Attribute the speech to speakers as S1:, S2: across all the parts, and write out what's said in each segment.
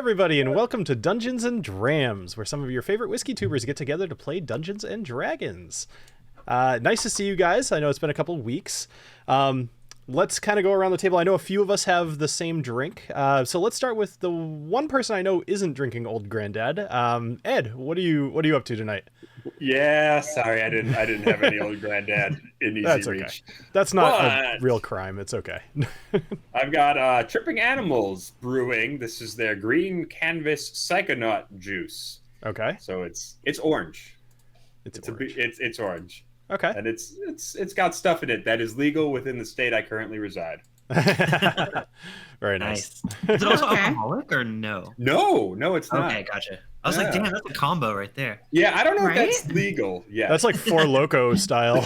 S1: everybody, and welcome to Dungeons and Drams, where some of your favorite whiskey tubers get together to play Dungeons and Dragons. Nice to see you guys. I know it's been a couple of weeks. Let's kind of go around the table. I know a few of us have the same drink, so let's start with the one person I know isn't drinking Old Granddad. Ed, what are you up to tonight?
S2: Yeah, sorry, I didn't have any Old Granddad in easy
S1: That's okay.
S2: reach.
S1: That's not a real crime. It's okay.
S2: I've got Tripping Animals Brewing. This is their green canvas psychonaut juice.
S1: Okay.
S2: So it's orange.
S1: It's orange.
S2: It's orange.
S1: Okay.
S2: And it's got stuff in it that is legal within the state I currently reside.
S1: Very nice.
S3: Is it also alcoholic or no?
S2: No, it's not.
S3: Okay, gotcha. I was like, damn, that's a combo right there.
S2: Yeah, I don't know if that's legal. Yeah,
S1: that's like Four Loko style.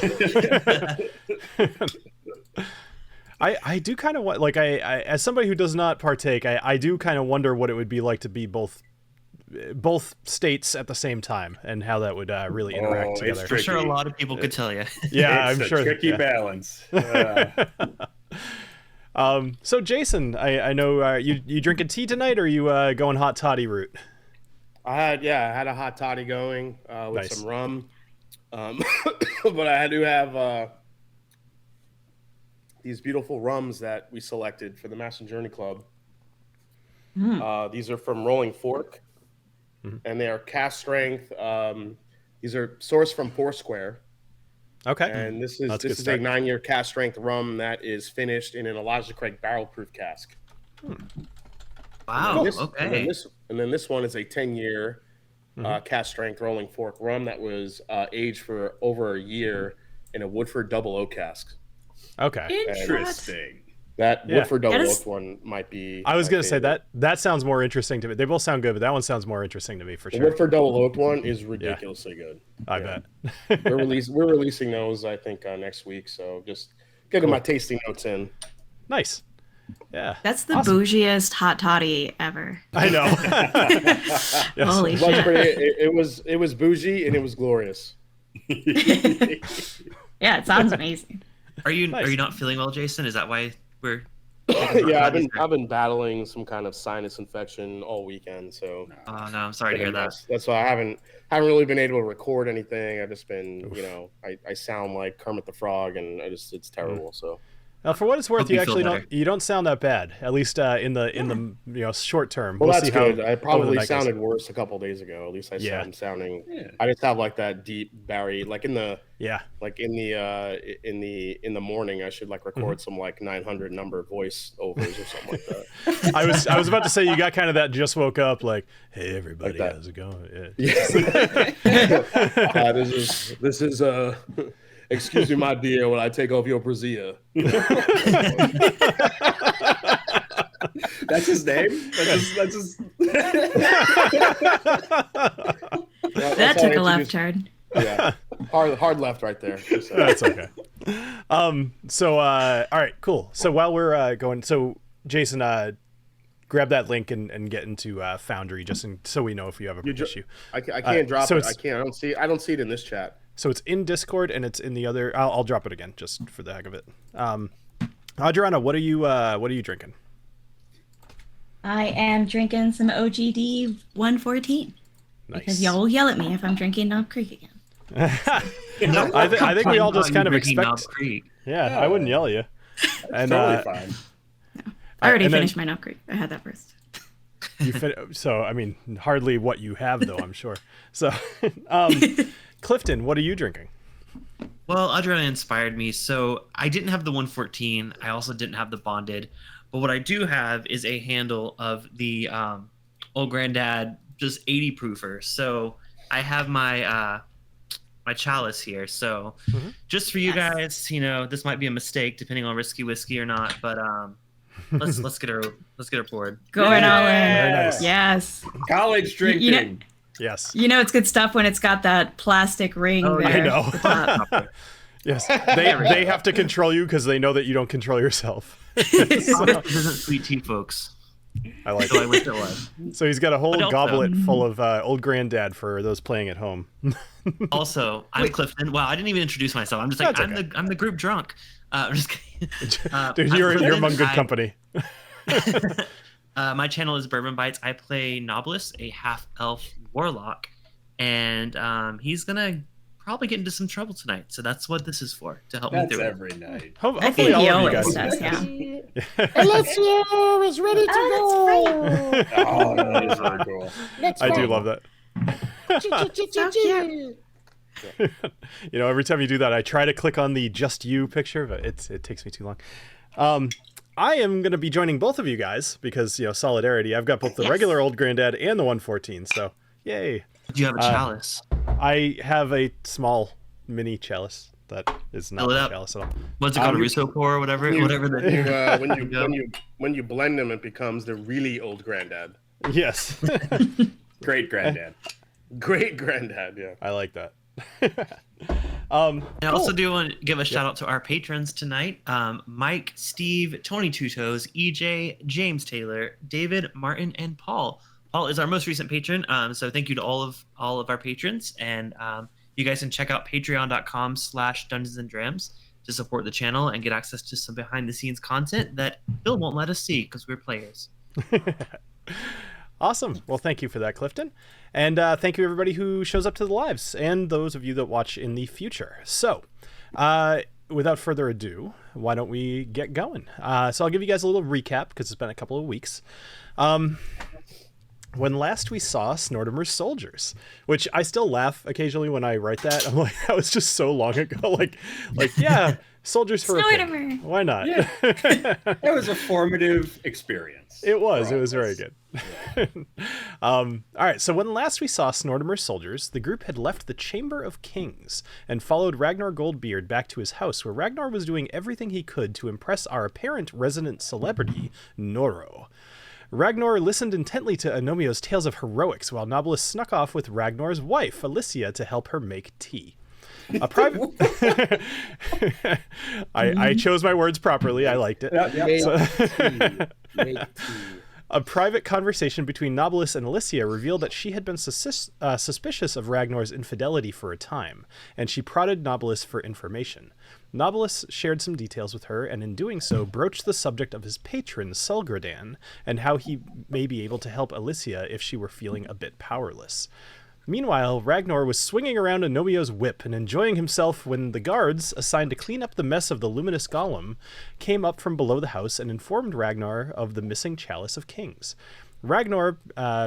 S1: I do kind of want, like, I as somebody who does not partake, I do kind of wonder what it would be like to be both states at the same time and how that would really interact together.
S3: I'm sure a lot of people could tell you.
S1: Yeah,
S2: it's
S1: I'm sure.
S2: Tricky balance.
S1: So Jason, I know you drinking tea tonight, or are you going hot toddy route?
S4: I had a hot toddy going with some rum, but I do have these beautiful rums that we selected for the Master Journey Club. These are from Rolling Fork, and they are cask strength. These are sourced from Foursquare. Okay, and this is a 9-year cask strength rum that is finished in an Elijah Craig barrel proof cask.
S3: Wow.
S4: And then this one is a 10-year cask strength Rolling Fork rum that was aged for over a year in a Woodford double oak cask.
S1: Okay.
S2: Interesting.
S4: That Woodford double oak one might be.
S1: I was going to say that sounds more interesting to me. They both sound good, but that one sounds more interesting to me for sure.
S4: The Woodford double oak one is ridiculously good.
S1: I bet.
S4: We're releasing those, I think, next week. So just getting my tasting notes in.
S1: Nice. Yeah.
S5: That's the bougiest hot toddy ever.
S1: I know.
S5: Yes. Holy shit.
S4: It was bougie and it was glorious.
S5: Yeah, it sounds amazing.
S3: Are you not feeling well, Jason? Is that why we're
S4: Yeah, I've been battling some kind of sinus infection all weekend, so
S3: oh no, I'm sorry to hear that.
S4: That's why I haven't really been able to record anything. I've just been, I sound like Kermit the Frog, and it's terrible. So
S1: now, for what it's worth, you don't sound that bad, at least in the short term.
S4: Well, that's good. I probably sounded worse a couple of days ago. At least I'm sounding. Yeah. I just have like that deep Barry, like in the morning. I should like record some like 900 number voice overs or something like that.
S1: I was about to say you got kind of that just woke up like, hey everybody, like how's it going?
S4: Yeah. This is excuse me, my dear, when I take off your brassiere.
S2: That's his name? That's his...
S5: That took a left turn.
S4: Yeah. Hard left right there. So.
S1: That's okay. So, all right, cool. So while we're going, so Jason, grab that link and get into Foundry so we know if you have a issue.
S4: I can't drop it. I don't see it in this chat.
S1: So it's in Discord and it's in the other. I'll drop it again just for the heck of it. Adriana, what are you drinking?
S5: I am drinking some OGD 114. Nice. Because y'all will yell at me if I'm drinking Knob Creek again.
S1: I think we all just kind of expect. Yeah, I wouldn't yell at you.
S2: And totally fine.
S5: No, I already finished my Knob Creek. I had that first.
S1: So I mean, hardly what you have though. I'm sure. So. Clifton, what are you drinking?
S3: Well, Adriana inspired me. So I didn't have the 114. I also didn't have the bonded. But what I do have is a handle of the Old Granddad, just 80 proofer. So I have my my chalice here. So just for you guys, this might be a mistake depending on risky whiskey or not. But let's get her poured.
S5: Going all in.
S1: Very nice.
S5: Yes.
S2: College drinking.
S1: Yes.
S5: It's good stuff when it's got that plastic ring there.
S1: I know. Yes. They have to control you because they know that you don't control yourself.
S3: This isn't sweet tea, folks.
S1: I like
S3: it. I wish it was.
S1: So he's got a whole goblet full of Old Granddad for those playing at home.
S3: Also, I'm Clifton. Wow, I didn't even introduce myself. I'm just like, I'm the group drunk. I'm just kidding.
S1: Dude, you're among good company.
S3: My channel is Bourbon Bites. I play Knobolas, a half-elf warlock, and he's gonna probably get into some trouble tonight. So that's what this is for, to help me
S2: That's
S3: through
S2: every night.
S5: I
S1: Hopefully
S5: think
S1: all
S5: he
S1: of you
S5: always
S1: guys.
S5: does, yeah.
S6: Alessio is ready to
S5: Oh,
S6: go.
S2: Oh, that is very cool.
S6: Let's
S1: I
S6: go.
S1: do love that.
S5: So cute.
S1: You know, every time you do that, I try to click on the just you picture, but it takes me too long. I am going to be joining both of you guys because, you know, solidarity. I've got both the
S5: Yes.
S1: regular old granddad and the 114, so yay.
S3: Do you have a chalice?
S1: I have a small mini chalice that is not
S3: Fill it
S1: a
S3: up.
S1: chalice at all.
S3: What's it called? A Russo pour or whatever? Whatever the
S4: When you blend them, it becomes the really old granddad.
S1: Yes.
S2: Great granddad.
S4: Great granddad, yeah.
S1: I like that.
S3: I also
S1: Cool.
S3: do want to give a shout out to our patrons tonight: Mike, Steve, Tony Two Toes, EJ, James Taylor, David, Martin, and Paul. Paul is our most recent patron, so thank you to all of our patrons. And you guys can check out patreon.com/Dungeons and Drams to support the channel and get access to some behind-the-scenes content that Bill won't let us see because we're players.
S1: Awesome. Well, thank you for that, Clifton. And thank you, everybody who shows up to the lives and those of you that watch in the future. So, without further ado, why don't we get going? So I'll give you guys a little recap because it's been a couple of weeks. When last we saw Snortimer's soldiers, which I still laugh occasionally when I write that. I'm like, that was just so long ago. Like, yeah, soldiers for a pig.
S5: Snortimer.
S1: Why not?
S2: Yeah. It was a formative experience.
S1: It was.
S2: for
S1: It
S2: all
S1: was
S2: of
S1: very
S2: us.
S1: good. All right. So when last we saw Snortimer's soldiers, the group had left the Chamber of Kings and followed Ragnar Goldbeard back to his house, where Ragnar was doing everything he could to impress our apparent resident celebrity, Noro. Ragnar listened intently to Agnomeio's tales of heroics, while Knobolas snuck off with Ragnar's wife, Alicia, to help her make tea. A private. I chose my words properly. I liked it.
S4: Make tea.
S1: A private conversation between Knobolas and Alicia revealed that she had been suspicious of Ragnar's infidelity for a time, and she prodded Knobolas for information. Knobolas shared some details with her, and in doing so, broached the subject of his patron, Sulgradan, and how he may be able to help Alicia if she were feeling a bit powerless. Meanwhile, Ragnar was swinging around Agnomeio's whip and enjoying himself when the guards, assigned to clean up the mess of the luminous golem, came up from below the house and informed Ragnar of the missing Chalice of Kings. Ragnar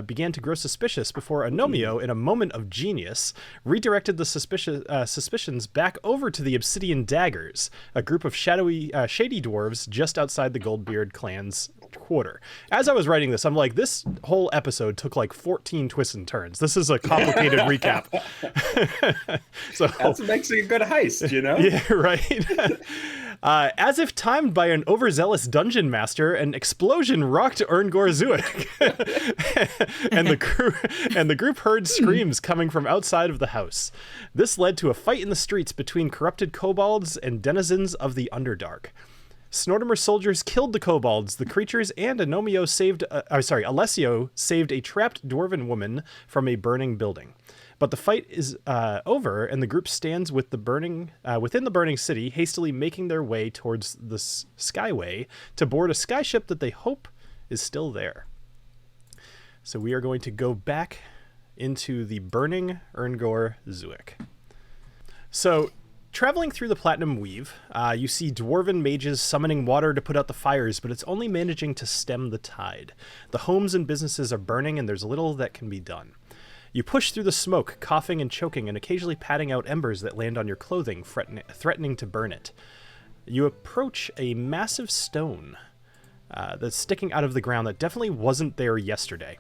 S1: began to grow suspicious before Agnomeio, in a moment of genius, redirected the suspicions back over to the Obsidian Daggers, a group of shady dwarves just outside the Goldbeard clan's quarter. As I was writing this, I'm like, this whole episode took like 14 twists and turns. This is a complicated recap. So
S2: That's what makes it a good heist, you know?
S1: yeah, right. As if timed by an overzealous dungeon master, an explosion rocked Erngor Zuik, and the group heard screams coming from outside of the house. This led to a fight in the streets between corrupted kobolds and denizens of the Underdark. Snortimer soldiers killed the kobolds, the creatures, and Alessio saved a trapped dwarven woman from a burning building. But the fight is over, and the group stands with within the burning city, hastily making their way towards the Skyway to board a skyship that they hope is still there. So we are going to go back into the burning Erngor Zuik. So, traveling through the Platinum Weave, you see dwarven mages summoning water to put out the fires, but it's only managing to stem the tide. The homes and businesses are burning, and there's little that can be done. You push through the smoke, coughing and choking, and occasionally patting out embers that land on your clothing, threatening to burn it. You approach a massive stone that's sticking out of the ground that definitely wasn't there yesterday.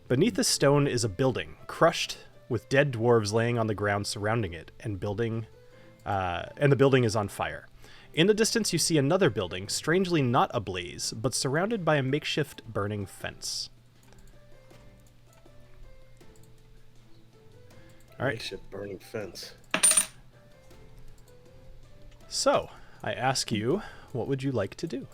S1: Beneath the stone is a building, crushed, with dead dwarves laying on the ground surrounding it, and the building is on fire. In the distance, you see another building, strangely not ablaze, but surrounded by a makeshift burning fence. All right.
S4: Makeshift burning fence.
S1: So, I ask you, what would you like to do?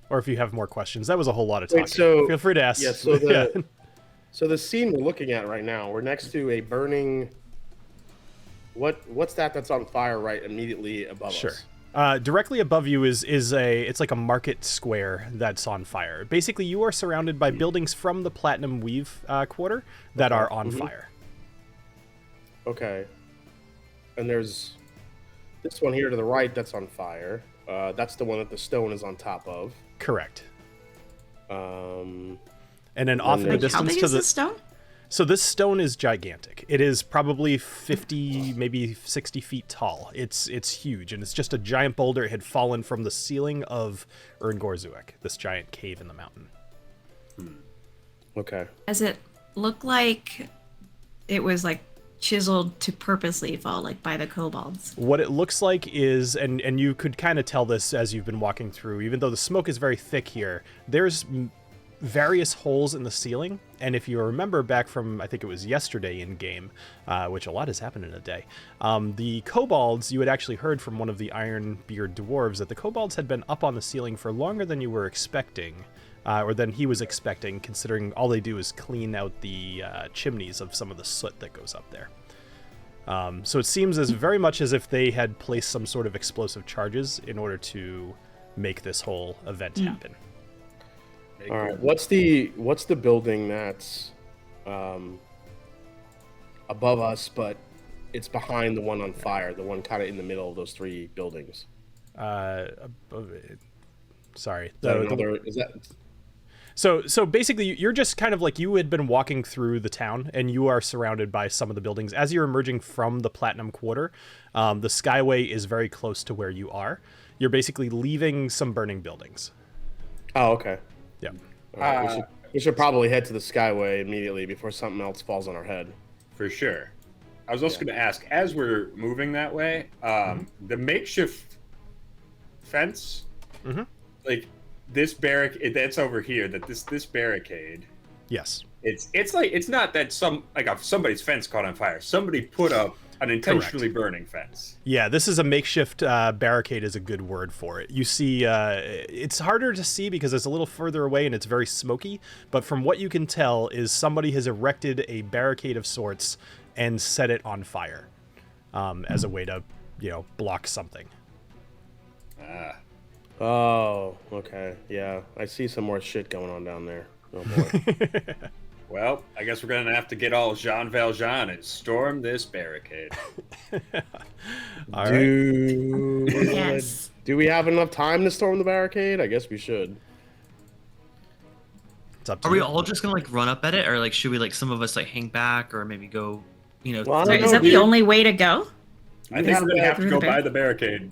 S1: Or if you have more questions. That was a whole lot of talking. Feel free to ask.
S4: Yeah, so the scene we're looking at right now, we're next to a burning... What's that's on fire right immediately above
S1: Sure.
S4: us?
S1: Directly above you it's like a market square that's on fire. Basically, you are surrounded by buildings from the Platinum Weave quarter that are on fire.
S4: Okay. And there's this one here to the right that's on fire. That's the one that the stone is on top of.
S1: Correct.
S4: And
S1: then off in the distance
S5: How big
S1: to
S5: is this stone?
S1: So this stone is gigantic. It is probably 50, maybe 60 feet tall. It's huge, and it's just a giant boulder. It had fallen from the ceiling of Urngorzuk, this giant cave in the mountain.
S4: Okay.
S5: Does it look like it was like chiseled to purposely fall, like by the kobolds?
S1: What it looks like is, and you could kind of tell this as you've been walking through, even though the smoke is very thick here, there's various holes in the ceiling. And if you remember back from, I think it was yesterday in game, which a lot has happened in a day, the kobolds, you had actually heard from one of the Ironbeard dwarves that the kobolds had been up on the ceiling for longer than you were expecting, or than he was expecting, considering all they do is clean out the chimneys of some of the soot that goes up there. So it seems as very much as if they had placed some sort of explosive charges in order to make this whole event happen.
S4: All right. What's the building that's above us, but it's behind the one on fire, the one kind of in the middle of those three buildings?
S1: Sorry.
S4: Is that?
S1: So basically, you're just kind of like, you had been walking through the town, and you are surrounded by some of the buildings. As you're emerging from the Platinum Quarter, the Skyway is very close to where you are. You're basically leaving some burning buildings.
S4: Oh, okay.
S1: Yeah.
S4: Right, we should probably head to the Skyway immediately before something else falls on our head.
S2: For sure. I was also going to ask, as we're moving that way, the makeshift fence, like this barricade that's over here, that this barricade.
S1: Yes.
S2: It's not that somebody's fence caught on fire. Somebody put up an intentionally burning fence.
S1: Yeah, this is a makeshift barricade is a good word for it. You see, it's harder to see because it's a little further away and it's very smoky, but from what you can tell is somebody has erected a barricade of sorts and set it on fire as a way to, block something.
S4: Oh, okay. Yeah, I see some more shit going on down there. Oh, boy.
S2: Well, I guess we're going to have to get all Jean Valjean and storm this barricade.
S1: All right.
S5: Yes.
S4: Do we have enough time to storm the barricade? I guess we should.
S1: It's up to
S3: Are we
S1: you.
S3: all just gonna run up at it, or should we some of us hang back, or maybe go,
S4: Well, I don't
S5: Is
S4: know,
S5: that the only way to go?
S2: I think we're going to have to
S5: through
S2: go
S5: the
S2: by the barricade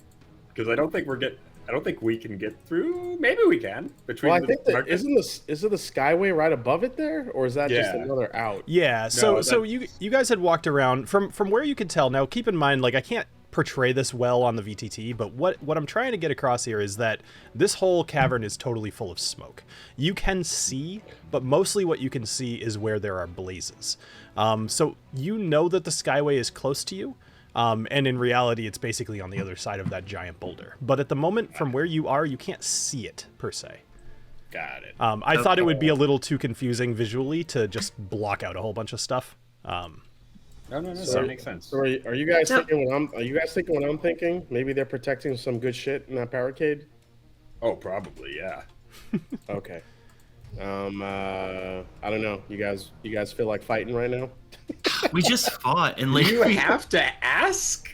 S2: because I don't think we can get through. Maybe we can.
S4: Well, I think isn't it the Skyway right above it there, or is that just another out?
S1: Yeah. So you guys had walked around from where you could tell. Now, keep in mind, I can't portray this well on the VTT, but what I'm trying to get across here is that this whole cavern is totally full of smoke. You can see, but mostly what you can see is where there are blazes. So you know that the Skyway is close to you. And in reality, it's basically on the other side of that giant boulder. But at the moment, from where you are, you can't see it, per se.
S2: Got it.
S1: I thought it would be a little too confusing visually to just block out a whole bunch of stuff.
S2: No, that makes sense.
S4: So are you guys thinking what I'm thinking? Maybe they're protecting some good shit in that barricade?
S2: Oh, probably, yeah.
S4: Okay. I don't know. You guys feel like fighting right now?
S3: we just fought and
S2: You have to ask?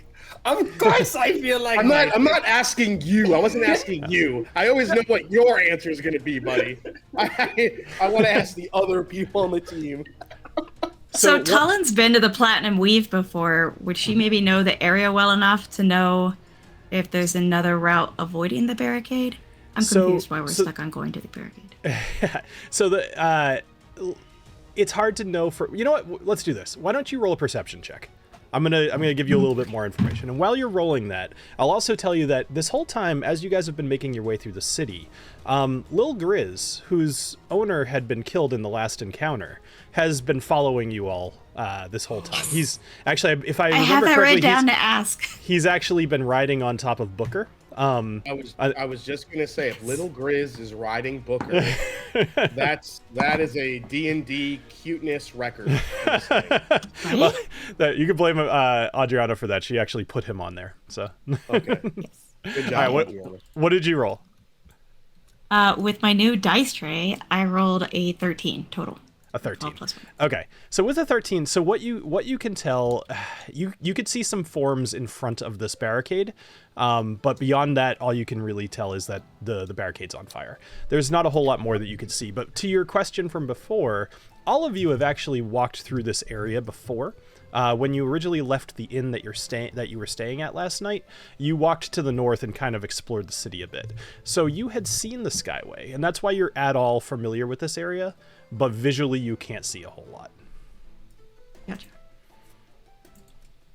S2: Of course I feel like
S4: I'm not asking you. I wasn't asking you. I always know what your answer is going to be, buddy. I want to ask the other people on the team.
S5: So TaLin's been to the Platinum Weave before. Would she maybe know the area well enough to know if there's another route avoiding the barricade? I'm confused why we're stuck on going to the barricade.
S1: So it's hard to know for, you know what, let's do this. Why don't you roll a perception check? I'm gonna give you a little bit more information, and while you're rolling that, I'll also tell you that this whole time, as you guys have been making your way through the city, Lil Grizz, whose owner had been killed in the last encounter, has been following you all this whole time. He's actually, if I remember
S5: have that
S1: correctly,
S5: right down to ask.
S1: He's actually been riding on top of Booker.
S4: I was just gonna say, if Little Grizz is riding Booker, that is a D&D cuteness record.
S1: Well, you can blame Adriana for that. She actually put him on there. So
S4: Okay.
S5: Yes.
S4: Good job.
S1: All right,
S4: Adriana.
S1: what did you roll?
S5: With my new dice tray, I rolled a 13 total.
S1: A 13.
S5: 12 +1.
S1: Okay, so with a 13, so what you can tell, you could see some forms in front of this barricade, but beyond that, all you can really tell is that the barricade's on fire. There's not a whole lot more that you could see. But to your question from before, all of you have actually walked through this area before. When you originally left the inn that you were staying at last night, you walked to the north and kind of explored the city a bit. So you had seen the Skyway, and that's why you're at all familiar with this area. But visually, you can't see a whole lot.
S5: Gotcha.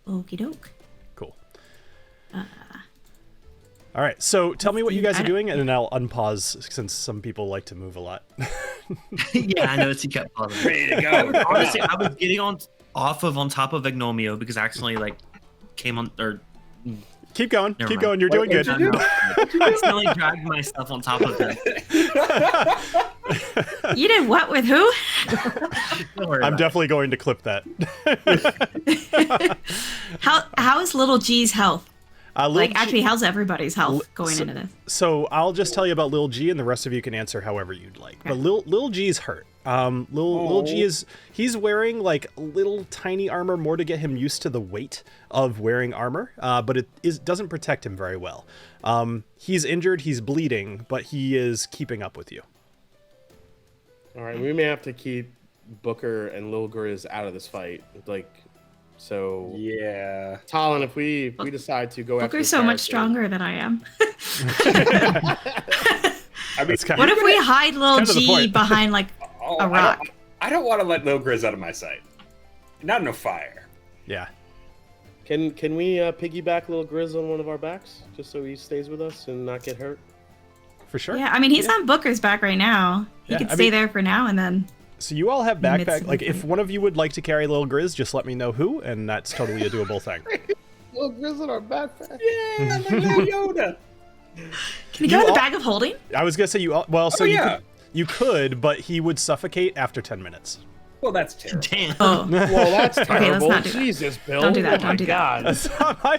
S5: Okie doke.
S1: Cool. All right, so tell me what you guys are doing, and then I'll unpause since some people like to move a lot.
S3: Yeah, I noticed he kept pausing.
S2: Ready to go.
S3: Honestly, I was getting on top of Agnomeio because I accidentally came on or
S1: Keep going.
S3: Never
S1: Keep
S3: mind.
S1: going. You're doing good.
S3: I accidentally dragged myself on top of him.
S5: You did what with who?
S3: Don't worry
S1: I'm
S3: about
S1: definitely going to clip that.
S5: How is little G's health?
S1: Lil G-
S5: Actually, how's everybody's health going into this?
S1: So I'll just tell you about Lil G, and the rest of you can answer however you'd like. But Lil G's hurt. Lil G he's wearing like little tiny armor more to get him used to the weight of wearing armor, but it doesn't protect him very well. He's injured, he's bleeding, but he is keeping up with you.
S4: All right, we may have to keep Booker and Lil Grizz out of this fight. So
S2: Yeah.
S4: TaLin, if we decide to go after
S5: Booker's
S4: the
S5: so much
S4: barricade-
S5: stronger than I am.
S2: I mean,
S1: That's kind
S5: What if we hide little
S1: kind of the
S5: G
S1: point.
S5: behind like
S2: oh,
S5: a rock?
S2: I don't want to let Lil Grizz out of my sight. Not in a fire.
S1: Yeah.
S4: Can we piggyback Lil Grizz on one of our backs just so he stays with us and not get hurt?
S1: For sure.
S5: Yeah, I mean he's on Booker's back right now. He
S1: Yeah,
S5: can
S1: I
S5: stay
S1: mean-
S5: there for now and then.
S1: So you all have
S5: Midst
S1: backpack.
S5: of
S1: Like
S5: the
S1: if
S5: fight.
S1: one of you would like to carry Lil Grizz, just let me know who, and that's totally a doable thing.
S4: Lil Grizz in our backpack.
S2: Yeah, like Lil Yoda.
S5: Can he go in the bag of holding?
S1: I was gonna say you all, well, so
S2: yeah.
S1: you could, but he would suffocate after 10 minutes.
S2: Well, that's terrible.
S3: Damn.
S5: Oh,
S4: Well, that's terrible.
S5: not do that.
S4: Jesus, Bill.
S5: Don't do that,
S4: Oh my
S5: don't do that.
S4: God.
S1: That's not my.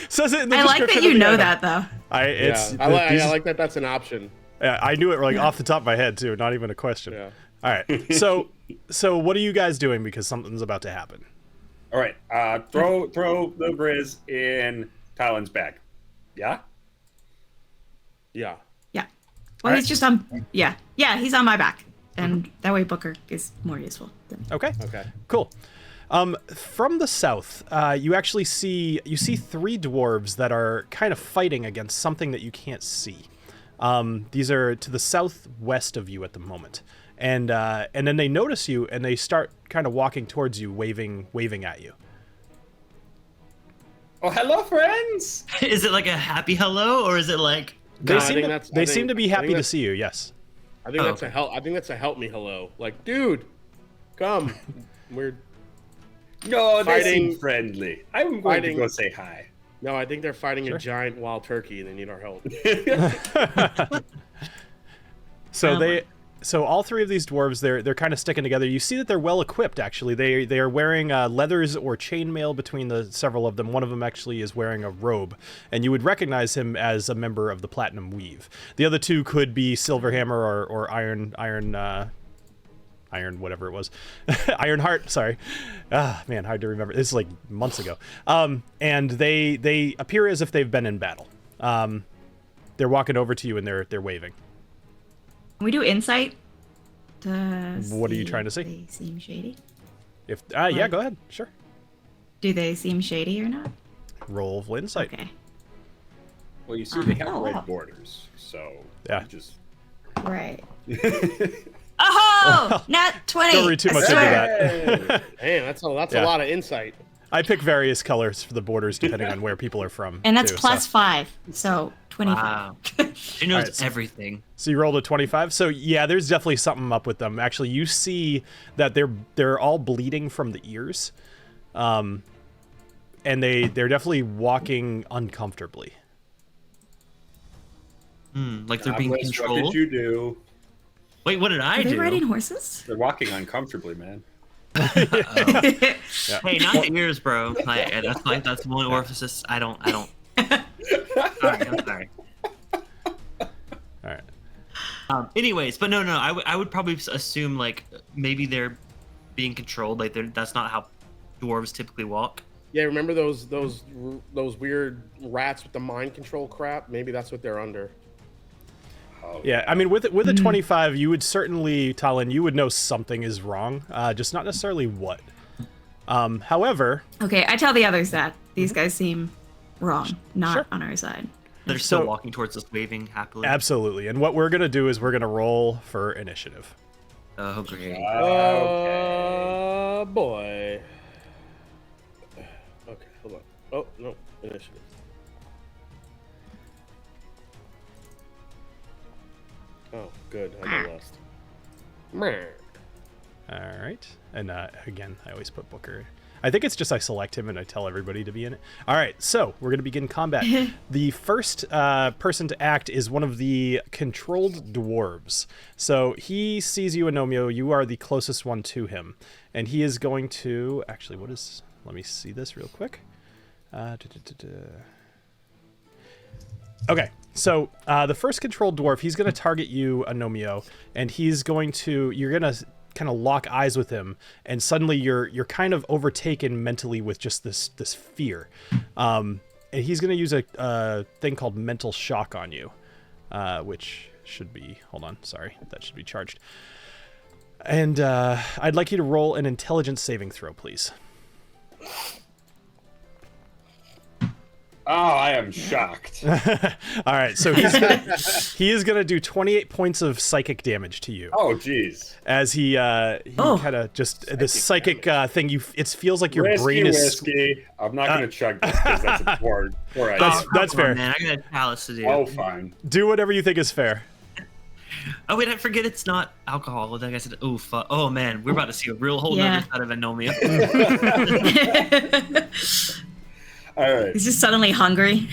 S1: Says it in the
S5: I like that
S1: description
S5: you
S1: of the
S5: know
S1: item.
S5: that though.
S4: I like that. That's an option.
S1: Yeah, I knew it like off the top of my head too. Not even a question.
S4: Yeah.
S1: All right. So what are you guys doing? Because something's about to happen.
S2: All right. Throw Lil Grizz in TaLin's bag. Yeah?
S4: Yeah.
S5: Yeah. Well, he's just on. Yeah, he's on my back, and that way Booker is more useful.
S1: Okay.
S4: Okay.
S1: Cool. From the south, you actually see three dwarves that are kind of fighting against something that you can't see. These are to the southwest of you at the moment, and then they notice you and they start kind of walking towards you, waving at you.
S2: Oh, hello, friends.
S3: Is it like a happy hello or is it like
S1: They
S4: I
S1: seem to be
S4: think
S1: happy to
S4: that's-
S1: see you. Yes.
S4: I think
S3: Oh,
S4: that's a help. I think that's a help me hello. Like, dude, come. We're
S2: No, they
S4: Fighting-
S2: seem friendly. I'm going to
S4: fighting-
S2: go say hi.
S4: no. I think they're fighting
S1: Sure.
S4: a giant wild turkey and they need our help.
S1: So so all three of these dwarves, they're kind of sticking together. You see that they're well equipped. Actually, they are wearing leathers or chainmail between the several of them. One of them actually is wearing a robe, and you would recognize him as a member of the Platinum Weave. The other two could be Silverhammer or Iron whatever it was, Ironheart. Sorry, man, hard to remember. This is like months ago. And they appear as if they've been in battle. They're walking over to you and they're waving.
S5: Can we do insight?
S1: What are you trying to say?
S5: They seem shady.
S1: If yeah, go ahead. Sure.
S5: Do they seem shady or not?
S1: Roll for insight.
S5: Okay.
S2: Well, you see, they have
S5: Oh,
S2: red
S5: wow.
S2: borders, so
S1: Yeah.
S2: you just.
S5: Right. Oh, not 20.
S1: Don't read too
S5: I
S1: much into
S5: swear.
S1: that.
S4: Man, that's a
S1: Yeah.
S4: lot of insight.
S1: I pick various colors for the borders depending on where people are from.
S5: And that's
S1: too,
S5: plus
S1: so.
S5: 5, so 25.
S3: wow? She knows
S1: Alright, so-
S3: everything.
S1: So you rolled a 25. So yeah, there's definitely something up with them. Actually, you see that they're all bleeding from the ears, and they're definitely walking uncomfortably.
S3: Like they're being
S2: What
S3: controlled.
S2: did you do?
S3: Wait, what did I
S5: Are they
S3: do?
S5: riding horses?
S2: They're walking uncomfortably, man.
S3: Hey, not the ears, bro. Like, that's one orifice I don't. Sorry, I'm sorry.
S1: All right.
S3: Anyways, but no, I would probably assume like maybe they're being controlled. Like that's not how dwarves typically walk.
S4: Yeah, remember those weird rats with the mind control crap? Maybe that's what they're under.
S2: Oh,
S1: Yeah, I mean, with a 25, you would certainly, TaLin, you would know something is wrong, just not necessarily what. However...
S5: Okay, I tell the others that. These guys seem wrong, not on our side.
S3: They're still walking towards us, waving happily.
S1: Absolutely, and what we're going to do is we're going to roll for initiative.
S3: Oh, great.
S2: Okay.
S4: Boy. Okay, hold on. Oh, no, initiative. Oh, good. I lost.
S1: All right, and again, I always put Booker. I think it's just I select him and I tell everybody to be in it. All right, so we're going to begin combat. The first person to act is one of the controlled dwarves. So he sees you, Agnomeio. You are the closest one to him. And he is going to... Actually, what is... Let me see this real quick. Okay, so the first controlled dwarf, he's going to target you, Agnomeio, and he's going to... You're going to kind of lock eyes with him, and suddenly you're kind of overtaken mentally with just this fear. And he's going to use a thing called mental shock on you, which should be... Hold on, sorry. That should be charged. And I'd like you to roll an intelligence saving throw, please.
S2: Oh, I am shocked.
S1: All right, so he is gonna do 28 points of psychic damage to you.
S2: Oh, jeez.
S1: As he kind of just this psychic thing. It feels like your brain is.
S2: Whiskey. I'm not gonna chug this because that's a poor idea.
S1: That's fair.
S3: Man, I got a chalice to do.
S2: Oh, fine.
S1: Do whatever you think is fair.
S3: Oh wait, I forget it's not alcohol. Like I said, oh fuck. Oh man, we're about to see a real whole nother side of Agnomeio.
S2: All right.
S5: He's just suddenly hungry.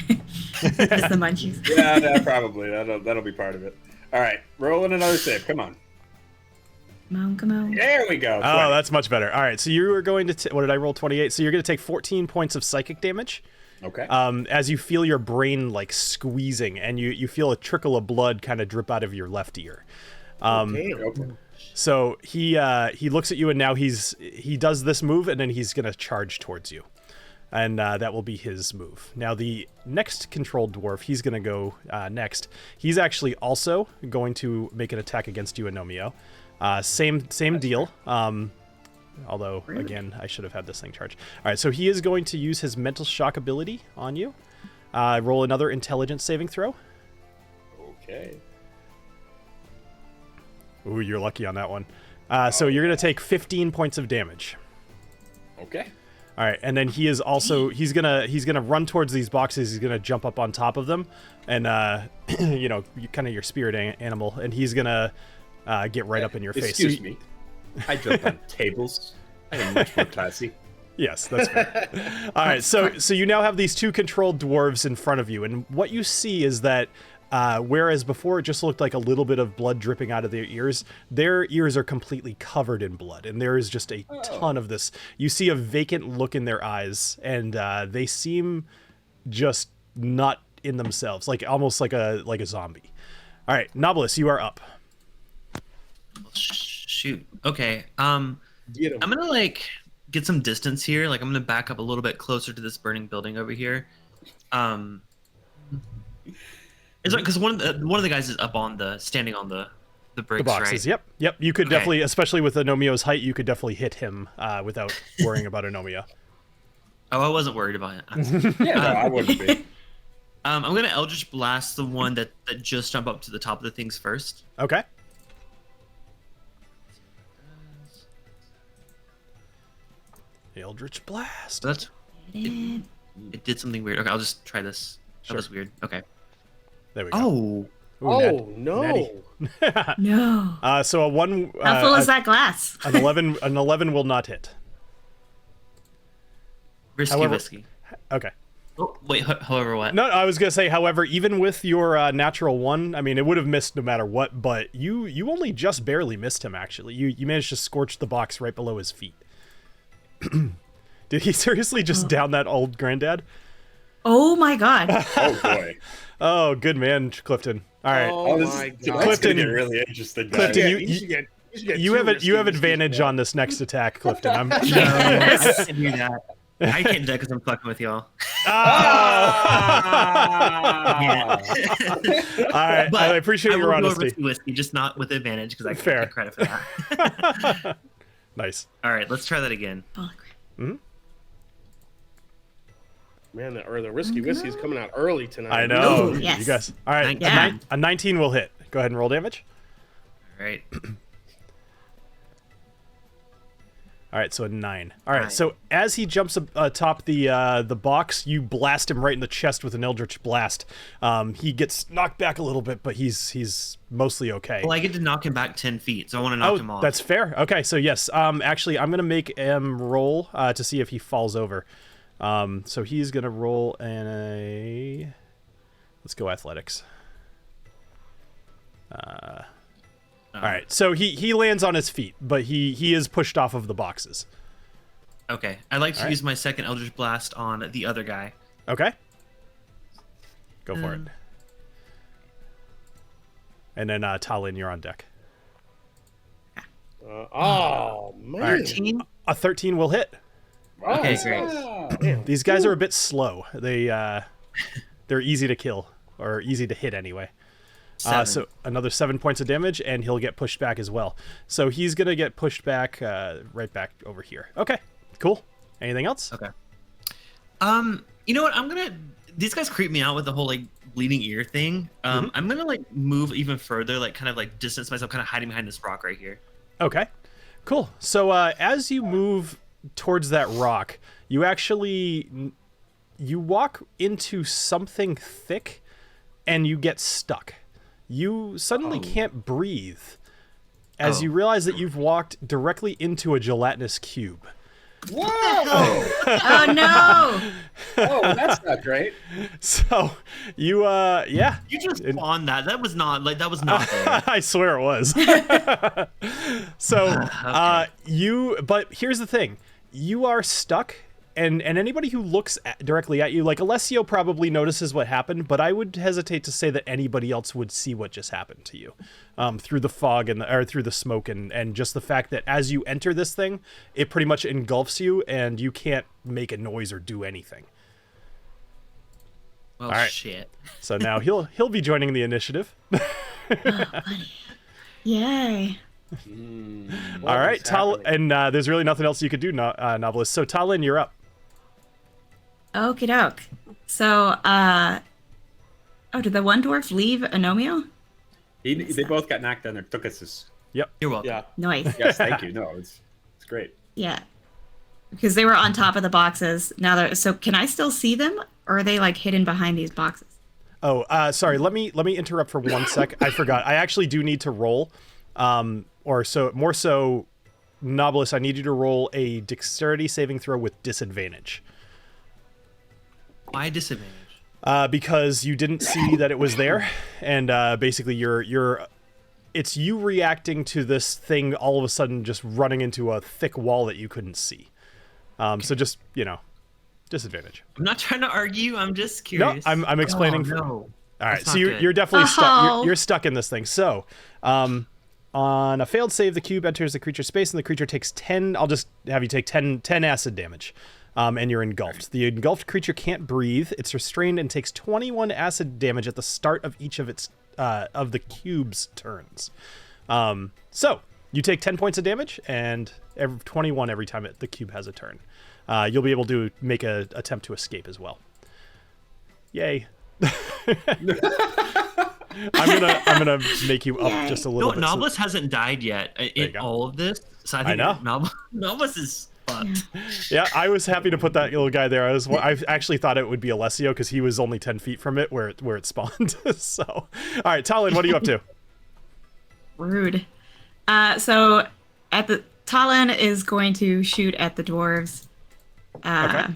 S5: Just the munchies.
S2: Yeah, probably. That'll be part of it. All right, rolling another save. Come on.
S5: Come on.
S2: There we go. 20.
S1: Oh, that's much better. All right, so you are going to... What did I roll? 28. So you're going to take 14 points of psychic damage.
S2: Okay.
S1: As you feel your brain like squeezing, and you feel a trickle of blood kind of drip out of your left ear.
S2: Okay.
S1: So he looks at you, and now he does this move, and then he's going to charge towards you. And that will be his move. Now, the next controlled dwarf, he's going to go next. He's actually also going to make an attack against you, Agnomeio. Same deal. Although, again, I should have had this thing charged. All right, so he is going to use his mental shock ability on you. Roll another intelligence saving throw.
S2: Okay.
S1: Ooh, you're lucky on that one. So you're going to take 15 points of damage.
S2: Okay.
S1: All right, and then he is also he's gonna run towards these boxes. He's gonna jump up on top of them, and kind of your spirit animal, and he's gonna get right up in your face.
S2: Excuse me. I jump on tables. I am much more classy.
S1: Yes, that's fair. All right, so you now have these two controlled dwarves in front of you, and what you see is that whereas before it just looked like a little bit of blood dripping out of their ears are completely covered in blood, and there is just a ton of this. You see a vacant look in their eyes, and they seem just not in themselves, like almost like a zombie. All right, Knobolas, you are up.
S3: Shoot. Okay. I'm gonna get some distance here. Like I'm gonna back up a little bit closer to this burning building over here. It's like because one of the guys is up on standing on the bricks,
S1: the boxes,
S3: right?
S1: Yep. You could definitely, especially with Agnomeio's height, you could definitely hit him without worrying about Agnomeio.
S3: Oh, I wasn't worried about it.
S2: Yeah, no, I wouldn't be.
S3: I'm gonna Eldritch Blast the one that just jumped up to the top of the things first.
S1: Okay. Eldritch Blast.
S3: So it did something weird. Okay, I'll just try this. That was weird. Okay.
S1: There we go.
S3: Oh.
S1: Ooh,
S4: no.
S5: No.
S1: So a 1.
S5: How full is that glass?
S1: An 11. An 11 will not hit.
S3: Risky whiskey.
S1: Okay.
S3: Oh, wait. However, what?
S1: No, I was gonna say. However, even with your natural 1, I mean, it would have missed no matter what. But you only just barely missed him. Actually, you managed to scorch the box right below his feet. Did he seriously just down that old granddad?
S5: Oh my god.
S2: Oh boy.
S1: Oh, good man, Clifton. All right.
S4: Oh
S2: this
S4: my
S2: is,
S4: god.
S2: that's
S1: Clifton-
S2: gonna get really interesting. Guys.
S1: Clifton,
S4: Yeah,
S1: you
S4: should get
S1: you have
S4: two
S1: you have
S4: risky
S1: advantage
S4: whiskeys,
S1: on this next attack, Clifton. I'm
S3: No, I can't do that. I can't do that because I'm fucking with y'all.
S2: Ah!
S1: All right,
S3: But
S1: I appreciate
S3: I
S1: your
S3: will go
S1: honesty.
S3: risky whiskey, just not with advantage because I
S1: Fair.
S3: can't get credit for that.
S1: Nice.
S3: All right, let's try that again.
S5: Holy crap.
S4: Man, the risky whiskey's coming out early tonight.
S1: I know.
S5: Ooh, yes.
S1: You guys. All right.
S3: Yeah.
S1: A 19 will hit. Go ahead and roll damage.
S3: All right.
S1: All right, so a 9. All right,
S3: Nine.
S1: so as he jumps atop the box, you blast him right in the chest with an Eldritch Blast. He gets knocked back a little bit, but he's mostly okay.
S3: Well, I get to knock him back 10 feet, so I want to knock him off.
S1: That's fair. Okay, so yes, actually, I'm gonna make him roll to see if he falls over. So he's gonna roll in a. Let's go athletics. All right, so he lands on his feet, but he is pushed off of the boxes.
S3: Okay. I'd like to
S1: All right.
S3: use my second Eldritch Blast on the other guy.
S1: Okay. Go for it. And then TaLin, you're on deck.
S4: Oh man.
S1: All right.
S3: 13?
S1: A 13 will hit.
S3: Okay, great.
S2: Damn.
S1: These guys are a bit slow. They're easy to kill, or easy to hit anyway.
S3: 7.
S1: So another 7 points of damage, and he'll get pushed back as well. So he's gonna get pushed back, right back over here. Okay, cool. Anything else?
S3: Okay. You know what? These guys creep me out with the whole like bleeding ear thing. I'm gonna like move even further, like kind of like distance myself, kind of hiding behind this rock right here.
S1: Okay, cool. So as you move towards that rock, you actually walk into something thick, and you get stuck. You suddenly can't breathe as you realize that you've walked directly into a gelatinous cube.
S2: Whoa!
S5: Oh no!
S2: Oh, that's not great.
S1: So you yeah.
S3: You just spawned that. That was not there.
S1: I swear it was. So but here's the thing. You are stuck, and anybody who looks directly at you, like Alessio probably notices what happened, but I would hesitate to say that anybody else would see what just happened to you through the fog or through the smoke and just the fact that as you enter this thing, it pretty much engulfs you and you can't make a noise or do anything.
S3: Well,
S1: All right.
S3: shit.
S1: So now he'll be joining the initiative.
S5: Yay.
S1: All right, and there's really nothing else you could do, Knobolas. So TaLin, you're up.
S5: Okie doke. So, did the one dwarf leave Agnomeio?
S2: They both got knocked down their tuchuses.
S1: Yep.
S3: You're welcome.
S4: Yeah.
S5: Nice.
S2: Yes, thank you. No, it's great.
S5: Yeah. Because they were on top of the boxes. So can I still see them? Or are they like hidden behind these boxes?
S1: Oh, sorry. Let me interrupt for 1 sec. I forgot. I actually do need to roll. More so, Knobolas, I need you to roll a dexterity saving throw with disadvantage.
S3: Why disadvantage?
S1: Because you didn't see that it was there, and basically it's you reacting to this thing all of a sudden just running into a thick wall that you couldn't see. So just, disadvantage.
S3: I'm not trying to argue. I'm just
S1: No,
S3: curious.
S1: I'm explaining.
S3: Oh,
S1: for
S3: no.
S1: All right,
S3: That's
S1: so
S3: not
S1: you're
S3: good.
S1: definitely stuck.
S5: Oh.
S1: You're stuck in this thing. So, on a failed save, the cube enters the creature's space, and the creature takes 10. I'll just have you take 10 acid damage, and you're engulfed. The engulfed creature can't breathe. It's restrained and takes 21 acid damage at the start of each of its of the cube's turns. So you take 10 points of damage, and 21 every time the cube has a turn. You'll be able to make an attempt to escape as well. Yay. I'm gonna make you up just a little bit.
S3: Knobolas hasn't died yet in
S1: go.
S3: all of this, so I think
S1: know.
S3: Knobolas is fucked.
S1: Yeah, I was happy to put that little guy there. I actually thought it would be Alessio because he was only 10 feet from it where it spawned. So, all right, TaLin, what are you up to?
S5: Rude. So TaLin is going to shoot at the dwarves.
S1: Okay.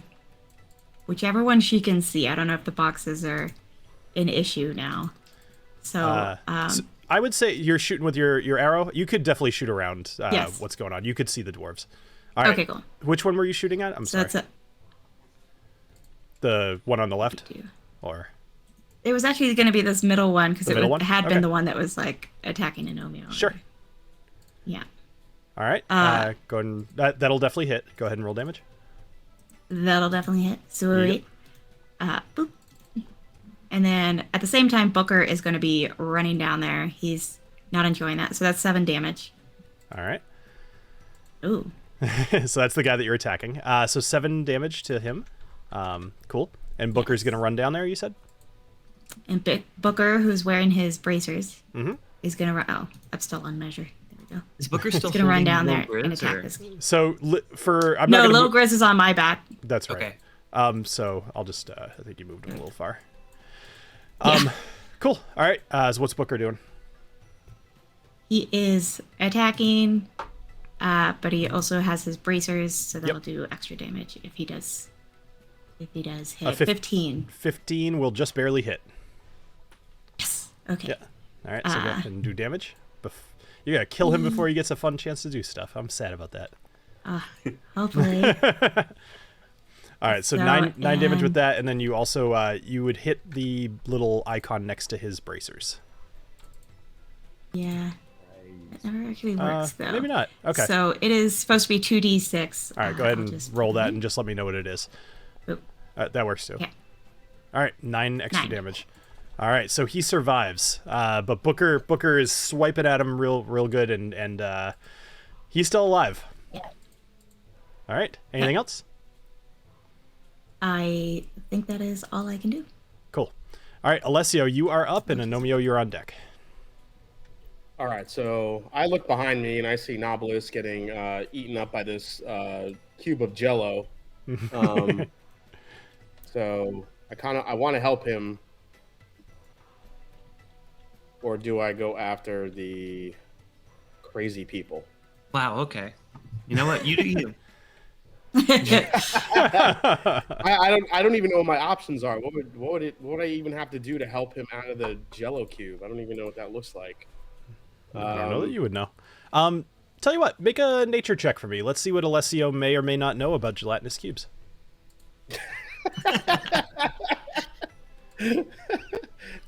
S5: Whichever one she can see. I don't know if the boxes are an issue now. So,
S1: So I would say you're shooting with your arrow. You could definitely shoot around
S5: Yes.
S1: what's going on. You could see the dwarves. All right.
S5: Okay, cool.
S1: Which one were you shooting at? I'm
S5: so
S1: sorry.
S5: that's it.
S1: The one on the left? Or
S5: it was actually going to be this middle one because it had
S1: Okay.
S5: been the one that was like attacking Agnomeio.
S1: Sure.
S5: Yeah.
S1: All right. Go ahead and that'll definitely hit. Go ahead and roll damage.
S5: That'll definitely hit. Sweet. Boop. And then at the same time, Booker is going to be running down there. He's not enjoying that. So that's 7 damage.
S1: All right.
S5: Ooh.
S1: So that's the guy that you're attacking. So 7 damage to him. Cool. And Booker's going to run down there, you said?
S5: And Booker, who's wearing his bracers,
S1: Mm-hmm.
S5: is going to run. Oh, I'm still on measure. There we go.
S3: Is Booker still
S5: He's going to run down
S3: holding
S5: there
S3: Little
S5: and
S3: Grizz,
S5: attack
S3: or-
S5: this.
S1: So I'm
S5: No,
S1: not
S5: Little Grizz is on my back.
S1: That's right.
S3: Okay.
S1: So I'll just I think you moved him a little far.
S5: Yeah.
S1: Cool. All right. So what's Booker doing?
S5: He is attacking, but he also has his bracers, so that'll do extra damage if he does. If he does hit 15.
S1: 15 will just barely hit.
S5: Yes. Okay.
S1: Yeah. All right. So go ahead and do damage. You gotta kill him before he gets a fun chance to do stuff. I'm sad about that.
S5: Hopefully.
S1: All right. So 9 damage with that, and then you also you would hit the little icon next to his bracers.
S5: Yeah. It never actually works though.
S1: Maybe not. Okay.
S5: So it is supposed to be 2d6.
S1: All right. Go ahead and roll that, and just let me know what it is.
S5: Oop.
S1: That works too.
S5: Okay.
S1: All right, 9 extra
S5: 9.
S1: damage. All right, so he survives, but Booker is swiping at him real good, and he's still alive.
S5: Yeah.
S1: All right. Anything else?
S5: I think that is all I can do.
S1: Cool. All right, Alessio, you are up, and Agnomeio, you're on deck.
S4: All right, so I look behind me and I see Knobolas getting eaten up by this cube of Jello. So I want to help him, or do I go after the crazy people?
S3: Wow. Okay. You know what? You do you.
S4: I don't even know what my options are. What would I even have to do to help him out of the Jello cube? I don't even know what that looks like.
S1: I don't know that you would know. Tell you what, make a nature check for me. Let's see what Alessio may or may not know about gelatinous cubes.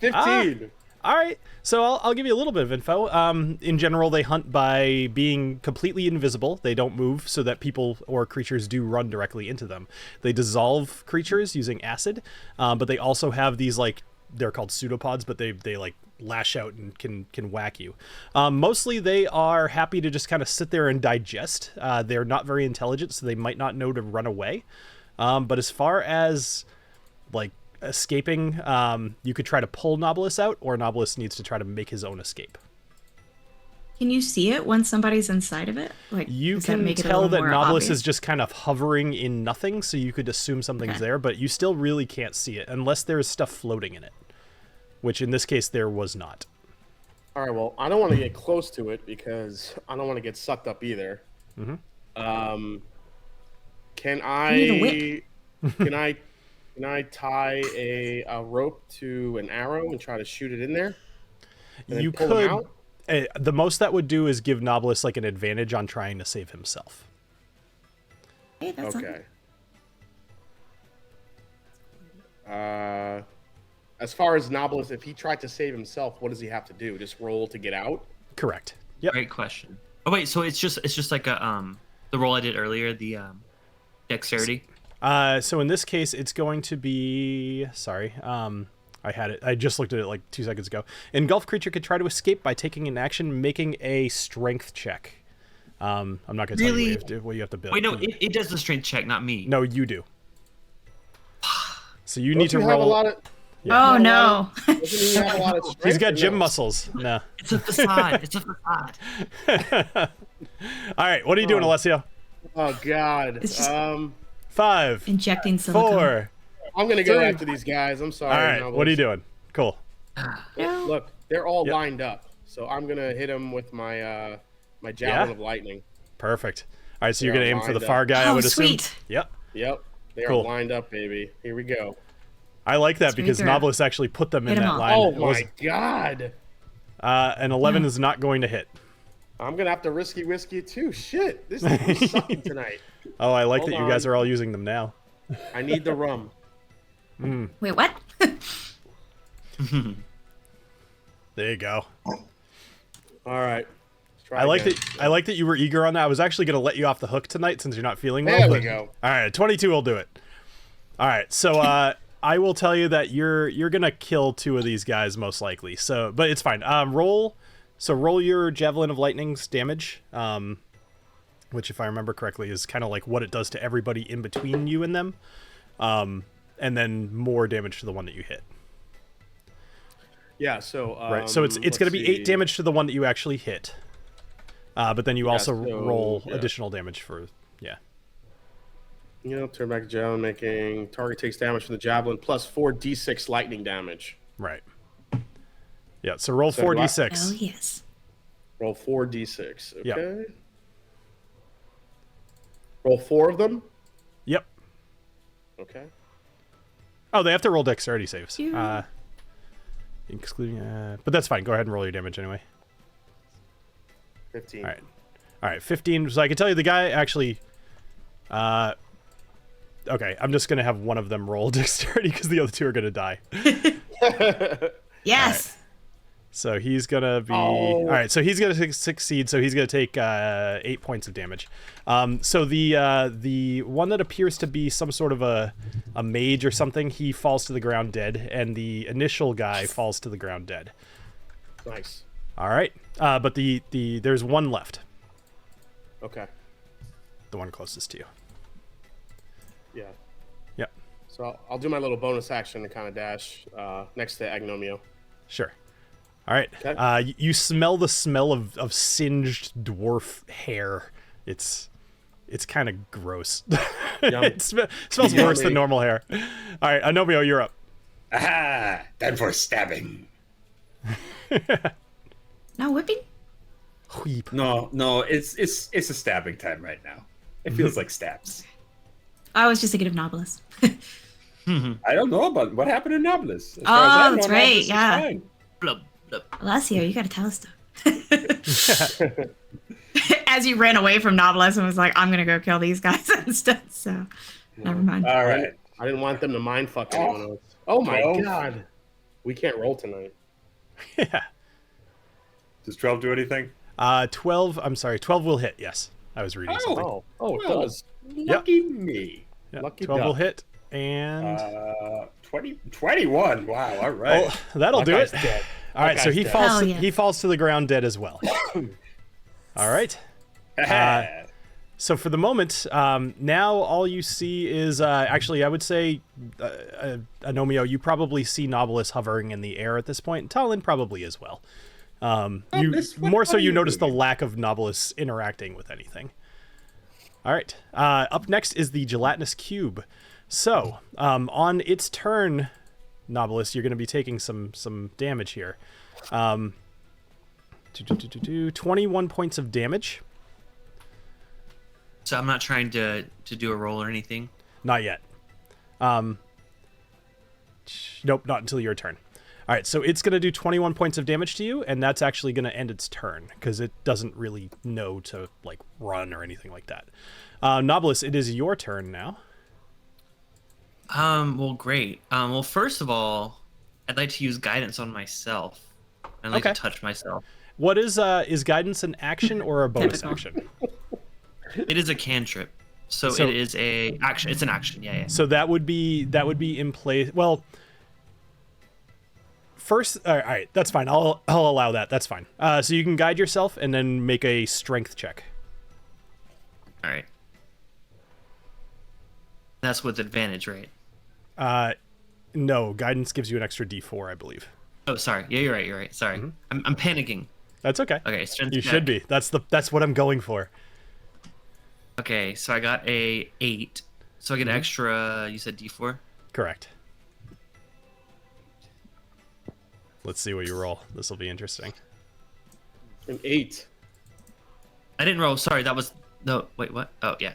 S4: 15.
S1: All right, so I'll give you a little bit of info. In general, they hunt by being completely invisible. They don't move so that people or creatures do run directly into them. They dissolve creatures using acid, but they also have these, like, they're called pseudopods, but they like lash out and can whack you. Mostly they are happy to just kind of sit there and digest. They're not very intelligent, so they might not know to run away. But as far as like escaping, you could try to pull Knobolas out, or Knobolas needs to try to make his own escape.
S5: Can you see it when somebody's inside of it? Like,
S1: You
S5: does that
S1: can
S5: make it a
S1: tell
S5: little
S1: that
S5: more
S1: Knobolas
S5: obvious?
S1: is just kind of hovering in nothing, so you could assume something's
S5: Okay.
S1: there, but you still really can't see it unless there's stuff floating in it, which in this case there was not.
S4: All right, well, I don't want to get close to it because I don't want to get sucked up either.
S1: Mm-hmm.
S4: Can
S5: need a
S4: I can I tie a rope to an arrow and try to shoot it in there? And then
S1: You
S4: pull him
S1: could.
S4: out?
S1: The most that would do is give Knobolas like an advantage on trying to save himself.
S5: Hey, that's
S4: Okay. As far as Knobolas, if he tried to save himself, what does he have to do? Just roll to get out?
S1: Correct. Yep.
S3: Great question. Oh wait, so it's just like a the roll I did earlier, the dexterity.
S1: So in this case, it's going to be. Sorry. I had it. I just looked at it like 2 seconds ago. Engulfed creature could try to escape by taking an action, making a strength check. I'm not going to tell you what you have to build.
S3: Wait, no, it does the strength check, not me.
S1: No, you do. So you
S4: Don't
S1: need to
S4: you have a
S1: roll.
S4: lot of,
S5: Oh no!
S4: doesn't he have a lot of strength
S1: He's got
S4: or
S1: gym
S4: no?
S1: muscles. No.
S3: It's a facade. It's a facade.
S1: All right. What are you doing, Alessio?
S4: Oh God.
S5: It's just-
S1: 5,
S5: Injecting silicone.
S1: 4.
S4: I'm gonna go
S1: 3.
S4: after these guys. I'm sorry.
S1: All right.
S4: Knobolas.
S1: What are you doing? Cool.
S5: No.
S4: Look, they're all
S1: Yep.
S4: lined up, so I'm gonna hit them with my my javelin
S1: Yeah?
S4: of lightning.
S1: Perfect. All right. So you're
S4: They're
S1: going to aim for the
S4: lined
S1: far
S4: up.
S1: guy, I
S5: Oh,
S1: would assume.
S5: sweet.
S1: Yep.
S4: Yep, they
S1: Cool.
S4: are lined up, baby. Here we go.
S1: I like that
S5: Sweet
S1: because
S5: throw.
S1: Knobolas actually put them in
S5: Hit 'em
S1: that
S5: all.
S1: line.
S4: Oh
S1: It was-
S4: my God!
S1: an 11 is not going to hit.
S4: I'm gonna have to risky whiskey it too. Shit, this is sucking tonight.
S1: Oh, I like
S4: Hold
S1: that you guys
S4: on.
S1: are all using them now.
S4: I need the rum.
S5: Wait, what?
S1: There you go.
S4: All right. Let's try
S1: I like
S4: again.
S1: that. I like that you were eager on that. I was actually going to let you off the hook tonight since you're not feeling well.
S4: There we
S1: but-
S4: go.
S1: All right, 22 will do it. All right, so I will tell you that you're gonna kill 2 of these guys most likely. So, but it's fine. Roll your Javelin of Lightning's damage, which, if I remember correctly, is kind of like what it does to everybody in between you and them, and then more damage to the one that you hit.
S4: Yeah. So.
S1: Right. So it's gonna be 8 damage to the one that you actually hit, but then you also roll additional damage for
S4: Turn back to javelin, making target takes damage from the javelin plus 4d6 lightning damage.
S1: Right. Yeah. So roll
S4: So
S1: 4d6.
S5: Oh, yes.
S4: Roll 4d6. Okay.
S1: Yep.
S4: Roll 4 of them.
S1: Yep.
S4: Okay.
S1: Oh, they have to roll dexterity saves.
S5: Yeah.
S1: Excluding, but that's fine. Go ahead and roll your damage anyway.
S4: 15.
S1: All right, 15. So I can tell you the guy actually. Okay, I'm just gonna have one of them roll dexterity because the other 2 are gonna die.
S5: Yes.
S1: So he's gonna be all right. So he's gonna succeed. So he's gonna take 8 points of damage. So the one that appears to be some sort of a mage or something, he falls to the ground dead, and the initial guy falls to the ground dead.
S4: Nice.
S1: All right, but there's one left.
S4: Okay.
S1: The one closest to you.
S4: Yeah.
S1: Yep.
S4: So I'll do my little bonus action to kind of dash next to Agnomeio.
S1: Sure. All right.
S4: Okay.
S1: You smell the smell of singed dwarf hair. It's kind of gross. It smells worse than normal hair. All right, Agnomeio, you're up.
S2: Aha! Time for stabbing.
S5: Now whipping?
S1: Weep.
S2: No, it's a stabbing time right now. It feels like stabs.
S5: I was just thinking of Knobolas.
S2: I don't know about what happened in Knobolas. As far as I
S5: Oh,
S2: know,
S5: that's right.
S2: Knobolas is
S5: Yeah.
S2: fine.
S3: Blub, blub.
S5: Alessio, you gotta tell us stuff. As you ran away from Knobolas and was like, I'm gonna go kill these guys instead. So, never mind.
S2: All right.
S4: I didn't want them to mind fuck anyone else. Oh my
S2: 12.
S4: god. We can't roll tonight.
S1: Yeah.
S2: Does 12 do anything?
S1: 12. I'm sorry. 12 will hit. Yes, I was reading something.
S4: Oh, it
S2: Well,
S4: does.
S2: Lucky me.
S1: Yeah,
S4: lucky
S1: 12 will
S4: duck.
S1: hit, and
S2: 21. Wow. All right.
S1: oh, that'll do it.
S4: That guy's dead.
S1: All right,
S4: That
S1: so
S4: guy's
S1: he
S4: dead.
S1: falls.
S5: Hell yeah.
S1: He falls to the ground dead as well. All right. So for the moment, now all you see is actually, I would say, Agnomeio, you probably see Knobolas hovering in the air at this point. TaLin probably as well. More so, you notice the lack of Knobolas interacting with anything. All right. Up next is the gelatinous cube. So on its turn, Knobolas, you're going to be taking some damage here. 21 points of damage.
S3: So I'm not trying to do a roll or anything.
S1: Not yet. Nope, not until your turn. All right, so it's going to do 21 points of damage to you, and that's actually going to end its turn because it doesn't really know to like run or anything like that. Knobolas, it is your turn now.
S3: Well, great. Well, first of all, I'd like to use guidance on myself. I'd like
S1: Okay.
S3: to touch myself.
S1: What is guidance an action or a bonus action?
S3: It is a cantrip, so it is a action. It's an action. Yeah.
S1: So that would be in place. Well, first, all right, that's fine. I'll allow that. That's fine. So you can guide yourself and then make a strength check.
S3: All right. That's with advantage, right?
S1: No, guidance gives you an extra D4, I believe.
S3: Oh, sorry. Yeah, you're right. You're right. Sorry, I'm panicking.
S1: That's okay.
S3: Okay, strength
S1: You
S3: check.
S1: should be. That's what I'm going for.
S3: Okay, so I got a 8. So I get an extra. You said D4.
S1: Correct. Let's see what you roll. This will be interesting.
S4: An 8.
S3: I didn't roll. Sorry, that was no. Wait, what? Oh, yeah.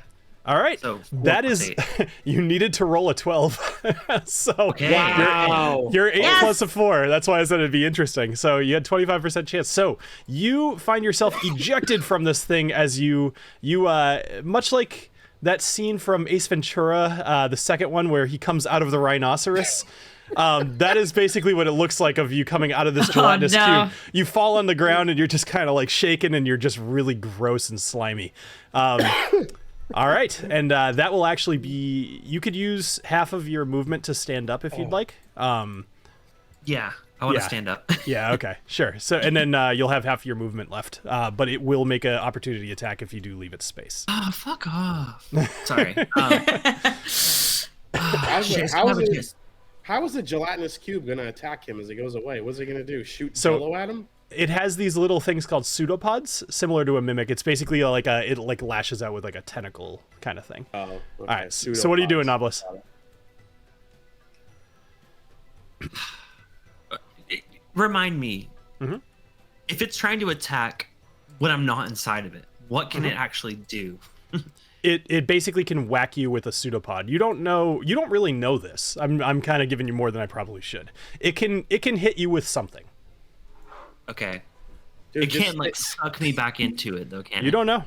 S1: All right.
S3: So
S1: that
S3: 4
S1: is
S3: plus 8.
S1: you needed to roll a 12. So
S3: Okay.
S4: Wow.
S1: you're 8
S5: Yes!
S1: plus a 4. That's why I said it'd be interesting. So you had 25% chance. So you find yourself ejected from this thing as you much like that scene from Ace Ventura, the second one where he comes out of the rhinoceros. That is basically what it looks like of you coming out of this gelatinous cube. You fall on the ground and you're just kind of like shaking and you're just really gross and slimy. All right, and that will actually be, you could use half of your movement to stand up if you'd like.
S3: Yeah, I want to stand up.
S1: Yeah, okay, sure. So, and then you'll have half your movement left, but it will make an opportunity attack if you do leave it space.
S3: Oh, fuck off. Sorry.
S4: How is the gelatinous cube going to attack him as it goes away? What's it going to do? Shoot Jello at him?
S1: It has these little things called pseudopods, similar to a mimic. It's basically like it like lashes out with like a tentacle kind of thing.
S4: Oh, okay.
S1: All right. So what are you doing, Knobolas?
S3: Remind me, if it's trying to attack when I'm not inside of it, what can it actually do?
S1: It basically can whack you with a pseudopod. You don't really know this. I'm kind of giving you more than I probably should. It can hit you with something.
S3: Okay.
S4: Dude,
S3: it can't like suck me back into it though, can it?
S1: You don't know.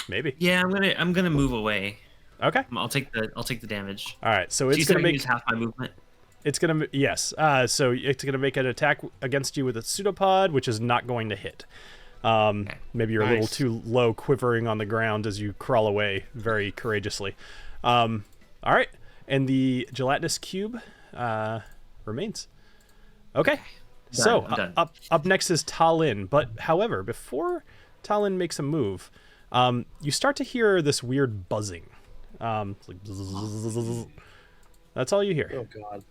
S1: Maybe.
S3: Yeah, I'm gonna move away.
S1: Okay.
S3: I'll take the damage.
S1: All right. So it's
S3: gonna
S1: make
S3: use half my movement.
S1: It's gonna yes. So it's gonna make an attack against you with a pseudopod, which is not going to hit. Okay. Maybe you're a little too low, quivering on the ground as you crawl away very courageously. All right, and the gelatinous cube remains. Okay, so up next is TaLin. But however, before TaLin makes a move, you start to hear this weird buzzing. It's like bzzz. That's all you hear.
S4: Oh God!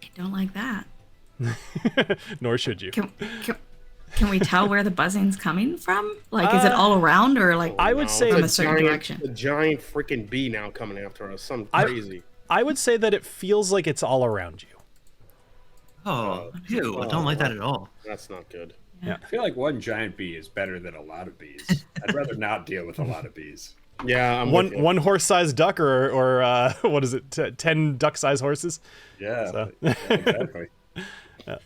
S5: I don't like that.
S1: Nor should you.
S5: Can we tell where the buzzing's coming from? Like, is it all around or like
S1: I would say
S5: from a certain direction?
S4: A giant freaking bee now coming after us. Something crazy.
S1: I would say that it feels like it's all around you.
S3: Oh, ew, I don't like that at all.
S4: That's not good.
S1: Yeah.
S2: I feel like one giant bee is better than a lot of bees. I'd rather not deal with a lot of bees.
S4: Yeah, I'm
S1: one horse-sized duck or what is it? 10 duck-sized horses.
S2: Yeah,
S1: So.
S2: yeah, exactly.
S1: Yeah.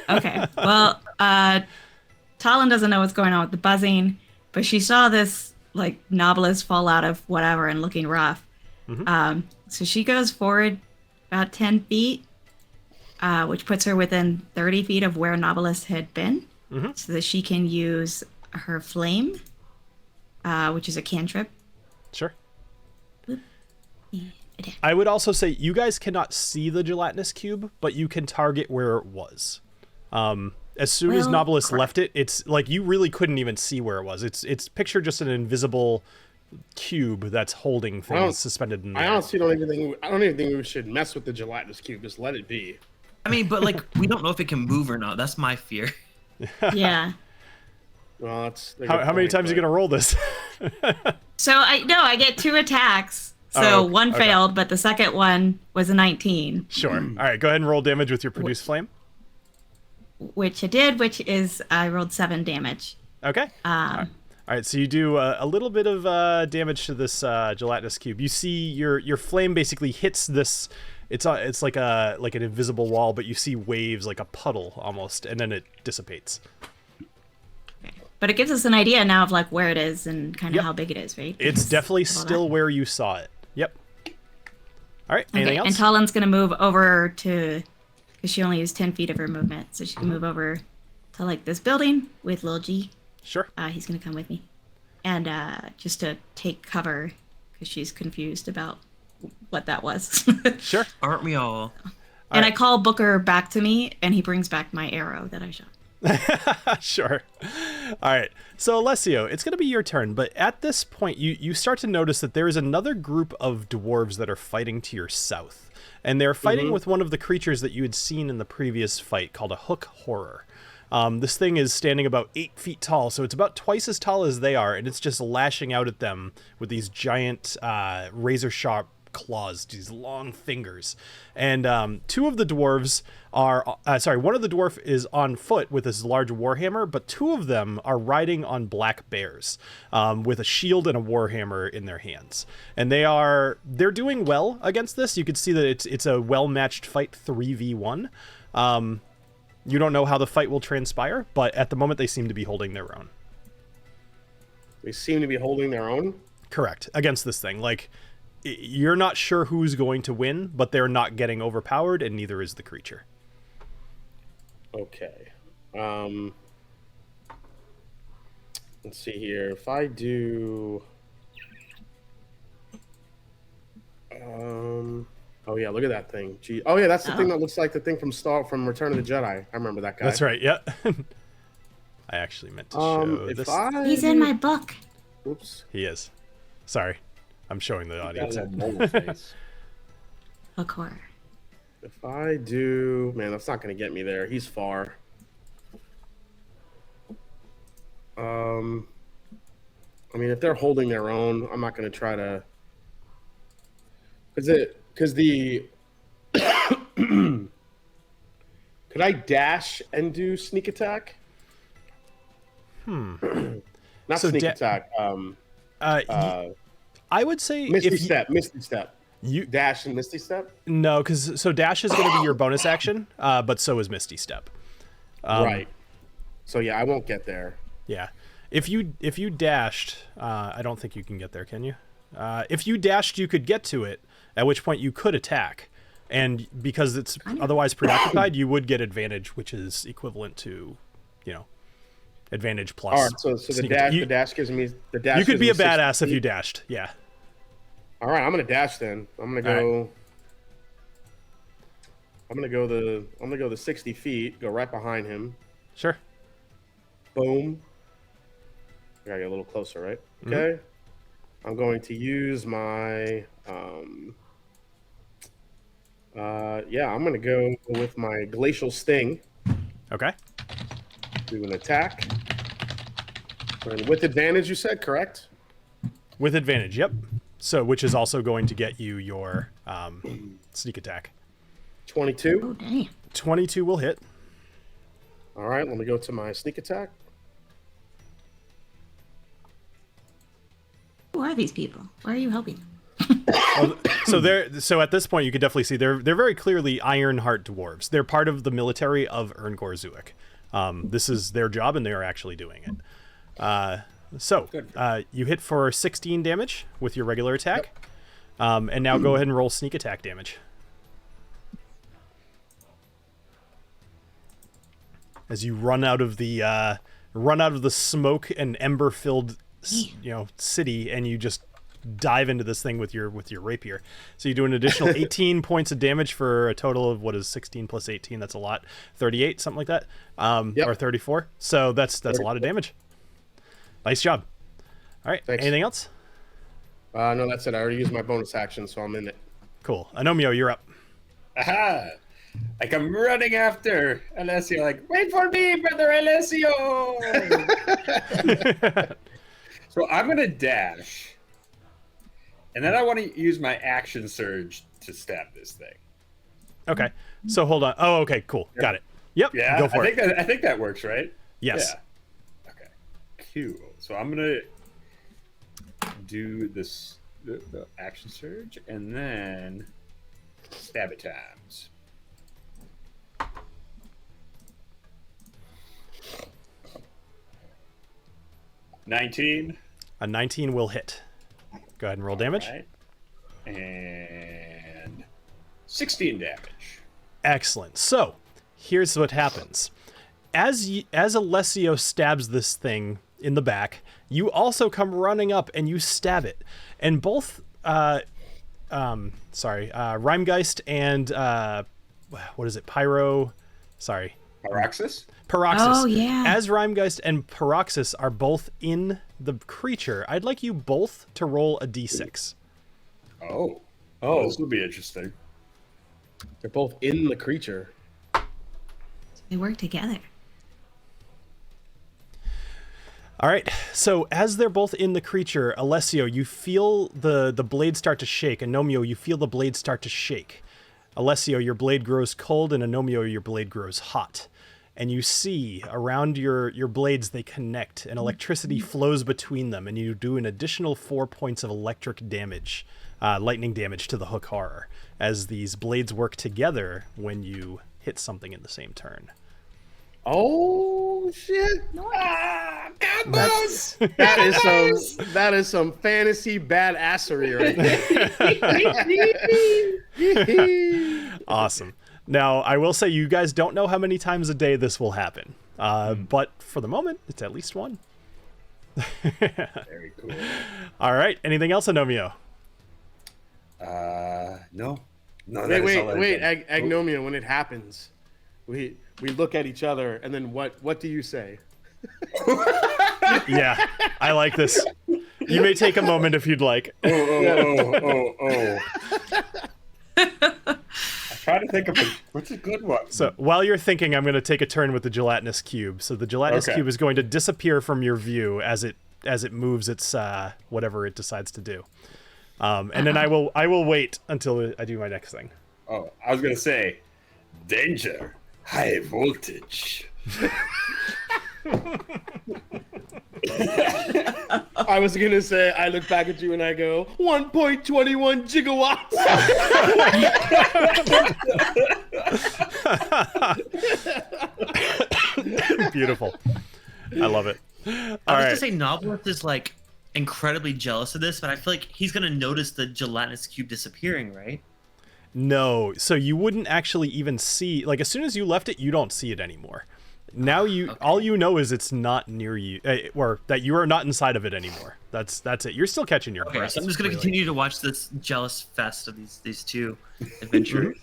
S5: Okay. Well, TaLin doesn't know what's going on with the buzzing, but she saw this like Knobolas fall out of whatever and looking rough. So she goes forward about 10 feet, which puts her within 30 feet of where Knobolas had been, so that she can use her flame, which is a cantrip.
S1: Sure.
S5: Boop.
S1: I would also say you guys cannot see the gelatinous cube, but you can target where it was. As soon as Knobolas left it, it's like you really couldn't even see where it was. It's picture just an invisible cube that's holding things suspended in the air.
S4: I honestly don't even think we should mess with the gelatinous cube. Just let it be.
S3: I mean, but like we don't know if it can move or not. That's my fear.
S5: Yeah.
S4: Well, that's
S1: how many times are you gonna roll this?
S5: So I get 2 attacks. So one failed, but the second one was a 19.
S1: Sure. All right, go ahead and roll damage with your produce flame.
S5: Which I did, which is I rolled 7 damage.
S1: Okay. All right, so you do a little bit of damage to this gelatinous cube. You see your flame basically hits this. It's like an invisible wall, but you see waves like a puddle almost, and then it dissipates.
S5: But it gives us an idea now of like where it is and kind of how big it is, right?
S1: It's definitely still where you saw it. Yep. All right. Anything else?
S5: And TaLin's gonna move over to, because she only used 10 feet of her movement, so she can move over to like this building with Lil G.
S1: Sure.
S5: He's gonna come with me, and just to take cover because she's confused about what that was.
S1: Sure.
S3: Aren't we all?
S5: And I call Booker back to me, and he brings back my arrow that I shot.
S1: Sure. All right. So Alessio, it's going to be your turn, but at this point you start to notice that there is another group of dwarves that are fighting to your south. And they're fighting with one of the creatures that you had seen in the previous fight called a hook horror. This thing is standing about 8 feet tall, so it's about twice as tall as they are, and it's just lashing out at them with these giant razor-sharp claws, these long fingers. And two of the dwarves are one of the dwarf is on foot with this large warhammer, but 2 of them are riding on black bears with a shield and a warhammer in their hands. And they're doing well against this. You can see that it's a well-matched fight, 3v1. You don't know how the fight will transpire, but at the moment they seem to be holding their own.
S4: They seem to be holding their own?
S1: Correct. Against this thing. Like, you're not sure who's going to win, but they're not getting overpowered, and neither is the creature.
S4: Okay. Let's see here. If I do... Oh yeah, look at that thing. Gee. Oh yeah, that's the thing that looks like the thing from Return of the Jedi. I remember that guy.
S1: That's right. Yeah. I actually meant to show this.
S5: He's in my book.
S4: Oops.
S1: He is. Sorry, I'm showing the audience.
S5: Book horror.
S4: If I do, man, that's not gonna get me there. He's far. I mean, if they're holding their own, I'm not gonna try to. Because the could I dash and do sneak attack? Not
S1: So
S4: sneak attack.
S1: I would say
S4: Misty step.
S1: You
S4: Dash and Misty step.
S1: No, because so dash is going to be your bonus action, but so is Misty Step.
S4: Right. So yeah, I won't get there.
S1: Yeah, if you dashed, I don't think you can get there, can you? If you dashed, you could get to it. At which point you could attack, and because it's otherwise preoccupied, you would get advantage, which is equivalent to, advantage plus.
S4: All right, so the dash gives me the dash.
S1: You could be a
S4: gives me
S1: badass
S4: 60
S1: if you dashed. Yeah.
S4: All right, I'm gonna dash then. I'm gonna go. I'm gonna go the 60 feet. Go right behind him.
S1: Sure.
S4: Boom. I gotta get a little closer, right? Okay. I'm going to use my. I'm gonna go with my Glacial Sting.
S1: Okay.
S4: Do an attack. And with advantage, you said, correct?
S1: With advantage, yep. So, which is also going to get you your sneak attack.
S4: 22.
S5: Oh, damn.
S1: 22 will hit.
S4: All right, let me go to my sneak attack.
S5: Who are these people? Why are you helping them?
S1: So at this point you could definitely see they're very clearly Ironheart dwarves. They're part of the military of Erngor Zuik. This is their job and they are actually doing it. You hit for 16 damage with your regular attack. And now go ahead and roll sneak attack damage. As you run out of the smoke and ember filled city, and you just dive into this thing with your rapier. So you do an additional 18 points of damage for a total of what is 16 plus 18. That's a lot. 38, something like that. Or 34. So that's a lot of damage. Nice job. All right.
S4: Thanks.
S1: Anything else?
S4: No, that's it. I already used my bonus action, so I'm in it.
S1: Cool. Agnomeio, you're up.
S2: Aha! Like I'm running after Alessio, like, wait for me, brother Alessio! So I'm going to dash. And then I want to use my action surge to stab this thing.
S1: Okay. So hold on. Oh, okay, cool. Got it. Yep.
S2: Yeah,
S1: Go for it.
S2: I think that works, right?
S1: Yes.
S2: Yeah. Okay. Cool. So I'm going to do this the action surge and then stab it times. $19.
S1: A 19 will hit. Go ahead and roll damage.
S2: Right. And 16 damage.
S1: Excellent. So, here's what happens. As Alessio stabs this thing in the back, you also come running up and you stab it. And both Rhymegeist and what is it?
S2: Pyroxis?
S1: Pyroxis.
S5: Oh, yeah.
S1: As Rhymegeist and Pyroxis are both in the creature, I'd like you both to roll a d6.
S2: Oh, this will be interesting.
S4: They're both in the creature.
S5: They work together.
S1: All right. So as they're both in the creature, Alessio, you feel the blade start to shake. And Agnomeio, you feel the blade start to shake. Alessio, your blade grows cold, and Agnomeio, your blade grows hot. And you see around your blades, they connect, and electricity flows between them, and you do an additional 4 points of electric damage, lightning damage to the hook horror, as these blades work together when you hit something in the same turn.
S4: Oh shit!
S5: Nice.
S4: That is some fantasy badassery right there.
S1: Awesome. Now, I will say you guys don't know how many times a day this will happen. But for the moment, it's at least one.
S2: Very cool.
S1: All right. Anything else, Agnomeio?
S2: No. No.
S4: Wait, Agnomeio. When it happens, we look at each other, and then what do you say?
S1: Yeah, I like this. You may take a moment if you'd like.
S2: Oh. I'm trying to think of what's a good one.
S1: So while you're thinking, I'm going to take a turn with the gelatinous cube. So the gelatinous cube is going to disappear from your view as it moves its whatever it decides to do. And then I will wait until I do my next thing.
S2: Oh, I was gonna say, danger, high voltage.
S4: I was gonna say, I look back at you and I go, 1.21 gigawatts.
S1: Beautiful. I love it.
S3: I was
S1: All right.
S3: gonna say Knobolas is like incredibly jealous of this, but I feel like he's gonna notice the gelatinous cube disappearing, right?
S1: No, so you wouldn't actually even see, like, as soon as you left it, you don't see it anymore. Now all you know is it's not near you, or that you are not inside of it anymore. That's it. You're still catching your breath.
S3: So I'm just gonna continue to watch this jealous fest of these two adventurers.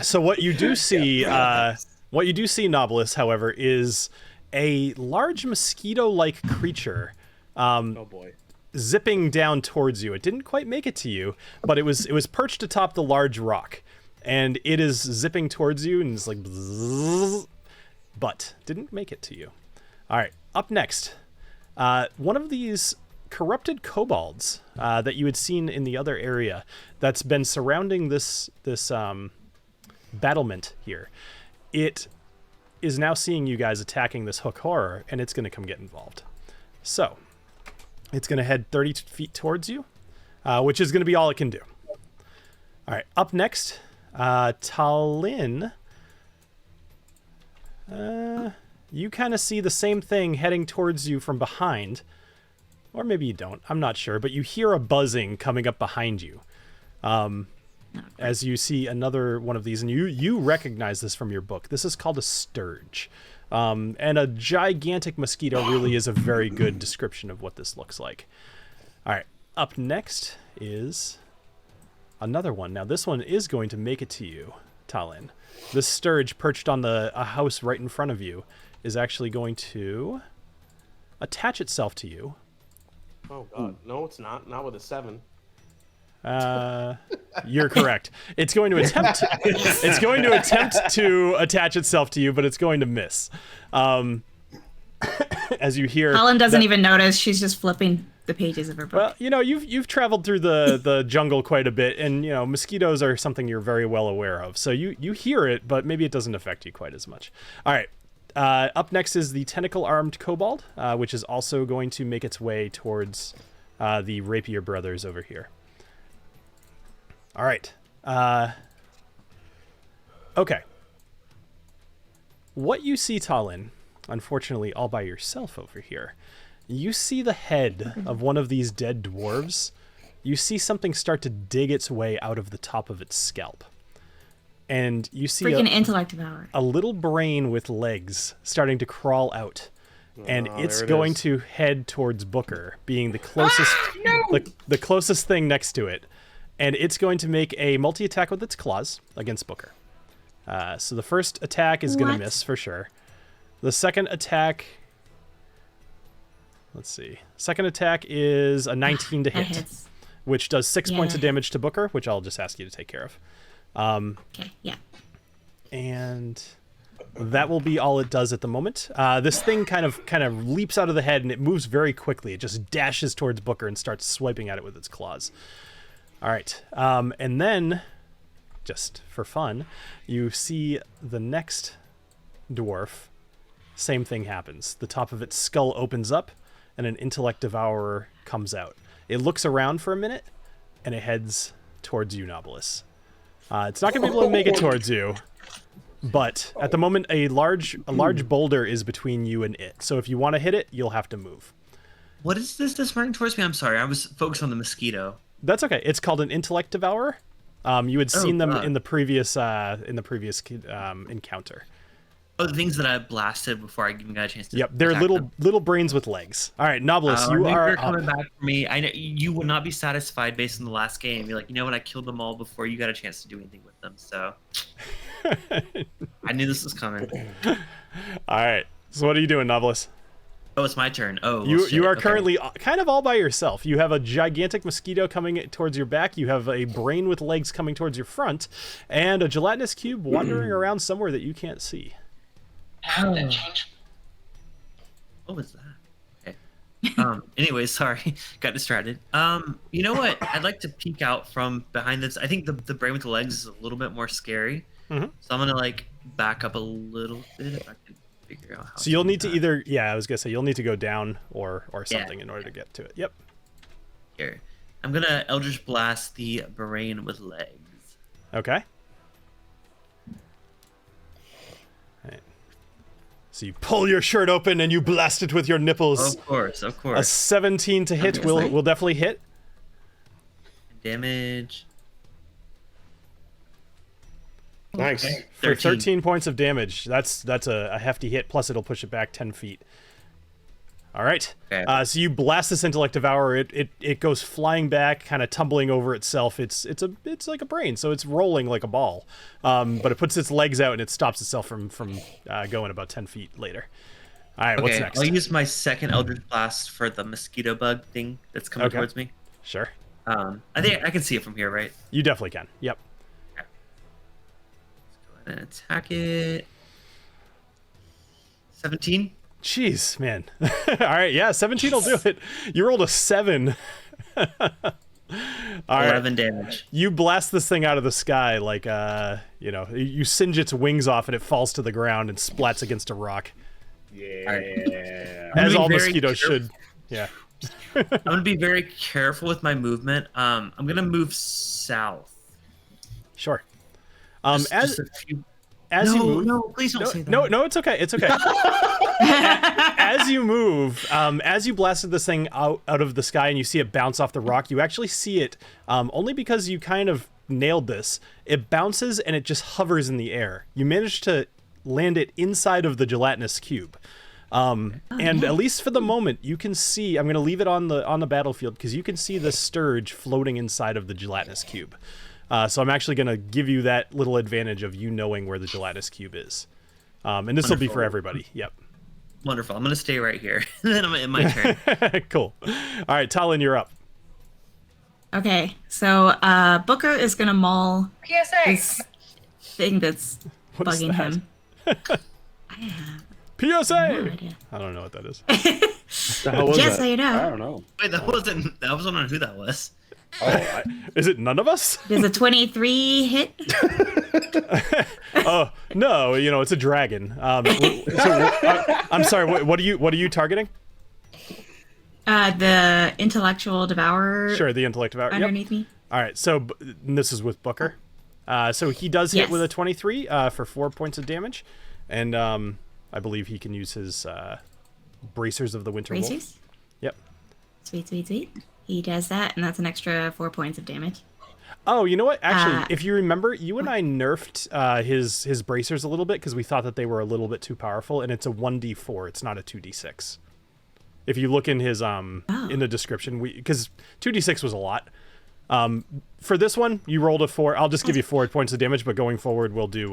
S1: So what you do see, Knobolas, however, is a large mosquito-like creature.
S4: Oh boy.
S1: Zipping down towards you. It didn't quite make it to you, but it was perched atop the large rock, and it is zipping towards you, and it's like, bzzz, but didn't make it to you. All right, up next, one of these corrupted kobolds that you had seen in the other area that's been surrounding this battlement here. It is now seeing you guys attacking this hook horror, and it's going to come get involved. So it's going to head 30 feet towards you, which is going to be all it can do. All right, up next, TaLin. You kind of see the same thing heading towards you from behind. Or maybe you don't. I'm not sure. But you hear a buzzing coming up behind you. As you see another one of these. And you recognize this from your book. This is called a sturge. And a gigantic mosquito really is a very good description of what this looks like. All right, up next is another one. Now, this one is going to make it to you, TaLin. This sturge perched on a house right in front of you is actually going to attach itself to you.
S4: Oh god, no, it's not. Not with a 7.
S1: You're correct. It's going to attempt. It's going to attempt to attach itself to you, but it's going to miss. As you hear,
S5: Helen doesn't even notice. She's just flipping the pages of her book.
S1: Well, you've traveled through the jungle quite a bit, and mosquitoes are something you're very well aware of. So you hear it, but maybe it doesn't affect you quite as much. All right. Up next is the tentacle-armed kobold, which is also going to make its way towards the rapier brothers over here. All right. Okay. What you see, TaLin, unfortunately all by yourself over here, you see the head of one of these dead dwarves. You see something start to dig its way out of the top of its scalp. And you see
S5: freaking intellect devour.
S1: A little brain with legs starting to crawl out. And it's going to head towards Booker, being the closest the closest thing next to it. And it's going to make a multi-attack with its claws against Booker. So the first attack is going to miss for sure. The second attack... Let's see. Second attack is a 19 to hit, which does 6 points of damage to Booker, which I'll just ask you to take care of.
S5: Okay, yeah.
S1: And that will be all it does at the moment. This thing kind of leaps out of the head, and it moves very quickly. It just dashes towards Booker and starts swiping at it with its claws. All right. And then, just for fun, you see the next dwarf. Same thing happens. The top of its skull opens up, and an intellect devourer comes out. It looks around for a minute, and it heads towards you, Knobolas. It's not going to be able to make it towards you, But at the moment, a large boulder is between you and it. So if you want to hit it, you'll have to move.
S3: What is this that's running towards me? I'm sorry. I was focused on the mosquito.
S1: That's okay. It's called an intellect devourer. You had seen them in the previous encounter.
S3: Oh, the things that I blasted before I even got a chance to.
S1: Yep, they're little brains with legs. All right, Knobolas, you are
S3: coming back for me. I know you would not be satisfied based on the last game. You're like, you know what? I killed them all before you got a chance to do anything with them. So I knew this was coming.
S1: All right. So what are you doing, Knobolas?
S3: Oh, it's my turn. Oh,
S1: you are currently kind of all by yourself. You have a gigantic mosquito coming towards your back. You have a brain with legs coming towards your front, and a gelatinous cube wandering around somewhere that you can't see.
S3: What was that? Okay. Anyway, sorry, got distracted. You know what? I'd like to peek out from behind this. I think the brain with the legs is a little bit more scary. So I'm gonna like back up a little bit if I can figure out how.
S1: So you'll need to either, I was gonna say you'll need to go down or something in order to get to it. Yep.
S3: Here, I'm gonna Eldritch Blast the brain with legs.
S1: Okay. So you pull your shirt open and you blast it with your nipples.
S3: Of course.
S1: A 17 to hit will definitely hit.
S3: Damage.
S4: Nice.
S3: Okay.
S1: For 13 points of damage. That's a hefty hit, plus it'll push it back 10 feet. All right.
S3: Okay.
S1: So you blast this intellect devourer. It goes flying back, kind of tumbling over itself. It's like a brain, so it's rolling like a ball. But it puts its legs out and it stops itself from going about 10 feet later. All right. What's next?
S3: I'll use my second Eldritch Blast for the mosquito bug thing that's coming towards me.
S1: Sure.
S3: I think I can see it from here, right?
S1: You definitely can. Yep.
S3: Okay. Let's go ahead and attack it. 17.
S1: Jeez, man. All right, yeah, 17 will do it. You rolled a 7. All
S3: 11 damage.
S1: You blast this thing out of the sky like, you singe its wings off and it falls to the ground and splats against a rock.
S2: Yeah.
S1: As all mosquitoes should. Yeah.
S3: I'm going to be very careful with my movement. I'm going to move south.
S1: Sure.
S3: Just a few...
S1: You move,
S3: no, please don't say that.
S1: No, it's okay. It's okay. As you move, as you blasted this thing out of the sky and you see it bounce off the rock, you actually see it, only because you kind of nailed this, it bounces and it just hovers in the air. You managed to land it inside of the gelatinous cube. And at least for the moment, you can see, I'm going to leave it on the battlefield because you can see the sturge floating inside of the gelatinous cube. So I'm actually going to give you that little advantage of you knowing where the gelatinous cube is. And this will be for everybody. Yep.
S3: Wonderful. I'm going to stay right here. Then I'm in my turn.
S1: Cool. All right, TaLin, you're up.
S5: Okay, so Booker is going to maul
S6: PSA.
S5: this thing that's
S1: What is
S5: bugging
S1: that?
S5: him. I have
S1: PSA!
S5: no idea.
S1: I don't know what that is.
S4: The hell was
S5: Just so
S4: that?
S5: you know.
S2: I don't know.
S3: Wait, that wasn't on who that was.
S1: Is it none of us?
S5: Does a 23 hit?
S1: Oh, no, it's a dragon. I'm sorry, what are you targeting?
S5: The intellectual devourer
S1: Sure, the intellect devourer. Yep.
S5: underneath me.
S1: All right, so this is with Booker. So he does hit
S5: Yes.
S1: with a 23 for 4 points of damage. And I believe he can use his Bracers of the Winter Wolf.
S5: Bracers?
S1: Yep.
S5: Sweet. He does that, and that's an extra 4 points of damage.
S1: Oh, you know what? Actually, if you remember, you and I nerfed his Bracers a little bit because we thought that they were a little bit too powerful, and it's a 1d4. It's not a 2d6. If you look in his in the description, because 2d6 was a lot. For this one, you rolled a 4. I'll just give you 4 points of damage, but going forward, we'll do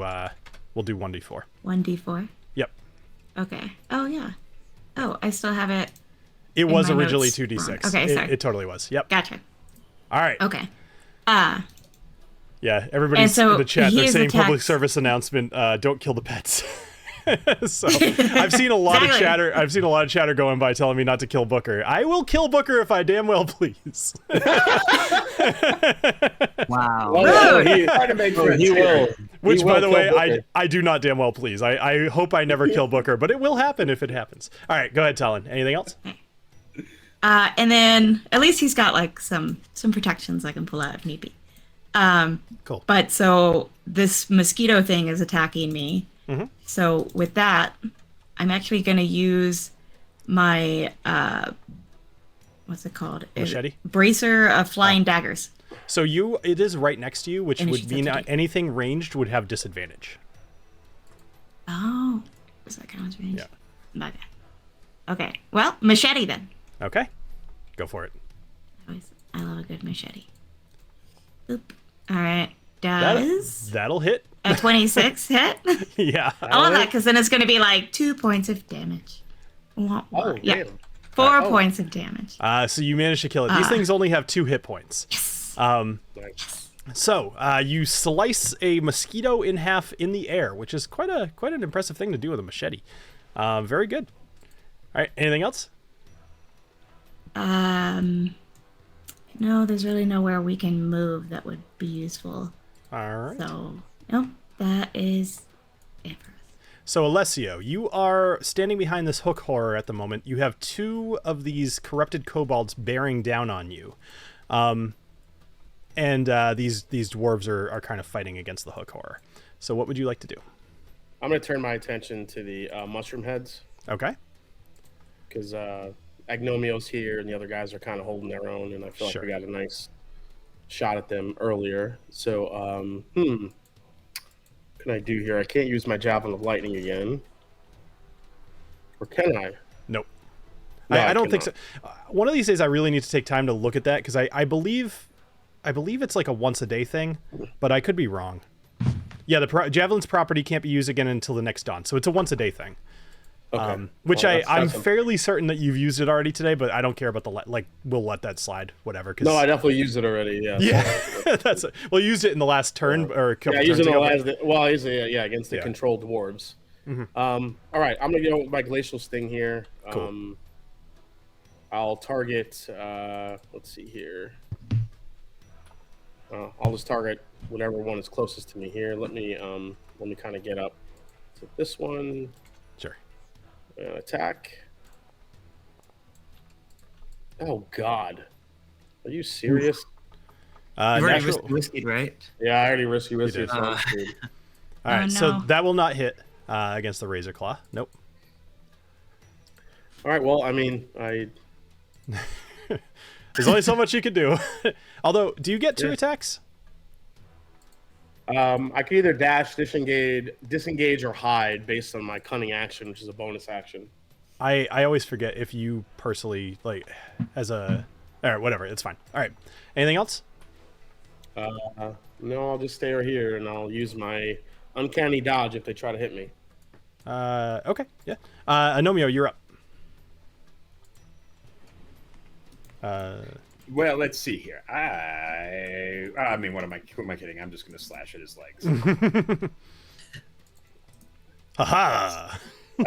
S1: 1d4.
S5: 1d4?
S1: Yep.
S5: Okay. Oh, yeah. Oh, I still have it.
S1: It was
S5: my
S1: originally
S5: notes
S1: 2d6.
S5: wrong. Okay, sorry.
S1: It totally was. Yep.
S5: Gotcha.
S1: All right.
S5: Okay.
S1: Yeah, everybody's
S5: And so
S1: in the chat.
S5: he
S1: They're
S5: is
S1: saying public
S5: attacked-
S1: service announcement: don't kill the pets. So I've seen a lot of
S5: Exactly.
S1: chatter. I've seen a lot of chatter going by telling me not to kill Booker. I will kill Booker if I damn well please.
S3: Wow.
S2: Oh, he's trying to make friends
S4: He
S2: here.
S4: will.
S1: Which,
S4: He
S1: by
S4: will
S1: the
S4: kill
S1: way,
S4: Booker.
S1: I do not damn well please. I hope I never kill Booker, but it will happen if it happens. All right, go ahead, TaLin. Anything else?
S5: And then at least he's got like some protections I can pull out if need be.
S1: Cool.
S5: But so this mosquito thing is attacking me.
S1: Mm-hmm.
S5: So with that, I'm actually going to use my what's it called?
S1: Machete?
S5: Bracer of flying daggers.
S1: So it is right next to you, which
S5: And it
S1: would
S5: shoots
S1: mean
S5: up to
S1: anything ranged would have disadvantage.
S5: Oh, is that count as range?
S1: Yeah.
S5: Okay. Okay. Well, machete then.
S1: Okay. Go for it.
S5: I love a good machete. Oop. All right. Does
S1: That'll hit.
S5: a 26 hit?
S1: Yeah.
S5: I love that because then it's going to be like 2 points of damage.
S4: Oh,
S5: yeah.
S4: damn.
S5: 4 points of damage.
S1: So you managed to kill it. These things only have 2 hit points.
S5: Yes.
S4: Nice.
S1: So you slice a mosquito in half in the air, which is quite an impressive thing to do with a machete. Very good. All right. Anything else?
S5: No, there's really nowhere we can move that would be useful.
S1: All right.
S5: So, nope, that is it for us.
S1: So, Alessio, you are standing behind this hook horror at the moment. You have 2 of these corrupted kobolds bearing down on you. And these dwarves are kind of fighting against the hook horror. So what would you like to do?
S4: I'm going to turn my attention to the mushroom heads.
S1: Okay.
S4: Because Agnomeio's here and the other guys are kind of holding their own. And I feel
S1: Sure.
S4: like we got a nice shot at them earlier. So, what can I do here? I can't use my Javelin of Lightning again. Or can I?
S1: Nope.
S4: No,
S1: I don't think
S4: cannot.
S1: so. One of these days, I really need to take time to look at that because I believe it's like a once a day thing, but I could be wrong. Yeah, the Javelin's property can't be used again until the next dawn, so it's a once a day thing.
S4: Okay.
S1: Which
S4: Well,
S1: I'm
S4: that's
S1: fairly certain that you've used it already today, but I don't care about the we'll let that slide, whatever. Cause,
S4: No, I definitely used it already. Yeah.
S1: yeah, that's it. Well, you used it in the last turn or a couple
S4: Yeah, I
S1: turns
S4: used it
S1: ago.
S4: I used it against the
S1: Yeah.
S4: controlled dwarves. All right, I'm gonna go with my glacial sting here.
S1: Cool.
S4: I'll target. Let's see here. I'll just target whatever one is closest to me here. Let me kind of get up to this one.
S1: Sure.
S4: Attack. Oh God, are you serious?
S3: You've already
S1: Natural.
S3: whiskeyed, right?
S4: Yeah, I already risky it. So I'm
S3: did.
S4: screwed.
S1: All right,
S5: Oh,
S1: so
S5: no.
S1: that will not hit against the Razor Claw. Nope.
S4: All right, well, I mean,
S1: There's only so much you can do. Although, do you get 2
S4: Yeah.
S1: attacks?
S4: I can either dash, disengage, or hide based on my cunning action, which is a bonus action.
S1: I always forget if you personally as a or whatever. It's fine. All right. Anything else?
S4: No, I'll just stay right here and I'll use my uncanny dodge if they try to hit me.
S1: Okay. Yeah. Agnomeio, you're up.
S2: Well, let's see here. I mean, who am I kidding? I'm just going to slash at his legs.
S1: Haha.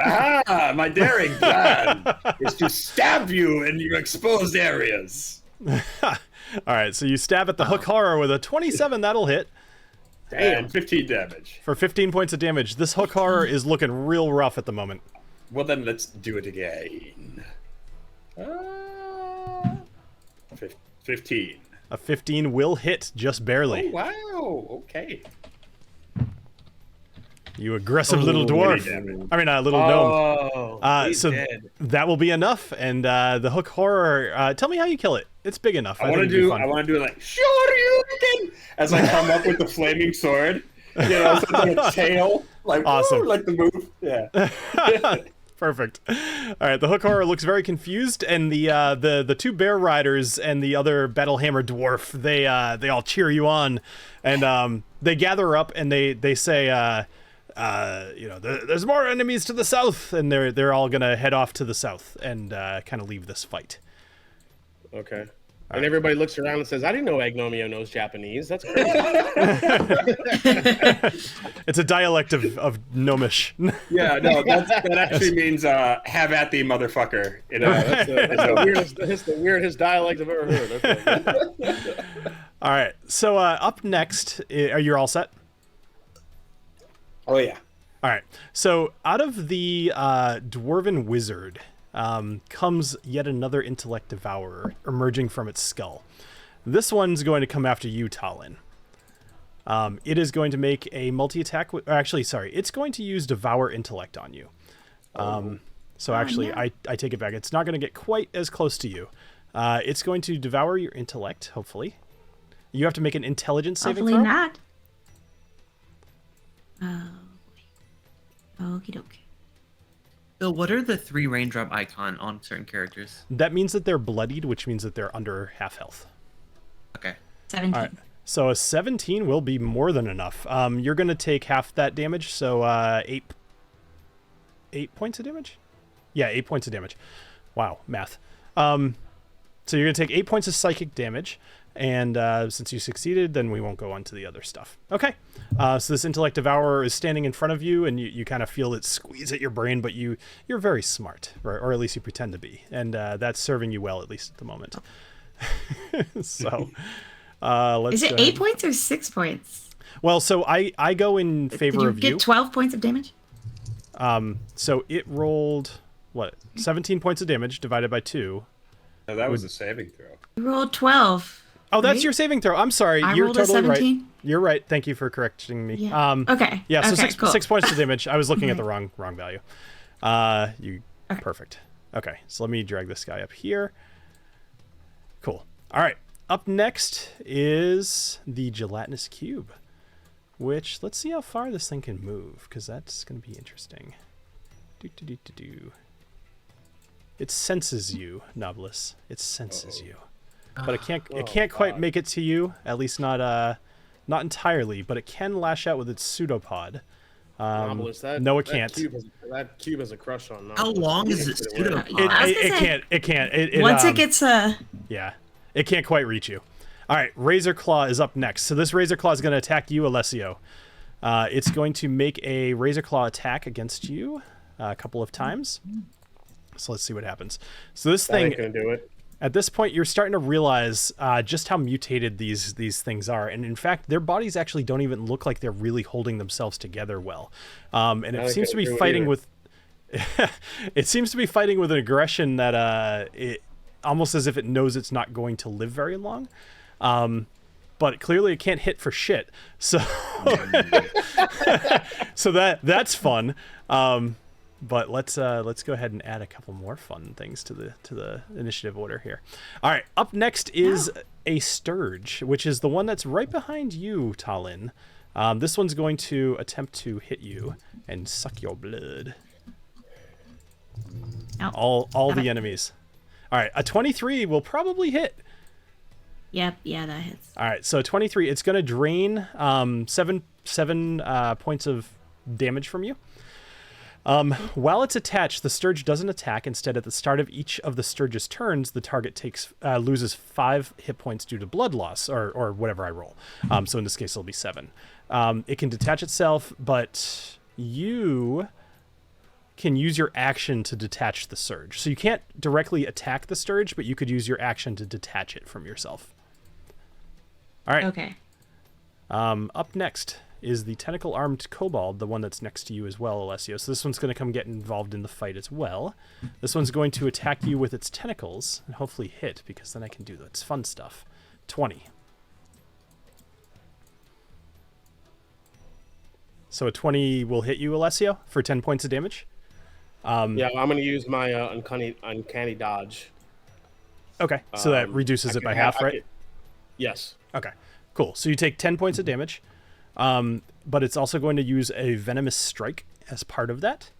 S2: Ah, my daring plan is to stab you in your exposed areas.
S1: All right. So you stab at the hook horror with a 27. That'll hit
S2: And 15 damage.
S1: for 15 points of damage. This hook horror is looking real rough at the moment.
S2: Well, then let's do it again. 15.
S1: A 15 will hit just barely.
S2: Oh, wow. Okay.
S1: You aggressive little dwarf.
S2: damage.
S1: I mean, little gnome.
S4: Oh, he's
S1: So
S4: dead.
S1: that will be enough. And the hook horror. Tell me how you kill it. It's big enough.
S2: I want to
S1: think it'd be
S2: do.
S1: fun.
S2: I want to do it like Shoryuken as I come up with the flaming sword. You know, something like a tail, like
S1: Awesome.
S2: woo, like the move. Yeah.
S1: Perfect. All right, the hook horror looks very confused, and the 2 bear riders and the other battle hammer dwarf they all cheer you on, and they gather up and they say there's more enemies to the south, and they're all gonna head off to the south and kind of leave this fight.
S4: Okay. And everybody looks around and says, I didn't know Agnomeio knows Japanese. That's crazy.
S1: It's a dialect of Gnomish.
S2: Yeah. No, that actually means "have at thee, motherfucker." You know,
S4: That's the weirdest dialect I've ever heard. Okay.
S1: All right, so up next, are you all set?
S2: oh yeah.
S1: All right. So out of the dwarven wizard comes yet another intellect devourer emerging from its skull. This one's going to come after you, TaLin. It is going to make a multi-attack. It's going to use Devour Intellect on you. I take it back. It's not going to get quite as close to you. It's going to devour your intellect, hopefully. You have to make an intelligence saving throw.
S5: Hopefully not. Oh, boy. Okie dokie.
S3: Bill, what are the 3 raindrop icon on certain characters?
S1: That means that they're bloodied, which means that they're under half health.
S3: Okay.
S5: 17.
S1: All right. So a 17 will be more than enough. You're going to take half that damage, so 8 points of damage? Yeah, 8 points of damage. Wow, math. So you're going to take 8 points of psychic damage, and since you succeeded, then we won't go on to the other stuff. Okay, so this Intellect Devourer is standing in front of you, and you kind of feel it squeeze at your brain, but you're very smart, or at least you pretend to be, and that's serving you well, at least at the moment. So let's
S5: Is it 8 points or 6 points?
S1: Well, so I go in favor of you.
S5: Did you get 12 points of damage?
S1: So it rolled, 17 points of damage divided by 2.
S2: No, that was a saving throw.
S5: You rolled 12.
S1: Oh, that's
S5: right?
S1: your saving throw. I'm sorry.
S5: I
S1: You're
S5: rolled a
S1: totally
S5: 17.
S1: right. You're right. Thank you for correcting me.
S5: Yeah. Okay.
S1: Yeah, so
S5: okay, cool.
S1: 6 points of damage. I was looking at the wrong value. Perfect. Okay, so let me drag this guy up here. Cool. All right. Up next is the gelatinous cube, which let's see how far this thing can move, because that's going to be interesting. It senses you, Knobolas. It senses you, but it can't quite make it to you. At least not entirely. But it can lash out with its pseudopod.
S4: Knobolas,
S1: no, it can't.
S4: That cube has a crush on Knobolas.
S3: How long is it pseudo?
S1: It can't.
S5: Once it gets
S1: yeah, it can't quite reach you. All right, Razor Claw is up next. So this Razor Claw is going to attack you, Alessio. It's going to make a Razor Claw attack against you a couple of times. So let's see what happens. So this thing,
S4: gonna do it.
S1: At this point, you're starting to realize just how mutated these things are, and in fact, their bodies actually don't even look like they're really holding themselves together well. And it seems to be fighting with. It seems to be fighting with an aggression that it almost as if it knows it's not going to live very long. But clearly, it can't hit for shit. So, so that's fun. But let's go ahead and add a couple more fun things to the initiative order here. All right, up next is a Sturge, which is the one that's right behind you, TaLin. This one's going to attempt to hit you and suck your blood. All the enemies. All right, a 23 will probably hit.
S5: Yep, yeah, that hits.
S1: All right, so 23. It's going to drain 7 points of damage from you. While it's attached, the Sturge doesn't attack. Instead, at the start of each of the Sturge's turns, the target loses 5 hit points due to blood loss, or whatever I roll. So in this case, it'll be 7. It can detach itself, but you can use your action to detach the Sturge. So you can't directly attack the Sturge, but you could use your action to detach it from yourself. All right.
S5: Okay.
S1: Up next is the tentacle-armed kobold, the one that's next to you as well, Alessio. So this one's going to come get involved in the fight as well. This one's going to attack you with its tentacles and hopefully hit, because then I can do its fun stuff. 20. So a 20 will hit you, Alessio, for 10 points of damage.
S4: Yeah, I'm going to use my uncanny dodge.
S1: Okay, so that reduces it by half, right?
S4: Yes.
S1: Okay, cool. So you take 10 points of damage. But it's also going to use a venomous strike as part of that,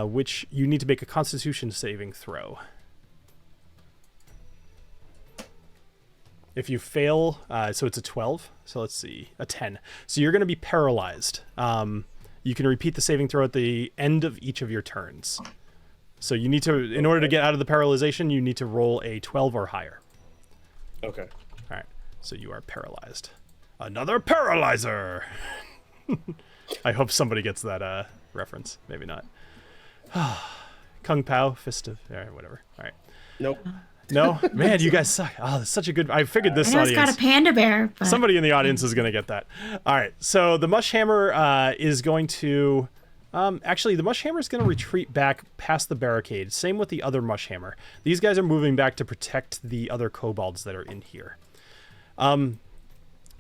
S1: which you need to make a Constitution saving throw. If you fail, so it's a 12. So let's see, a 10. So you're going to be paralyzed. You can repeat the saving throw at the end of each of your turns. So you need to, in order to get out of the paralyzation, you need to roll a 12 or higher.
S4: Okay.
S1: All right. So you are paralyzed. Another paralyzer. I hope somebody gets that reference. Maybe not. Kung Pao, fist of, all right, whatever. All right.
S4: Nope.
S1: No, man, you guys suck. Oh, that's such a good. I figured this
S5: I know
S1: audience.
S5: it's got a panda bear. But...
S1: Somebody in the audience is gonna get that. All right. So the mush hammer is going to. Actually, the mush hammer is going to retreat back past the barricade. Same with the other mush hammer. These guys are moving back to protect the other kobolds that are in here.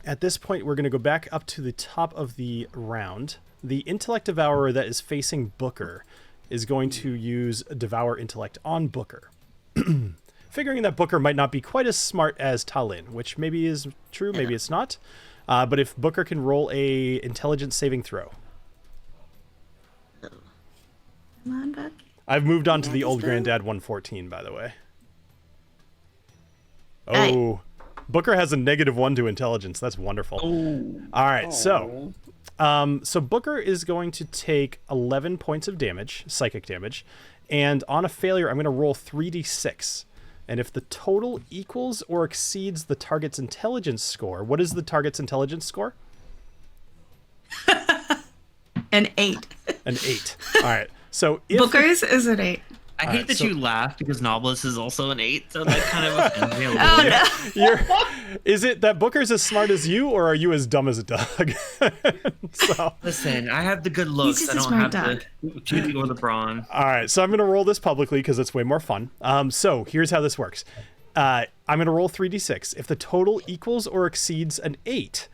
S1: at this point, we're going to go back up to the top of the round. The Intellect Devourer that is facing Booker is going to use Devour Intellect on Booker. Figuring that Booker might not be quite as smart as TaLin, which maybe is true, maybe it's not. But if Booker can roll a intelligence saving throw.
S5: Come on, Buck.
S1: I've moved on to the old Granddad 114, by the way. Oh, Booker has a -1 to intelligence. That's wonderful. All right, so Booker is going to take 11 points of damage, psychic damage, and on a failure, I'm going to roll 3d6. And if the total equals or exceeds the target's intelligence score, what is the target's intelligence score?
S5: An 8.
S1: An 8. All right. So if
S5: Booker's is an 8.
S3: I hate that you laughed because Knobolas is also an 8, so that kind of offends me a little bit.
S1: Is it that Booker's as smart as you, or are you as dumb as a dog? So,
S3: listen, I have the good looks.
S5: He's
S3: I
S5: just a
S3: don't have
S5: smart
S3: the beauty or the brawn.
S1: all right, so I'm going to roll this publicly because it's way more fun. So here's how this works. I'm going to roll 3d6. If the total equals or exceeds an 8,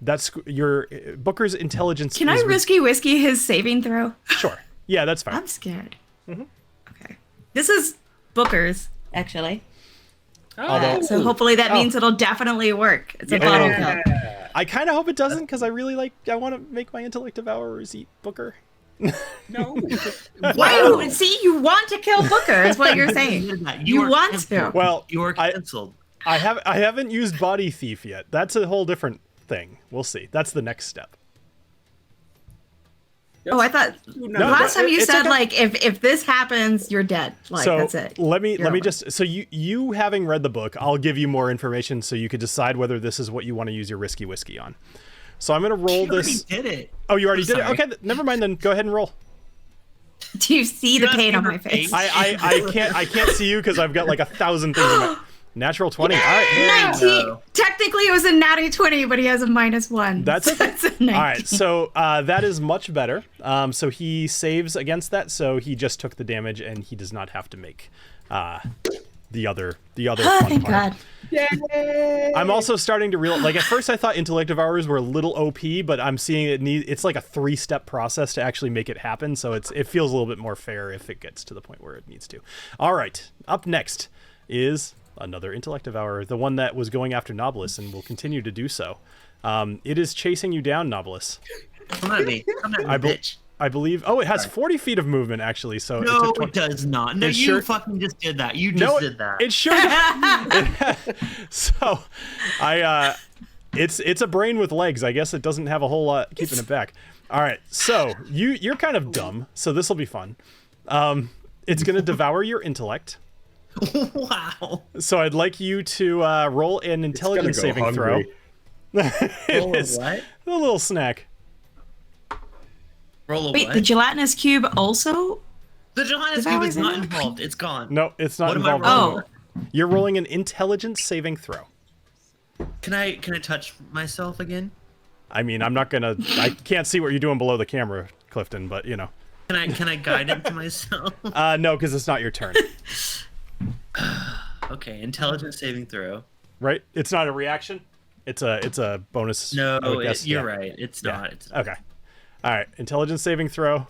S1: that's your Booker's intelligence.
S5: Can I risky whiskey his saving throw?
S1: Sure. Yeah, that's fine.
S5: I'm scared. Okay. This is Booker's, actually.
S1: Although,
S5: So hopefully that means it'll definitely work. It's a bottle cup.
S1: I kind of hope it doesn't because I want to make my Intellect Devourers eat Booker.
S2: No.
S5: Wow. See, you want to kill Booker, is what you're saying. You want to.
S1: Well,
S3: You are canceled.
S1: I haven't used Body Thief yet. That's a whole different thing. We'll see. That's the next step.
S5: Oh, I thought last time you said,
S1: okay.
S5: like, if this happens, you're dead. Like,
S1: So
S5: that's it.
S1: let me
S5: You're over.
S1: just so you having read the book, I'll give you more information so you could decide whether this is what you want to use your risky whiskey on. So I'm gonna roll this.
S3: You did it.
S1: Oh, you already did it.
S3: sorry.
S1: Okay, never mind then. Go ahead and roll.
S5: Do you see the
S3: Just
S5: pain on
S3: your
S5: my face?
S3: face.
S1: I can't see you because I've got like 1,000 things in my natural 20. All right.
S5: 19. Technically, it was a natty 20, but he has a -1.
S1: That's
S5: so
S1: okay.
S5: that's a 19.
S1: All right, so that is much better. So he saves against that, so he just took the damage, and he does not have to make the other
S5: Oh,
S1: fun
S5: thank
S1: part.
S5: God.
S1: I'm also starting to realize, like, at first I thought Intellect Devourers were a little OP, but I'm seeing it's like a 3-step process to actually make it happen, so it feels a little bit more fair if it gets to the point where it needs to. All right, up next is another Intellect Devourer, the one that was going after Knobolas and will continue to do so. It is chasing you down, Knobolas.
S3: Come at me. Come at me, bitch.
S1: I believe. Oh, it has 40 feet of movement actually. So
S3: No,
S1: it took 20.
S3: it does not. No,
S1: It
S3: you
S1: sure-
S3: fucking just did that. You
S1: No,
S3: just did that.
S1: It sure. So, it's a brain with legs. I guess it doesn't have a whole lot keeping it back. All right, so you're kind of dumb. So this will be fun. It's gonna devour your intellect.
S3: Wow.
S1: So I'd like you to roll an intelligence
S2: go
S1: saving throw.
S2: hungry.
S3: Roll a
S1: It is
S3: what?
S1: a little snack.
S3: Roll a
S5: Wait,
S3: what?
S5: the gelatinous cube also?
S3: The gelatinous
S5: Devour
S3: cube is
S5: the
S3: not
S5: intellect?
S3: involved. It's gone.
S1: No, it's not
S3: What am I
S1: involved.
S3: rolling?
S5: Oh,
S1: You're rolling an intelligence saving throw.
S3: Can I touch myself again?
S1: I mean, I can't see what you're doing below the camera, Clifton, but you know.
S3: Can I guide it to myself?
S1: No, because it's not your turn,
S3: Okay, intelligence saving throw.
S1: right? It's not a reaction. It's a bonus.
S3: No,
S1: I would guess.
S3: you're
S1: Yeah.
S3: right. It's
S1: Yeah.
S3: not. It's
S1: Okay. All right. Intelligence saving throw.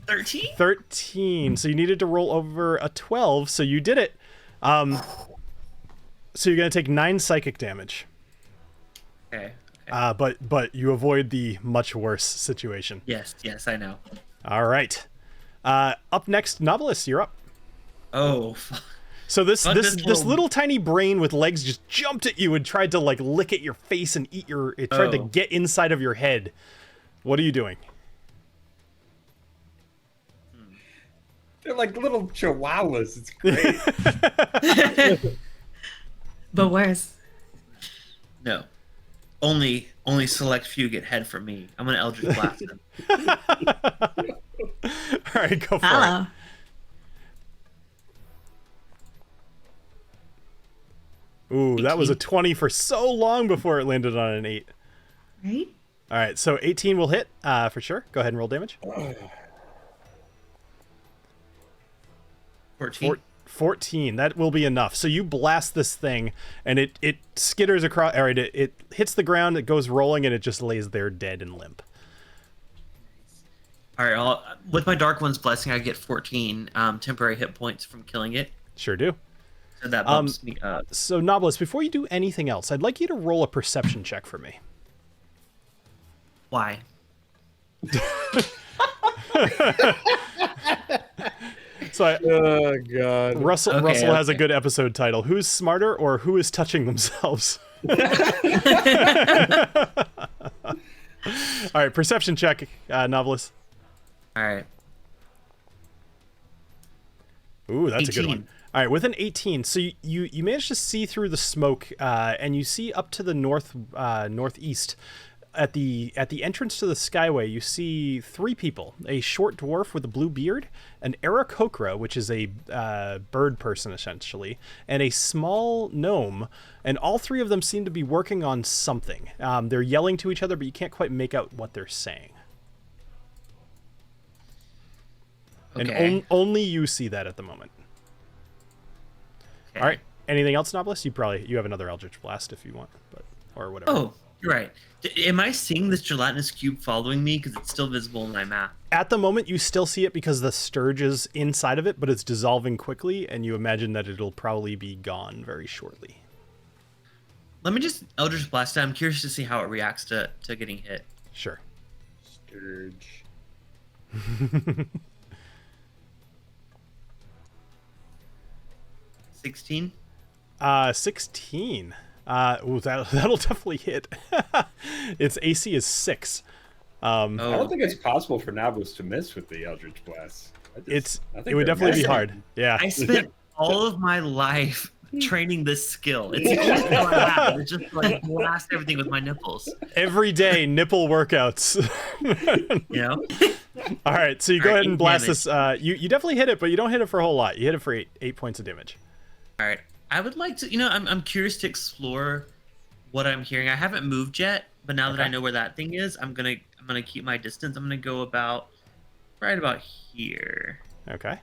S3: 13.
S1: 13. So you needed to roll over a 12. So you did it. So you're gonna take 9 psychic damage.
S3: Okay.
S1: But you avoid the much worse situation.
S3: Yes, I know.
S1: All right. Up next, Knobolas, you're up.
S3: Oh, fuck.
S1: So this
S3: Fuck this
S1: little tiny brain with legs just jumped at you and tried to like lick at your face and eat it tried to
S3: Oh.
S1: get inside of your head. What are you doing?
S2: They're like little chihuahuas. It's great.
S5: but worse.
S3: No. Only select few get head from me. I'm gonna Eldritch Blast them.
S1: All right, go for it.
S5: Hello.
S1: Ooh, that was a 20 for so long before it landed on an 8.
S5: Right?
S1: All right, so 18 will hit for sure. Go ahead and roll damage.
S3: 14.
S1: 14. That will be enough. So you blast this thing, and it skitters across. All right, it hits the ground, it goes rolling, and it just lays there dead and limp.
S3: All right, with my Dark One's blessing, I get 14 temporary hit points from killing it.
S1: Sure do.
S3: So that bumps me up.
S1: So Knobolas, before you do anything else, I'd like you to roll a perception check for me.
S3: Why?
S1: So
S4: Oh God.
S1: Russell has a good episode title. Who's smarter or who is touching themselves? All right, perception check, Knobolas.
S3: All right.
S1: Ooh, that's
S3: 18.
S1: a good one. All right, with an 18, so you managed to see through the smoke, and you see up to the northeast. At the entrance to the Skyway, you see 3 people: a short dwarf with a blue beard, an Aarakocra, which is a bird person essentially, and a small gnome. And all 3 of them seem to be working on something. They're yelling to each other, but you can't quite make out what they're saying.
S3: Okay.
S1: And only you see that at the moment.
S3: Okay.
S1: All right. Anything else, Knobolas? You have another Eldritch Blast if you want, or whatever.
S3: Oh, you're right. Am I seeing this gelatinous cube following me? Because it's still visible in my map.
S1: At the moment, you still see it because the Sturge is inside of it, but it's dissolving quickly, and you imagine that it'll probably be gone very shortly.
S3: Let me just Eldritch Blast it. I'm curious to see how it reacts to getting hit.
S1: Sure.
S2: Sturge.
S3: 16.
S1: 16. Ooh, that'll definitely hit. Its AC is 6.
S2: I don't think it's possible for Knobolas to miss with the Eldritch Blast.
S1: It would definitely be hard. Yeah.
S3: I spent all of my life training this skill. It's the only skill I have. It's just like blast everything with my nipples.
S1: Every day, nipple workouts.
S3: You know?
S1: All right, so you go
S3: All right,
S1: ahead and
S3: 8
S1: blast
S3: damage.
S1: this. You definitely hit it, but you don't hit it for a whole lot. You hit it for 8 points of damage.
S3: All right. I would like to, I'm curious to explore what I'm hearing. I haven't moved yet, but now that I know where that thing is, I'm gonna keep my distance. I'm gonna go right about here.
S1: Okay.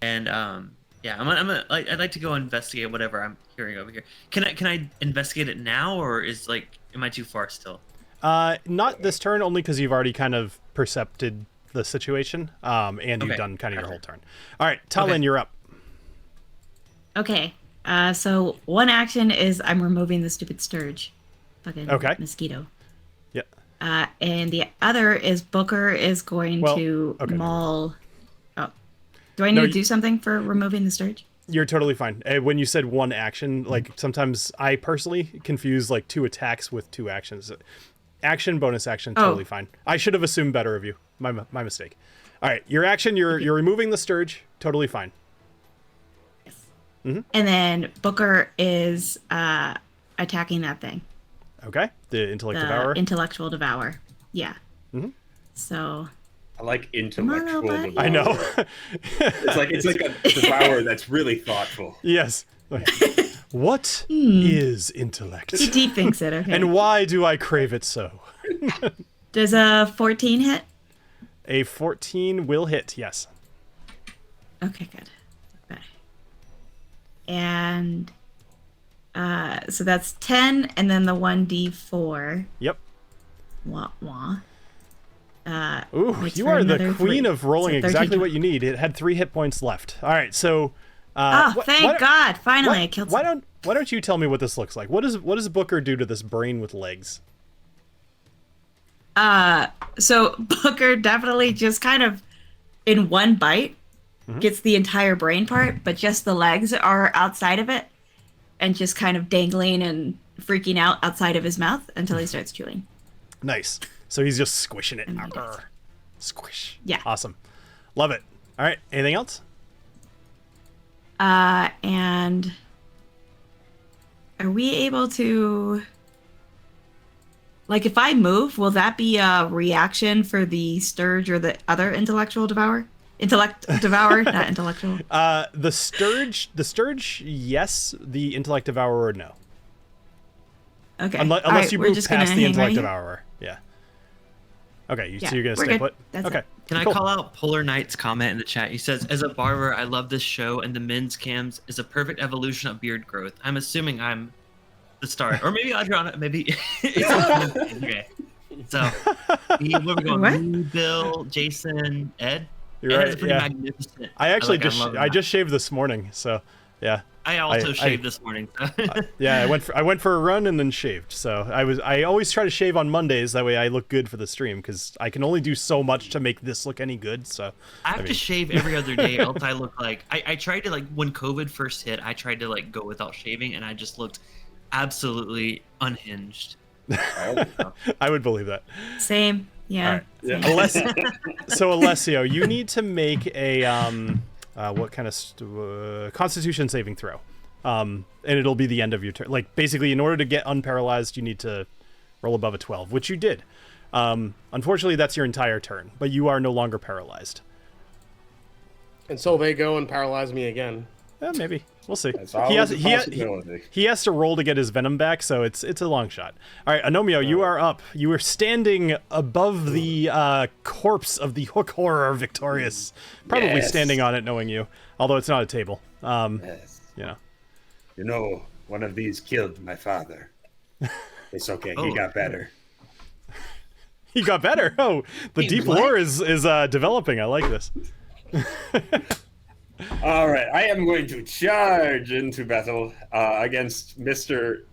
S3: And I'd like to go investigate whatever I'm hearing over here. Can I investigate it now, or am I too far still?
S1: Not this turn, only because you've already kind of percepted the situation, and you've done kind of your whole turn. All right, TaLin, you're up.
S5: Okay. So one action is I'm removing the stupid Sturge. Fucking mosquito.
S1: Yeah.
S5: And the other is Booker is going to maul. Oh. Do I need to do something for removing the Sturge?
S1: You're totally fine. When you said one action, like sometimes I personally confuse like 2 attacks with 2 actions. Action, bonus action, totally fine. I should have assumed better of you. My mistake. All right, your action, you're removing the Sturge, totally fine.
S5: Mm-hmm. And then Booker is attacking that thing.
S1: Okay, the Devourer.
S5: Intellectual Devourer. Yeah.
S1: Mm-hmm.
S5: So.
S2: I like intellectual Devourer.
S1: I know.
S2: it's like a Devourer that's really thoughtful.
S1: Yes. Like, what is intellect?
S5: He deep thinks it. Okay.
S1: And why do I crave it so?
S5: Does a 14 hit?
S1: A 14 will hit. Yes.
S5: Okay, good. And so that's 10, and then the 1d4.
S1: Yep.
S5: Wah wah.
S1: Ooh, you are the queen of rolling exactly what you need. It had 3 hit points left. All right, so.
S5: Thank God! Finally, I killed.
S1: Why don't you tell me what this looks like? What does Booker do to this brain with legs?
S5: So Booker definitely just kind of, in one bite, gets the entire brain part, but just the legs are outside of it, and just kind of dangling and freaking out outside of his mouth until he starts chewing.
S1: Nice. So he's just squishing it. Squish.
S5: Yeah.
S1: Awesome. Love it. All right. Anything else?
S5: And are we able to, like, if I move, will that be a reaction for the Sturge or the other intellectual Devourer? Intellect Devourer, not intellectual.
S1: The Sturge, yes. The Intellect Devourer, no.
S5: Okay.
S1: Unless you move past the Intellect Devourer. Yeah. Okay,
S5: Yeah,
S1: so you're gonna
S5: we're
S1: stay
S5: good.
S1: put.
S5: That's
S1: Okay.
S5: it.
S3: Can
S1: cool.
S3: I call out Polar Knight's comment in the chat? He says, "As a barber, I love this show, and the men's cams is a perfect evolution of beard growth." I'm assuming I'm the start, or maybe Adriana. Maybe it's okay. So, what are we going?
S5: What?
S3: Me, Bill, Jason, Ed.
S1: You're
S3: Ed
S1: right.
S3: is pretty
S1: Yeah.
S3: magnificent.
S1: I actually
S3: I'm loving
S1: I
S3: that.
S1: just shaved this morning, so yeah.
S3: I also
S1: I-
S3: shaved this morning.
S1: Yeah, I went for a run and then shaved. So I always try to shave on Mondays, that way I look good for the stream, because I can only do so much to make this look any good. So
S3: I have
S1: mean-
S3: to shave every other day, else I look like I tried to, like, when COVID first hit, I tried to like go without shaving, and I just looked absolutely unhinged.
S1: I would believe that.
S5: Same. Yeah.
S1: All right.
S5: same.
S1: So Alessio, you need to make a what kind of Constitution saving throw, and it'll be the end of your turn. Like, basically, in order to get unparalyzed, you need to roll above a 12, which you did. Unfortunately, that's your entire turn, but you are no longer paralyzed.
S4: And so they go and paralyze me again.
S1: Maybe we'll see.
S2: That's always a possibility.
S1: He has to roll to get his venom back, so it's a long shot. All right, Agnomeio, you are up. You are standing above the corpse of the hook horror Victorious, probably
S2: Yes.
S1: standing on it, knowing you, although it's not a table.
S2: Yes.
S1: You know.
S2: You know, one of these killed my father. It's okay. He
S3: Oh.
S2: got better.
S1: He got better. Oh, the
S3: Wait,
S1: deep
S3: what?
S1: lore is developing. I like this.
S2: All right, I am going to charge into battle against Mr.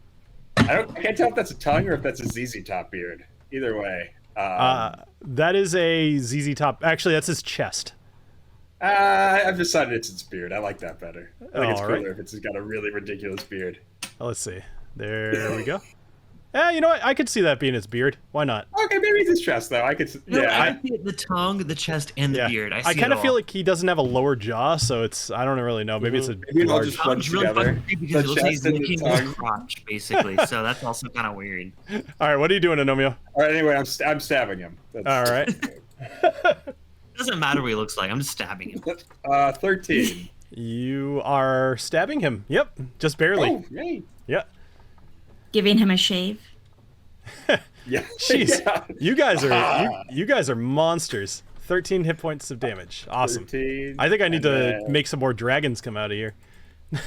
S2: I can't tell if that's a tongue or if that's a ZZ Top beard. Either way.
S1: That is a ZZ Top. Actually, that's his chest.
S2: I've decided it's its beard. I like that better. I think it's
S1: All
S2: cooler
S1: right.
S2: if it's got a really ridiculous beard.
S1: Let's see. There we go. You know what? I could see that being his beard. Why not?
S2: Okay, maybe it's his chest though. I could.
S3: No,
S2: Yeah.
S3: I see the tongue, the chest, and the
S1: Yeah.
S3: beard. I
S1: kind of feel like he doesn't have a lower jaw, so it's I don't really know. Maybe it's a
S2: Maybe it'll
S1: large.
S2: just
S3: That
S2: run
S3: was really
S2: together.
S3: fucking creepy because it
S2: The
S3: looks like he's
S2: chest and the
S3: licking his
S2: tongue.
S3: crotch, basically. So that's also kind of weird.
S1: All right, what are you doing, Agnomeio?
S2: All right. Anyway, I'm stabbing him.
S1: All right.
S3: It doesn't matter what he looks like. I'm just stabbing him.
S2: 13.
S1: You are stabbing him. Yep, just barely.
S2: Oh, yay.
S1: Yeah.
S5: Giving him a shave.
S2: Yeah.
S1: Jeez,
S2: Yeah.
S1: you guys are you guys are monsters. 13 hit points of damage. Awesome.
S2: 13,
S1: I think I need to
S2: and then-
S1: make some more dragons come out of here.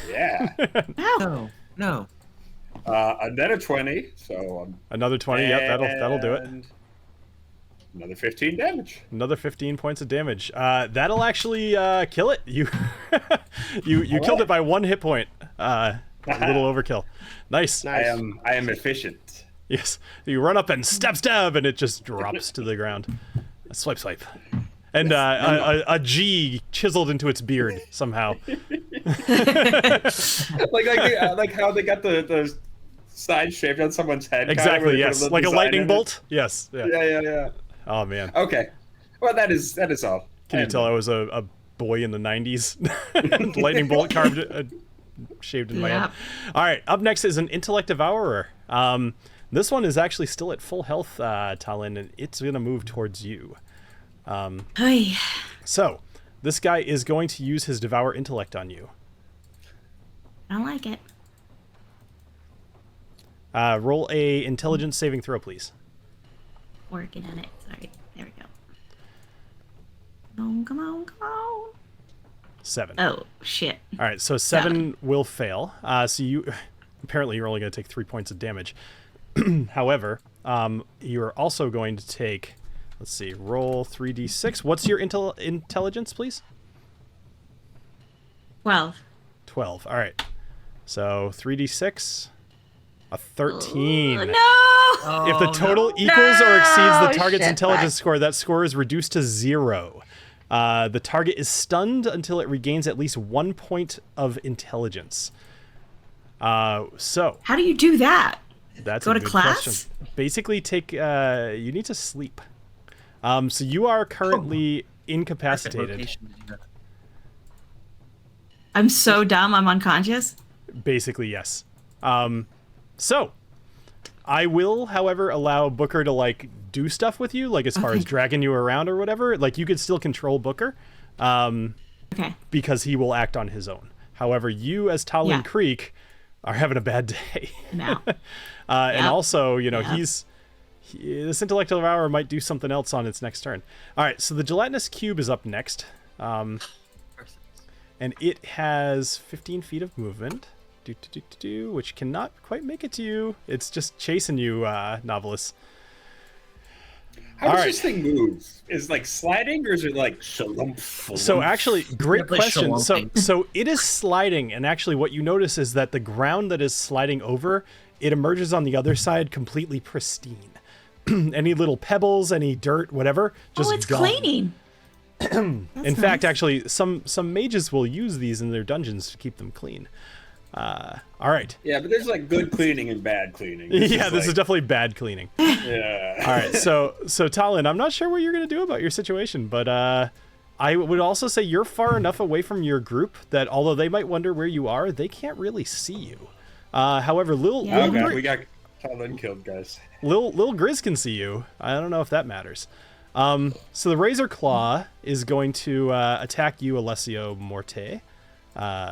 S2: Yeah.
S5: Ow.
S3: No.
S2: And then a 20. So
S1: Another 20. Yep, that'll do it.
S2: and Another 15 damage.
S1: Another 15 points of damage. That'll actually kill it. You you killed it by 1 hit point. A little overkill. Nice.
S2: I am efficient.
S1: Yes. You run up and stab, and it just drops to the ground. Swipe. And a G chiseled into its beard somehow.
S2: like how they got the side shaved on someone's head. kinda, where
S1: Exactly.
S2: they put
S1: Yes.
S2: little
S1: Like a
S2: design
S1: lightning
S2: in it.
S1: bolt. Yes. Yeah.
S2: Yeah.
S1: Oh man.
S2: Okay. Well, that is all.
S1: Can you tell I was a boy in the 90s? Lightning bolt carved, shaved in my head.
S5: Yep.
S1: All right, up next is an Intellect Devourer. This one is actually still at full health, TaLin, and it's going to move towards you.
S5: Hey.
S1: So, this guy is going to use his Devour Intellect on you.
S5: I don't like it.
S1: Roll a Intelligence saving throw, please.
S5: Working on it. Sorry. There we go. Come on.
S1: 7.
S5: Oh, shit.
S1: All right, so 7 will fail. So you apparently you're only going to take 3 points of damage. However, you're also going to take, let's see, roll 3d6. What's your intelligence, please?
S5: 12.
S1: 12. All right. So 3d6, a 13.
S5: No!
S1: If the total equals or exceeds the target's
S5: Shit,
S1: intelligence score, that score is reduced to 0. The target is stunned until it regains at least 1 point of intelligence. So
S5: How do you do that?
S1: that's
S5: Go
S1: a
S5: to
S1: good
S5: class?
S1: question. Basically, you need to sleep. So you are currently incapacitated.
S3: Location.
S5: I'm so dumb, I'm unconscious.
S1: Basically, yes. So I will, however, allow Booker to like do stuff with you, like as far as dragging you around or whatever. Like you could still control Booker,
S5: Okay.
S1: because he will act on his own. However, you as TaLin
S5: Yeah.
S1: Creek are having a bad day.
S5: No.
S1: And
S5: Yep.
S1: also, you know,
S5: Yep.
S1: this intellect devourer might do something else on its next turn. All right, so the gelatinous cube is up next. And it has 15 feet of movement, which cannot quite make it to you. It's just chasing you, Knobolas.
S2: How does this thing move? Is it like sliding or is it like shalumph?
S1: So actually, great
S3: like
S1: question.
S3: shalumping.
S1: So it is sliding, and actually what you notice is that the ground that is sliding over, it emerges on the other side completely pristine. Any little pebbles, any dirt, whatever, just
S5: it's
S1: gone.
S5: cleaning.
S1: In fact, actually, some mages will use these in their dungeons to keep them clean. All right.
S2: Yeah, but there's like good cleaning and bad cleaning.
S1: This is definitely bad cleaning.
S2: Yeah.
S1: All right, so TaLin, I'm not sure what you're going to do about your situation, but I would also say you're far enough away from your group that although they might wonder where you are, they can't really see you. However,
S2: Okay, we got TaLin killed, guys.
S1: Lil Grizz can see you. I don't know if that matters. So the Razor Claw is going to attack you, Alessio Morte,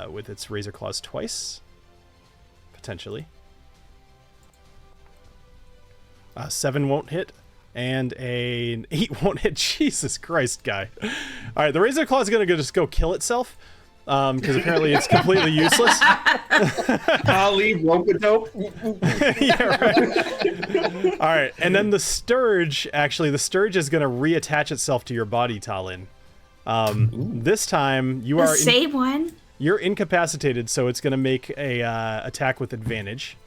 S1: with its Razor Claws twice, potentially. 7 won't hit, and an 8 won't hit. Jesus Christ, guy. All right, the Razor Claw is going to just go kill itself, because apparently it's completely useless.
S2: Ali rope-a-dope.
S1: Yeah, right. All right, and then the Sturge, the Sturge is going to reattach itself to your body, TaLin. This time, you are...
S5: Same one?
S1: You're incapacitated, so it's going to make a attack with advantage.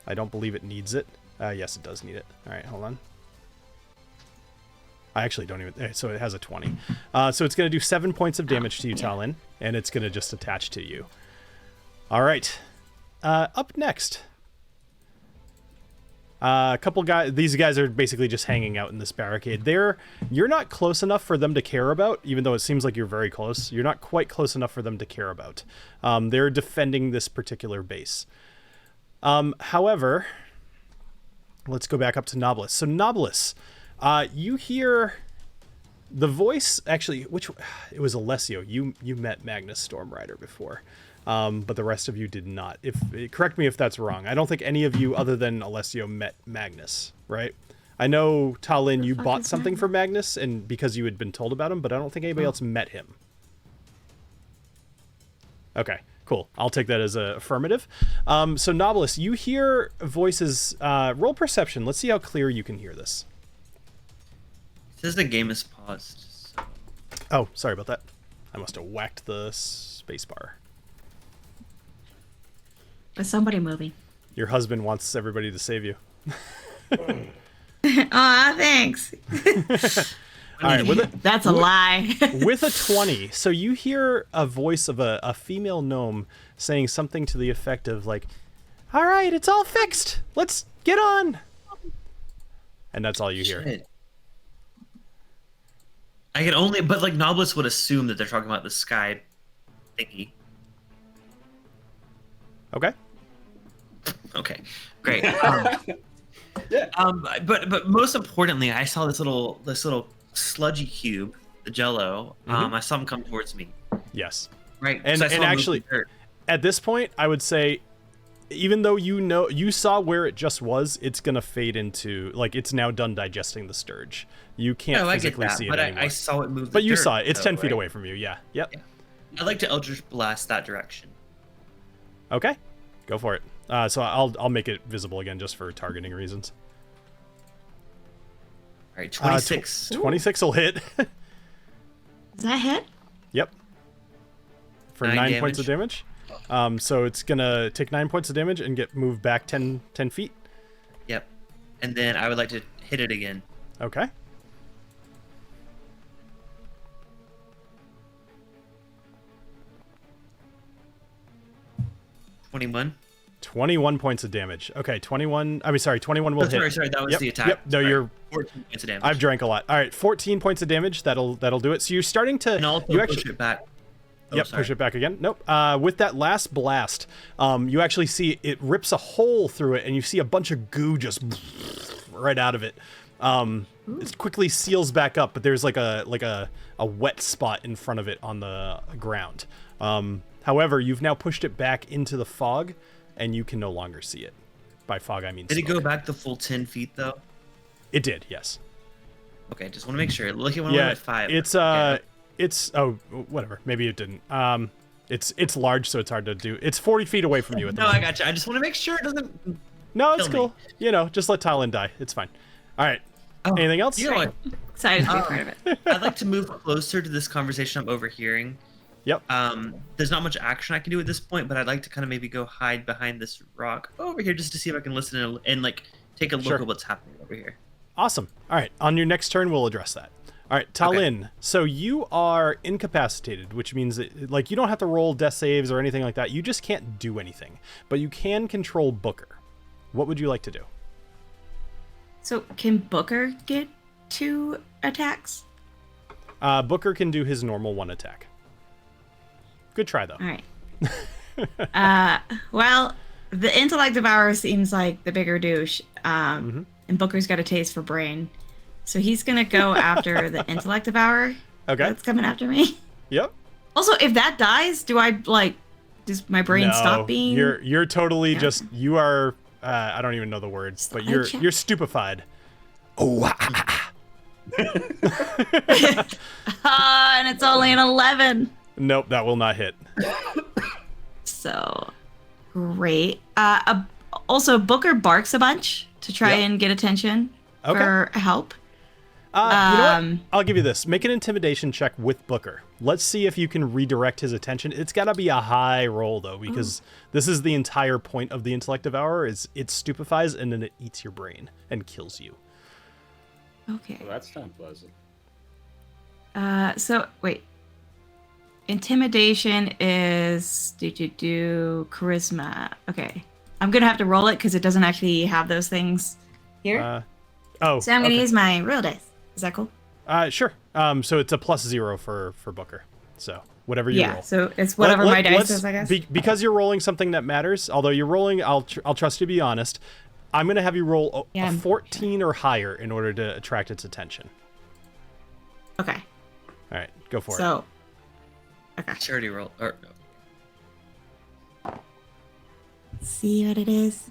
S1: I don't believe it needs it. Yes, it does need it. All right, hold on. I actually don't even... So it has a 20. So it's going to do 7 points of damage to you, TaLin, and it's going to just attach to you. All right. Up next. A couple guys... These guys are basically just hanging out in this barricade. You're not close enough for them to care about, even though it seems like you're very close. You're not quite close enough for them to care about. They're defending this particular base. However, let's go back up to Knobolas. So Knobolas, you hear the voice, actually, it was Alessio. You met Magnus Stormrider before, but the rest of you did not. Correct me if that's wrong. I don't think any of you other than Alessio met Magnus, right? I know, TaLin, you bought something for Magnus and because you had been told about him, but I don't think anybody else met him. Okay. Cool. I'll take that as a affirmative. So Knobolas, you hear voices. Roll perception. Let's see how clear you can hear this.
S3: It says the game is paused. So.
S1: Oh, sorry about that. I must have whacked the spacebar.
S5: Was somebody moving?
S1: Your husband wants everybody to save you.
S5: Aw, thanks.
S1: All right,
S5: That's a lie.
S1: with a 20, so you hear a voice of a female gnome saying something to the effect of like, "All right, it's all fixed. Let's get on." And that's all you hear.
S3: Shit. I can only, but like Knobolas would assume that they're talking about the sky thingy.
S1: Okay.
S3: Okay, great. But most importantly, I saw this little sludgy cube, the Jello. I saw him come towards me.
S1: Yes.
S3: Right.
S1: And actually, at this point, I would say, even though you saw where it just was, it's gonna fade into it's now done digesting the Sturge. You can't physically see it anymore.
S3: I saw it move.
S1: But you saw it. It's 10 feet away from you. Yeah. Yep.
S3: Yeah. I'd like to Eldritch Blast that direction.
S1: Okay. Go for it. So I'll make it visible again just for targeting reasons.
S3: All right, 26.
S1: 26 will hit.
S5: Does that hit?
S1: Yep. For 9 points of damage. So it's gonna take 9 points of damage and get moved back 10 feet.
S3: Yep. And then I would like to hit it again.
S1: Okay.
S3: $21.
S1: 21 points of damage. Okay, 21. I mean, sorry, 21 will hit.
S3: Sorry, that was the attack.
S1: Yep. No,
S3: sorry.
S1: you're
S3: 14 points of damage.
S1: I've drank a lot. All right, 14 points of damage. That'll do it. So you're starting to.
S3: And also
S1: you
S3: push it back. Oh,
S1: yep,
S3: sorry.
S1: push it back again. Nope. With that last blast, you actually see it rips a hole through it, and you see a bunch of goo just right out of it. It quickly seals back up, but there's like a wet spot in front of it on the ground. However, you've now pushed it back into the fog, and you can no longer see it. By fog, I mean
S3: Did it
S1: smoke.
S3: go back the full 10 feet though?
S1: It did, yes.
S3: Okay, just want to make sure. Look at when
S1: Yeah,
S3: we're at 5.
S1: it's
S3: Okay.
S1: it's oh whatever. Maybe it didn't. It's large, so it's hard to do. It's 40 feet away from you at the
S3: No, I
S1: moment.
S3: got you. I just want to make sure it doesn't.
S1: No, it's
S3: kill me.
S1: cool. You know, just let TaLin die. It's fine. All right.
S3: Oh,
S1: Anything else?
S3: You know what?
S5: Excited to be part of it.
S3: I'd like to move closer to this conversation I'm overhearing.
S1: Yep.
S3: There's not much action I can do at this point, but I'd like to kind of maybe go hide behind this rock over here just to see if I can listen and like take a look
S1: Sure.
S3: at what's happening over here.
S1: Awesome. All right. On your next turn, we'll address that. All right, TaLin. So you are incapacitated, which means that, like, you don't have to roll death saves or anything like that. You just can't do anything, but you can control Booker. What would you like to do?
S5: So can Booker get 2 attacks?
S1: Booker can do his normal 1 attack. Good try, though.
S5: All right. Well, the intellect devourer seems like the bigger douche, and Booker's got a taste for brain, so he's gonna go after the intellect devourer.
S1: Okay.
S5: That's coming after me.
S1: Yep.
S5: Also, if that dies, do I does my brain
S1: No,
S5: stop being?
S1: You're totally
S5: Yeah.
S1: just, you are, I don't even know the words, but you're
S5: check.
S1: you're stupefied. Oh,
S5: And it's only an 11.
S1: nope, that will not hit.
S5: So great. Also, Booker barks a bunch to try
S1: Yep.
S5: and get attention
S1: Okay.
S5: for help.
S1: You know what?
S5: Um,
S1: I'll give you this. Make an intimidation check with Booker. Let's see if you can redirect his attention. It's got to be a high roll, though, because this is the entire point of the Intellect Devourer, is it stupefies and then it eats your brain and kills you.
S5: Okay.
S2: Well, that's not pleasant.
S5: So wait. Intimidation is charisma. Okay. I'm gonna have to roll it because it doesn't actually have those things here.
S1: Oh,
S5: So I'm gonna
S1: okay.
S5: use my real dice. Is that cool?
S1: Sure. So it's a +0 for Booker. So whatever you
S5: Yeah.
S1: roll.
S5: So it's whatever my dice
S1: let's-
S5: is, I guess.
S1: Because you're rolling something that matters, although you're rolling, I'll trust you to be honest. I'm going to have you roll
S5: Yeah,
S1: a
S5: I'm
S1: 14 or higher in order to attract its attention.
S5: Okay.
S1: All right, go for it.
S5: So. Okay.
S3: Charity roll. Or,
S5: Let's see what it is.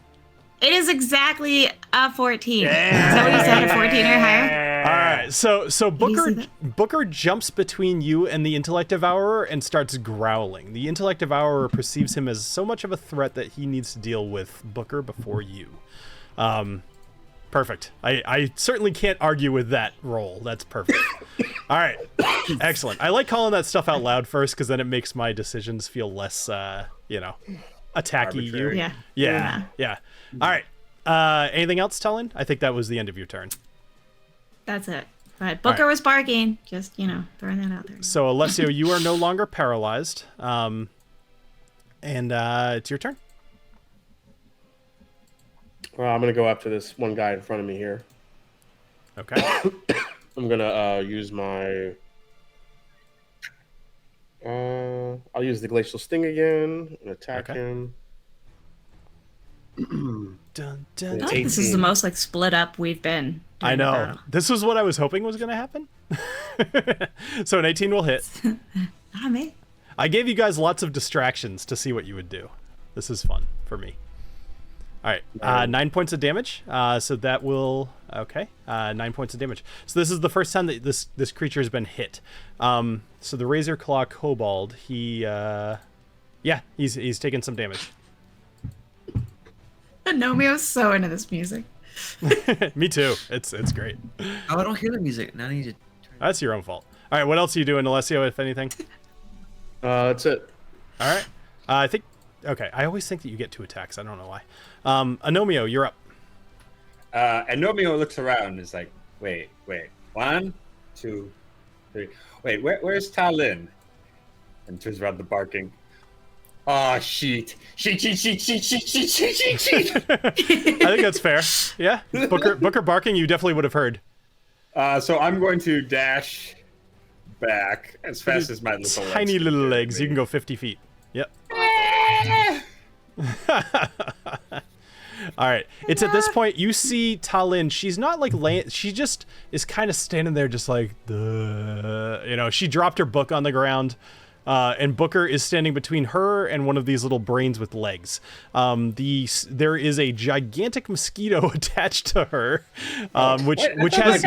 S5: It is exactly a 14. Is that what you said? A 14 or higher?
S1: All right, so
S5: you see
S1: Booker jumps between you and the Intellect Devourer and starts growling. The Intellect Devourer perceives him as so much of a threat that he needs to deal with Booker before you. Perfect. I certainly can't argue with that roll. That's perfect. All right, excellent. I like calling that stuff out loud first because then it makes my decisions feel less, attacky.
S2: Arbitrary.
S5: Yeah.
S1: Yeah. All right. Anything else, TaLin? I think that was the end of your turn.
S5: That's it. But Booker was barking. Just, throwing that out there.
S1: So, Alessio, you are no longer paralyzed. And it's your turn.
S4: Well, I'm gonna go after this one guy in front of me here.
S1: Okay.
S4: I'm gonna use my. I'll use the glacial sting again and attack
S1: Okay.
S4: him.
S1: Dun, dun,
S5: I feel
S1: dun.
S5: like this is
S4: 18.
S5: the most split up we've been.
S1: I
S5: during the
S1: know.
S5: battle.
S1: This was what I was hoping was going to happen. So an 18 will hit.
S5: Not me.
S1: I gave you guys lots of distractions to see what you would do. This is fun for me. All right, 9 points of damage. So that will 9 points of damage. So this is the first time that this creature has been hit. So the Razor Claw Kobold, he's taken some damage.
S5: Agnomeio's so into this music.
S1: Me too. It's great.
S3: oh, I don't hear the music. Now I need to turn
S1: That's your own fault. All right, what else are you doing, Alessio? If anything.
S4: That's it.
S1: All right. I think. Okay. I always think that you get 2 attacks. I don't know why. Agnomeio, you're up.
S2: And Romeo looks around and is like, wait. 1, 2, 3. Wait, where's TaLin? And turns around the barking. Oh, sheet. Sheet.
S1: I think that's fair. Yeah. Booker barking, you definitely would have heard.
S2: So I'm going to dash back as fast as my little legs
S1: Tiny
S2: can
S1: little
S2: carry
S1: legs.
S2: me.
S1: You can go 50 feet. Yep. All right. It's at this point you see TaLin. She's not like laying. She just is kind of standing there, just like the. She dropped her book on the ground. And Booker is standing between her and one of these little brains with legs. There is a gigantic mosquito attached to her, which has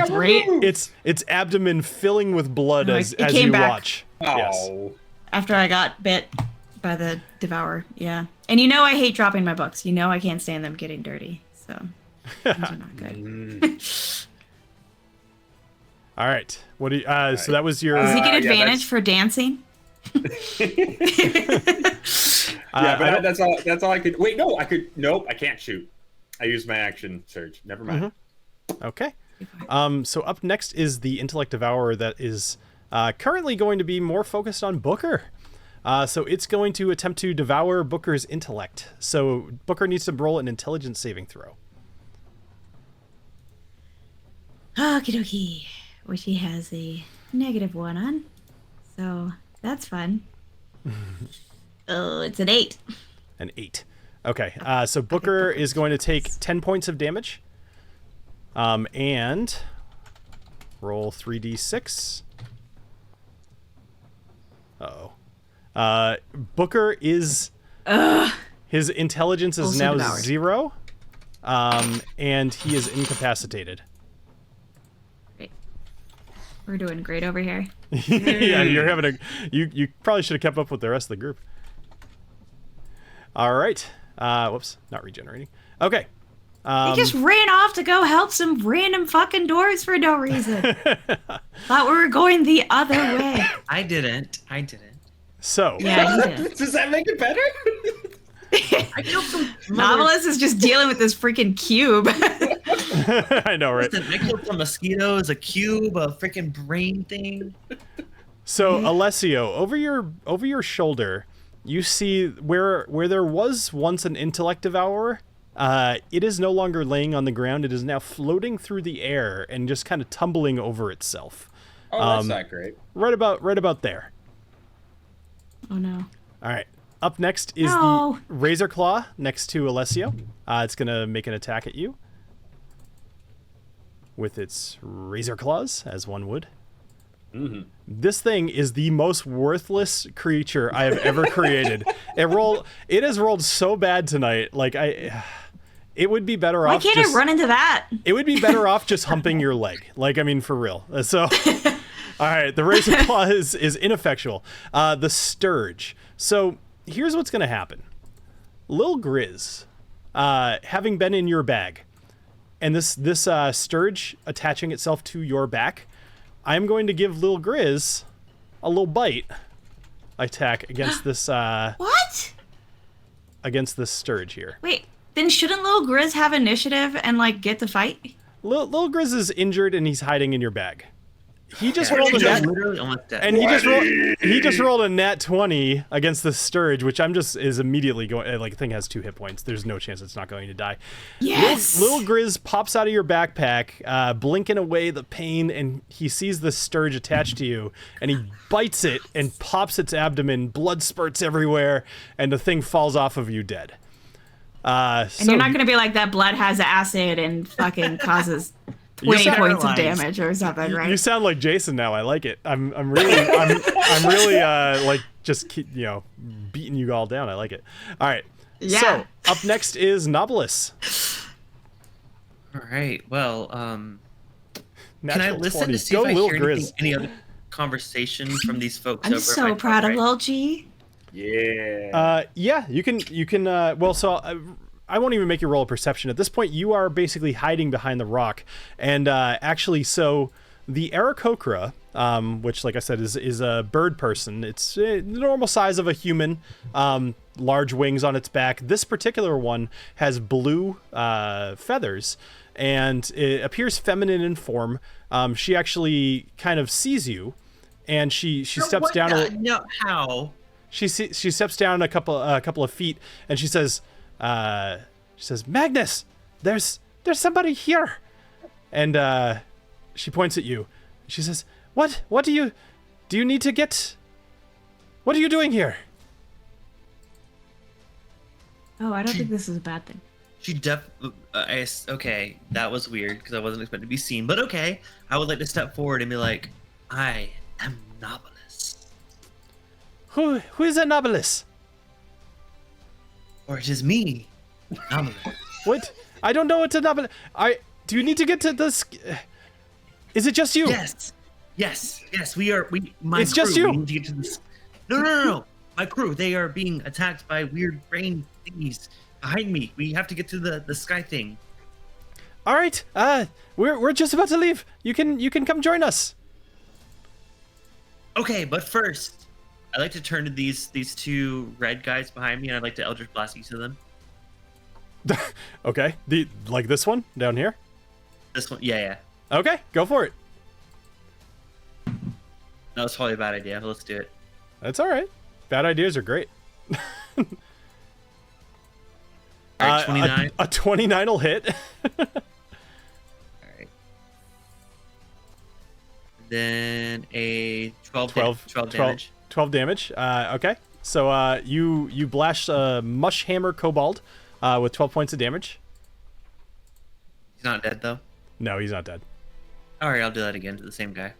S1: its abdomen filling with blood as you watch.
S2: Oh.
S1: Yes.
S5: After I got bit by the devourer, yeah. And you know I hate dropping my books. You know I can't stand them getting dirty, so those are not good.
S1: All right. What do you? So that was your.
S5: Does he get advantage for dancing?
S2: But that's all I could. Wait, no, I could. Nope, I can't shoot. I used my action surge. Never mind.
S1: Okay. So up next is the Intellect Devourer that is currently going to be more focused on Booker. So it's going to attempt to devour Booker's intellect. So Booker needs to roll an intelligence saving throw.
S5: Okie dokie. Which he has a -1 on. So that's fun. Oh, it's an 8.
S1: An 8. Okay. So Booker is going to take 10 points of damage. And roll 3d6. Uh-oh. Booker is... his intelligence is
S5: Also
S1: now
S5: devoured.
S1: 0. And he is incapacitated.
S5: Great. We're doing great over here.
S1: Yeah, you're having a... You probably should have kept up with the rest of the group. All right. Whoops. Not regenerating. Okay.
S5: He just ran off to go help some random fucking dwarves for no reason. Thought we were going the other way.
S3: I didn't.
S1: So...
S5: Yeah, he did.
S2: Does that make it better?
S3: I killed some
S5: Knobolas is just dealing with this freaking cube.
S1: I know, right?
S3: Listen, I killed some mosquitoes, a cube, a freaking brain thing.
S1: So, Alessio, over your shoulder, you see where there was once an intellect devourer. It is no longer laying on the ground. It is now floating through the air and just kind of tumbling over itself.
S2: Oh, that's not great.
S1: Right about there.
S5: Oh no.
S1: All right. Up next is the Razor Claw next to Alessio. It's gonna make an attack at you with its razor claws, as one would.
S2: Mm-hmm.
S1: This thing is the most worthless creature I have ever created. It has rolled so bad tonight. Like it would be better off.
S5: Why can't I run into that?
S1: It would be better off just humping your leg. Like, I mean, for real. So, all right, the Razor Claw is ineffectual. The Sturge. So here's what's going to happen. Lil Grizz, having been in your bag, and this Sturge attaching itself to your back, I'm going to give Lil Grizz a little bite attack against this
S5: What?
S1: against this Sturge here.
S5: Wait, then shouldn't Lil Grizz have initiative and like get to fight?
S1: Lil Grizz is injured and he's hiding in your bag. He just
S3: Yeah,
S1: rolled a
S3: he
S1: nat,
S3: literally almost dead.
S1: and he just rolled a nat 20 against the Sturge, which is immediately going, like, the thing has 2 hit points. There's no chance it's not going to die.
S5: Yes.
S1: Lil Grizz pops out of your backpack, blinking away the pain, and he sees the Sturge attached to you, and he bites it and pops its abdomen. Blood spurts everywhere, and the thing falls off of you dead.
S5: And you're not gonna be like that blood has acid and fucking causes 20 points of damage or something, right?
S1: You sound like Jason now. I like it. I'm really like just beating you all down. I like it. All right.
S5: Yeah.
S1: So up next is Knobolas.
S3: All right. Well, can I
S1: Natural
S3: listen
S1: 20.
S3: to see
S1: Go
S3: if I
S1: Lil
S3: hear
S1: Grizz.
S3: any other conversation from these folks
S5: I'm
S3: over at
S5: so
S3: my
S5: proud of
S3: right?
S5: Lil G.
S2: Yeah.
S1: Yeah. You can. Well, so. I won't even make you roll a perception. At this point, you are basically hiding behind the rock. And actually, so the Aarakocra, which, like I said, is a bird person. It's the normal size of a human, large wings on its back. This particular one has blue feathers, and it appears feminine in form. She actually kind of sees you, and she steps down.
S3: No, how?
S1: She steps down a couple of feet, and she says, Magnus, there's somebody here. And she points at you. She says, what do you need to get? What are you doing here?
S5: Oh, I don't think this is a bad thing.
S3: She okay, that was weird because I wasn't expecting to be seen, but okay. I would like to step forward and be like, I am Knobolas.
S1: Who is that Knobolas?
S3: Or it is me. Knobolas.
S1: What? I don't know what's a Knobolas. Do you need to get to this? Is it just you?
S3: Yes. We are.
S1: It's just you.
S3: We need to get to this. No. My crew. They are being attacked by weird brain thingies behind me. We have to get to the sky thing.
S1: All right. We're just about to leave. You can come join us.
S3: Okay, but first, I'd like to turn to these two red guys behind me, and I'd like to Eldritch Blast each of them.
S1: Okay. Like this one down here?
S3: This one, yeah.
S1: Okay, go for it.
S3: No, it's probably a bad idea, but let's do it.
S1: That's all right. Bad ideas are great.
S3: All right, 29.
S1: A 29 will hit.
S3: All right. Then a 12 damage.
S1: 12 damage. Okay. So you blast a mush hammer kobold with 12 points of damage.
S3: He's not dead, though?
S1: No, he's not dead.
S3: All right, I'll do that again to the same guy.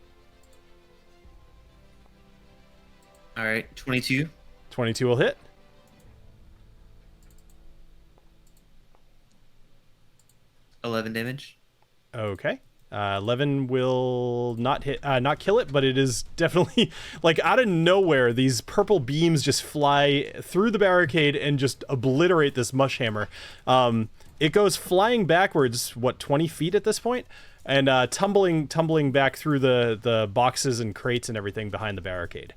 S3: All right, 22.
S1: 22 will hit.
S3: $11 damage.
S1: Okay. 11 will not hit, not kill it, but it is definitely like out of nowhere. These purple beams just fly through the barricade and just obliterate this mush hammer. It goes flying backwards, 20 feet at this point, and tumbling back through the boxes and crates and everything behind the barricade.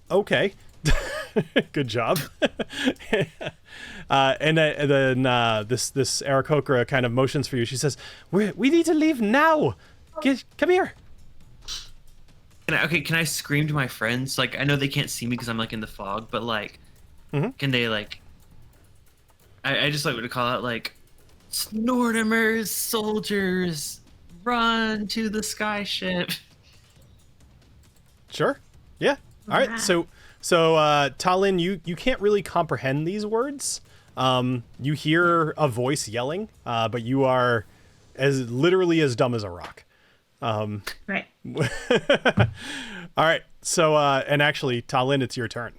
S1: Okay. Good job. And then this Aarakocra kind of motions for you. She says, "We need to leave now. Come here."
S3: Can I scream to my friends? Like, I know they can't see me because I'm like in the fog, but like, can they like? I just like to call out like, Snortimers, soldiers, run to the sky ship.
S1: Sure. Yeah. All right. So TaLin, you can't really comprehend these words. You hear a voice yelling, but you are literally as dumb as a rock.
S5: Right.
S1: All right. So and actually, TaLin, it's your turn.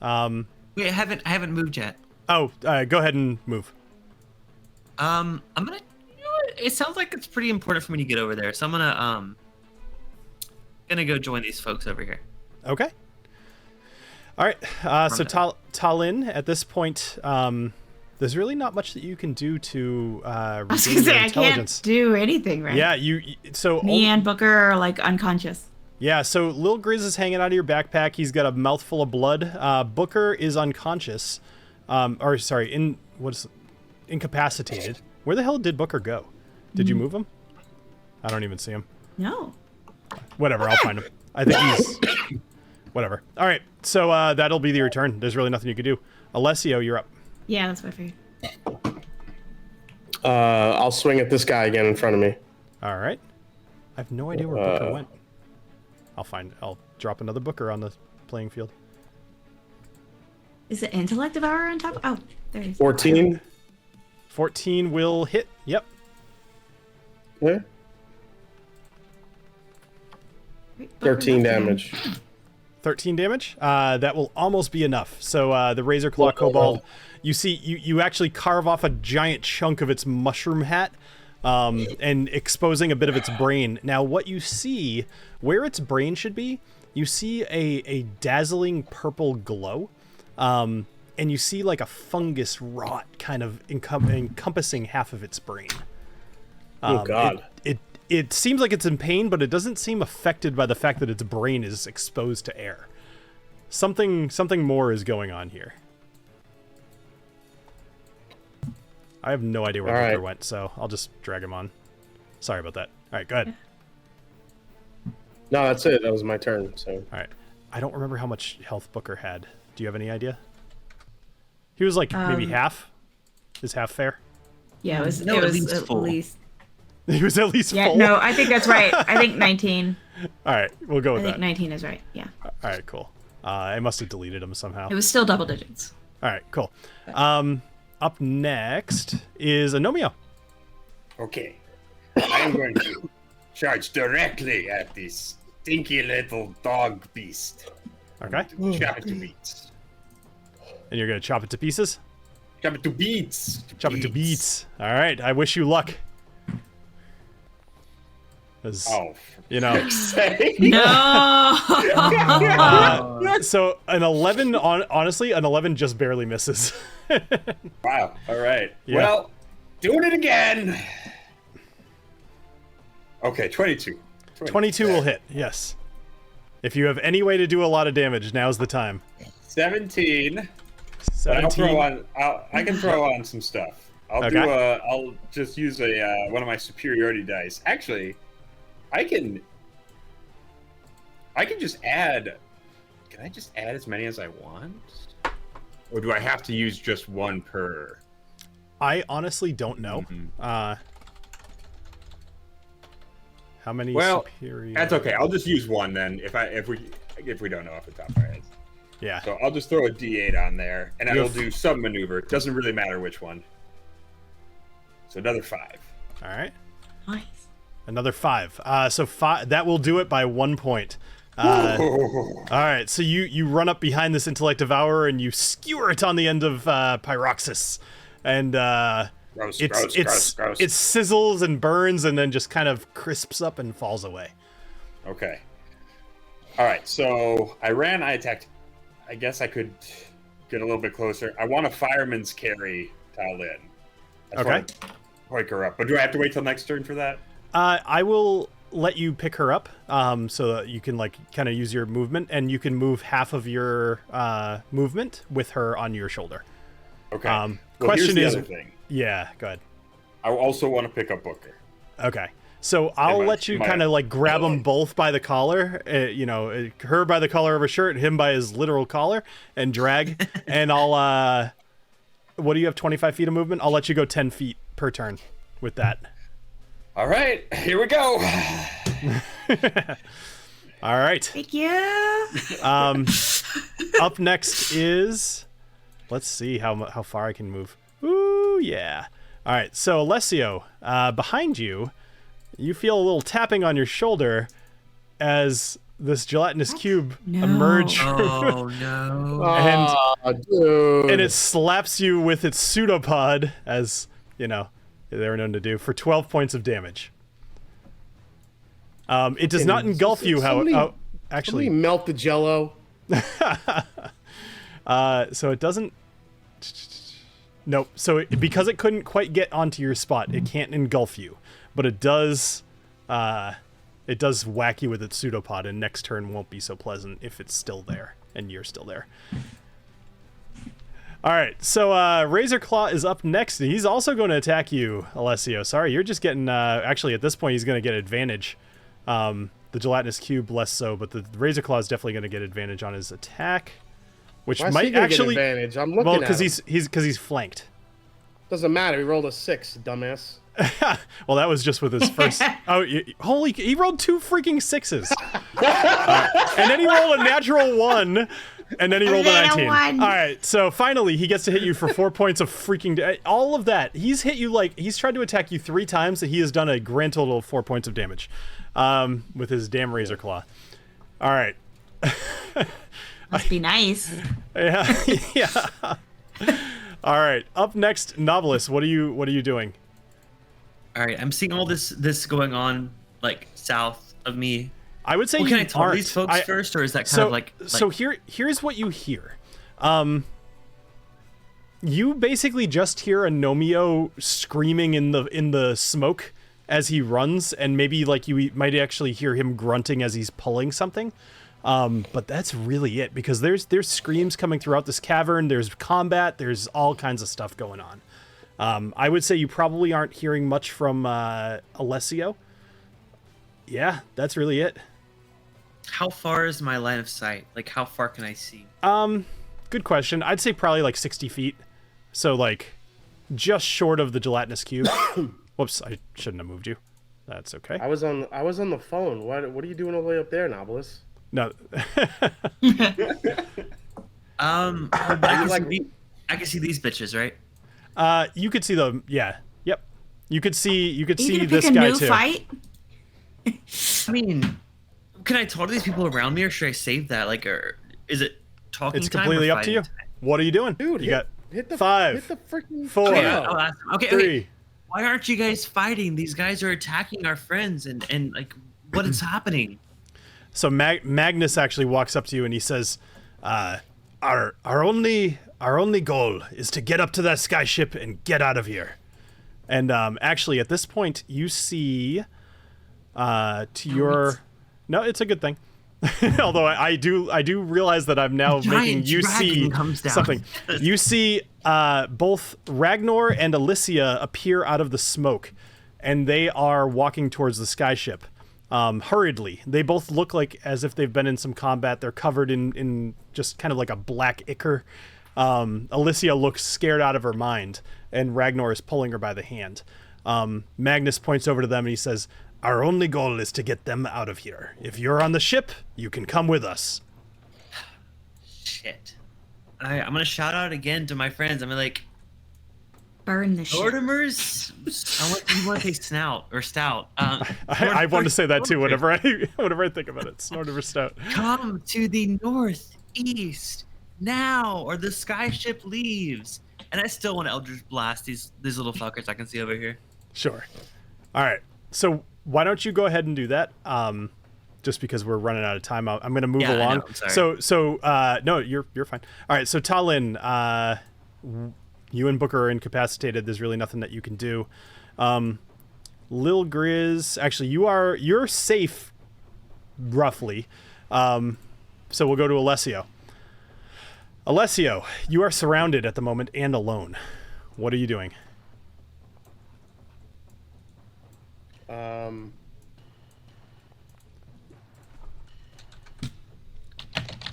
S3: Wait, I haven't moved yet.
S1: Oh, go ahead and move.
S3: I'm gonna. You know what? It sounds like it's pretty important for me to get over there, so I'm gonna go join these folks over here.
S1: Okay. All right. So TaLin, at this point, there's really not much that you can do to regain your intelligence.
S5: I can't do anything, right?
S1: Yeah,
S5: Me and Booker are like unconscious.
S1: Yeah, so Lil Grizz is hanging out of your backpack. He's got a mouthful of blood. Booker is unconscious. Incapacitated. Where the hell did Booker go? Did you move him? I don't even see him.
S5: No.
S1: Whatever, I'll find him. I think he's... Whatever. All right, so that'll be your turn. There's really nothing you can do. Alessio, you're up.
S5: Yeah, that's what I figured.
S4: I'll swing at this guy again in front of me.
S1: All right. I have no idea where Booker went. I'll drop another Booker on the playing field.
S5: Is the intellect devourer on top? Oh, there he is.
S4: 14.
S1: 14 will hit. Yep.
S4: Yeah. 13 damage.
S1: 13 damage. That will almost be enough. So the Razor Claw Kobold, you see, you actually carve off a giant chunk of its mushroom hat, and exposing a bit of its brain. Now, what you see, where its brain should be, you see a dazzling purple glow, and you see like a fungus rot kind of encompassing half of its brain.
S4: Oh God!
S1: It seems like it's in pain, but it doesn't seem affected by the fact that its brain is exposed to air. Something more is going on here. I have no idea where Booker went, so I'll just drag him on. Sorry about that. All right, go ahead.
S4: No, that's it. That was my turn. So.
S1: All right. I don't remember how much health Booker had. Do you have any idea? He was like maybe half. Is half fair?
S5: Yeah, it was
S3: at least full.
S1: He was at least full.
S5: No, I think that's right. I think 19.
S1: All right, we'll go with that.
S5: I think 19 is right. Yeah.
S1: All right, cool. I must have deleted him somehow.
S5: It was still double digits.
S1: All right, cool. Up next is Agnomeio.
S2: Okay. I'm going to charge directly at this stinky little dog beast.
S1: Okay.
S2: Chop it to beats.
S1: And you're gonna chop it to pieces?
S2: Chop it to beats.
S1: Chop it to beats. All right. I wish you luck. 'Cause, you know.
S5: No.
S1: So an 11, honestly, an 11 just barely misses.
S2: Wow. All right.
S1: Yeah.
S2: Well, doing it again. Okay, 22.
S1: 22 will hit. Yes. If you have any way to do a lot of damage, now's the time.
S2: 17.
S1: 17.
S2: I can throw on some stuff. I'll just use one of my superiority dice. Actually, I can just add. Can I just add as many as I want? Or do I have to use just one per?
S1: I honestly don't know. How many superior?
S2: That's okay. I'll just use one then if we don't know off the top of our heads.
S1: Yeah.
S2: So I'll just throw a D8 on there, and I'll do some maneuver. It doesn't really matter which one. So another 5.
S1: All right.
S5: Nice.
S1: Another 5. So 5. That will do it by 1 point. All right. So you run up behind this intellect devourer and you skewer it on the end of Pyroxis, and
S2: gross.
S1: it sizzles and burns and then just kind of crisps up and falls away.
S2: Okay. All right. So I attacked. I guess I could get a little bit closer. I want a fireman's carry TaLin.
S1: Okay.
S2: Pick her up. But do I have to wait till next turn for that?
S1: I will let you pick her up, so that you can kind of use your movement, and you can move half of your movement with her on your shoulder.
S2: Okay. Well,
S1: question
S2: here's
S1: is,
S2: the other thing.
S1: Yeah, go ahead.
S2: I also want to pick up Booker.
S1: Okay. So I'll let you kind of grab them both by the collar, her by the collar of her shirt, him by his literal collar, and drag. And I'll, what do you have, 25 feet of movement? I'll let you go 10 feet per turn with that.
S2: All right, here we go.
S1: All right.
S5: Thank you.
S1: Up next is, let's see how far I can move. Ooh, yeah. All right, so Alessio, behind you, you feel a little tapping on your shoulder as this gelatinous cube emerges.
S3: Oh no!
S1: And it slaps you with its pseudopod, as you know they're known to do, for 12 points of damage. It does not engulf you, however. Actually,
S4: melt the Jello.
S1: So it doesn't. Nope. So because it couldn't quite get onto your spot, it can't engulf you, but it does. It does whack you with its pseudopod, and next turn won't be so pleasant if it's still there and you're still there. All right, so Razor Claw is up next, and he's also going to attack you, Alessio. Sorry, you're just getting. Actually, at this point, he's going to get advantage. The gelatinous cube less so, but the Razor Claw is definitely going to get advantage on his attack, which might actually
S4: get advantage. I'm looking at
S1: because he's flanked.
S4: Doesn't matter. He rolled a 6, dumbass.
S1: Well, that was just with his first. He rolled 2 freaking 6s, and then he rolled a natural 1, and then he rolled a 19. All right, so finally he gets to hit you for 4 points of freaking. All of that, he's hit you he's tried to attack you 3 times, and he has done a grand total of 4 points of damage, with his damn Razor Claw. All right.
S5: Must be nice.
S1: Yeah, yeah. All right. Up next, Knobolas. What are you doing?
S3: All right, I'm seeing all this going on south of me.
S1: I would say
S3: can I tell these folks first, or is that kind of like?
S1: So here's what you hear. You basically just hear Agnomeio screaming in the smoke as he runs, and maybe you might actually hear him grunting as he's pulling something. But that's really it, because there's screams coming throughout this cavern. There's combat. There's all kinds of stuff going on. I would say you probably aren't hearing much from Alessio. Yeah, that's really it.
S3: How far is my line of sight? How far can I see?
S1: Good question. I'd say probably 60 feet. So just short of the gelatinous cube. Whoops, I shouldn't have moved you. That's okay.
S4: I was on the phone. What are you doing all the way up there, Knobolas?
S1: No.
S3: I can see these bitches, right?
S1: You could see them. Yeah. Yep. You could see
S5: pick
S1: this
S5: a
S1: guy
S5: new
S1: too.
S5: Fight?
S3: I mean, can I talk to these people around me, or should I save that? is it talking
S1: It's
S3: time?
S1: completely up to you. What are you doing?
S4: Dude,
S1: you got
S4: hit the
S1: 5,
S4: hit the freaking
S1: 4,
S3: Okay,
S1: 3.
S3: Why aren't you guys fighting? These guys are attacking our friends, and like, what is happening?
S1: So Magnus actually walks up to you and he says, "Our only goal is to get up to that skyship and get out of here." And actually, at this point, you see no, it's a good thing. Although I do realize that I'm now making you see something. You see both Ragnar and Alicia appear out of the smoke, and they are walking towards the skyship. Hurriedly. They both look like as if they've been in some combat. They're covered in just kind of like a black ichor. Alicia looks scared out of her mind, and Ragnar is pulling her by the hand. Magnus points over to them and he says, "Our only goal is to get them out of here. If you're on the ship, you can come with us."
S3: Shit. I'm gonna shout out again to my friends. I'm like,
S5: Burn the ship.
S3: Mortimer's. You want to say snout or stout?
S1: I want to say that too. Whenever I think about it, snort or stout.
S3: Come to the northeast now, or the skyship leaves. And I still want to Eldritch Blast these little fuckers I can see over here.
S1: Sure. All right. So why don't you go ahead and do that? Just because we're running out of time, I'm going to move along.
S3: I know, I'm sorry.
S1: So no, you're fine. All right. So TaLin, you and Booker are incapacitated. There's really nothing that you can do. Lil Grizz, actually, you're safe, roughly. So we'll go to Alessio. Alessio, you are surrounded at the moment and alone. What are you doing?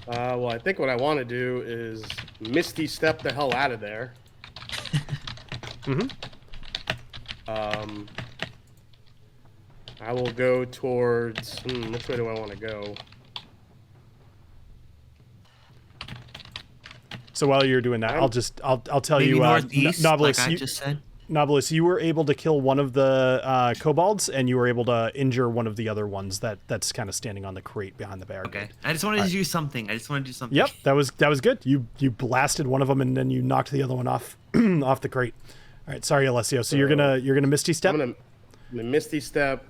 S4: Well, I think what I want to do is Misty Step the hell out of there. I will go towards. Which way do I want to go?
S1: So while you're doing that, I'll tell
S3: Maybe
S1: you,
S3: northeast,
S1: Knobolas,
S3: like I just said.
S1: Knobolas, you were able to kill one of the kobolds, and you were able to injure one of the other ones that's kind of standing on the crate behind the barricade.
S3: Okay. I just wanted to do something.
S1: Yep, that was good. You blasted one of them, and then you knocked the other one off off the crate. All right, sorry, Alessio. So you're gonna Misty Step.
S4: I'm gonna Misty Step.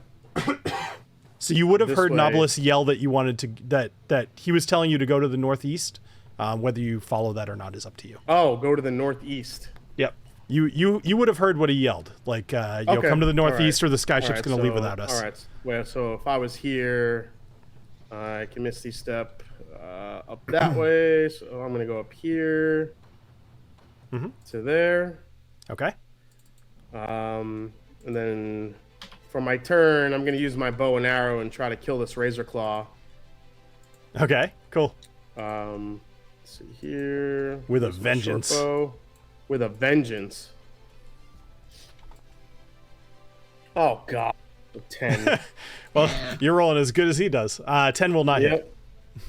S1: So you would have heard
S4: way.
S1: Knobolas yell that you wanted to that he was telling you to go to the northeast. Whether you follow that or not is up to you.
S4: Oh, go to the northeast.
S1: Yep. You would have heard what he yelled, like
S4: Okay.
S1: come to the northeast,
S4: All right.
S1: or the skyship's
S4: All right,
S1: going to leave without us.
S4: All right. Well, so if I was here, I can Misty Step up that way. So I'm going to go up here to there.
S1: Okay.
S4: And then for my turn, I'm going to use my bow and arrow and try to kill this Razor Claw.
S1: Okay. Cool.
S4: Let's see here.
S1: With a
S4: There's my
S1: vengeance.
S4: short bow. With a vengeance. Oh God. 10.
S1: Well, you're rolling as good as he does. 10 will not hit.
S4: Yep.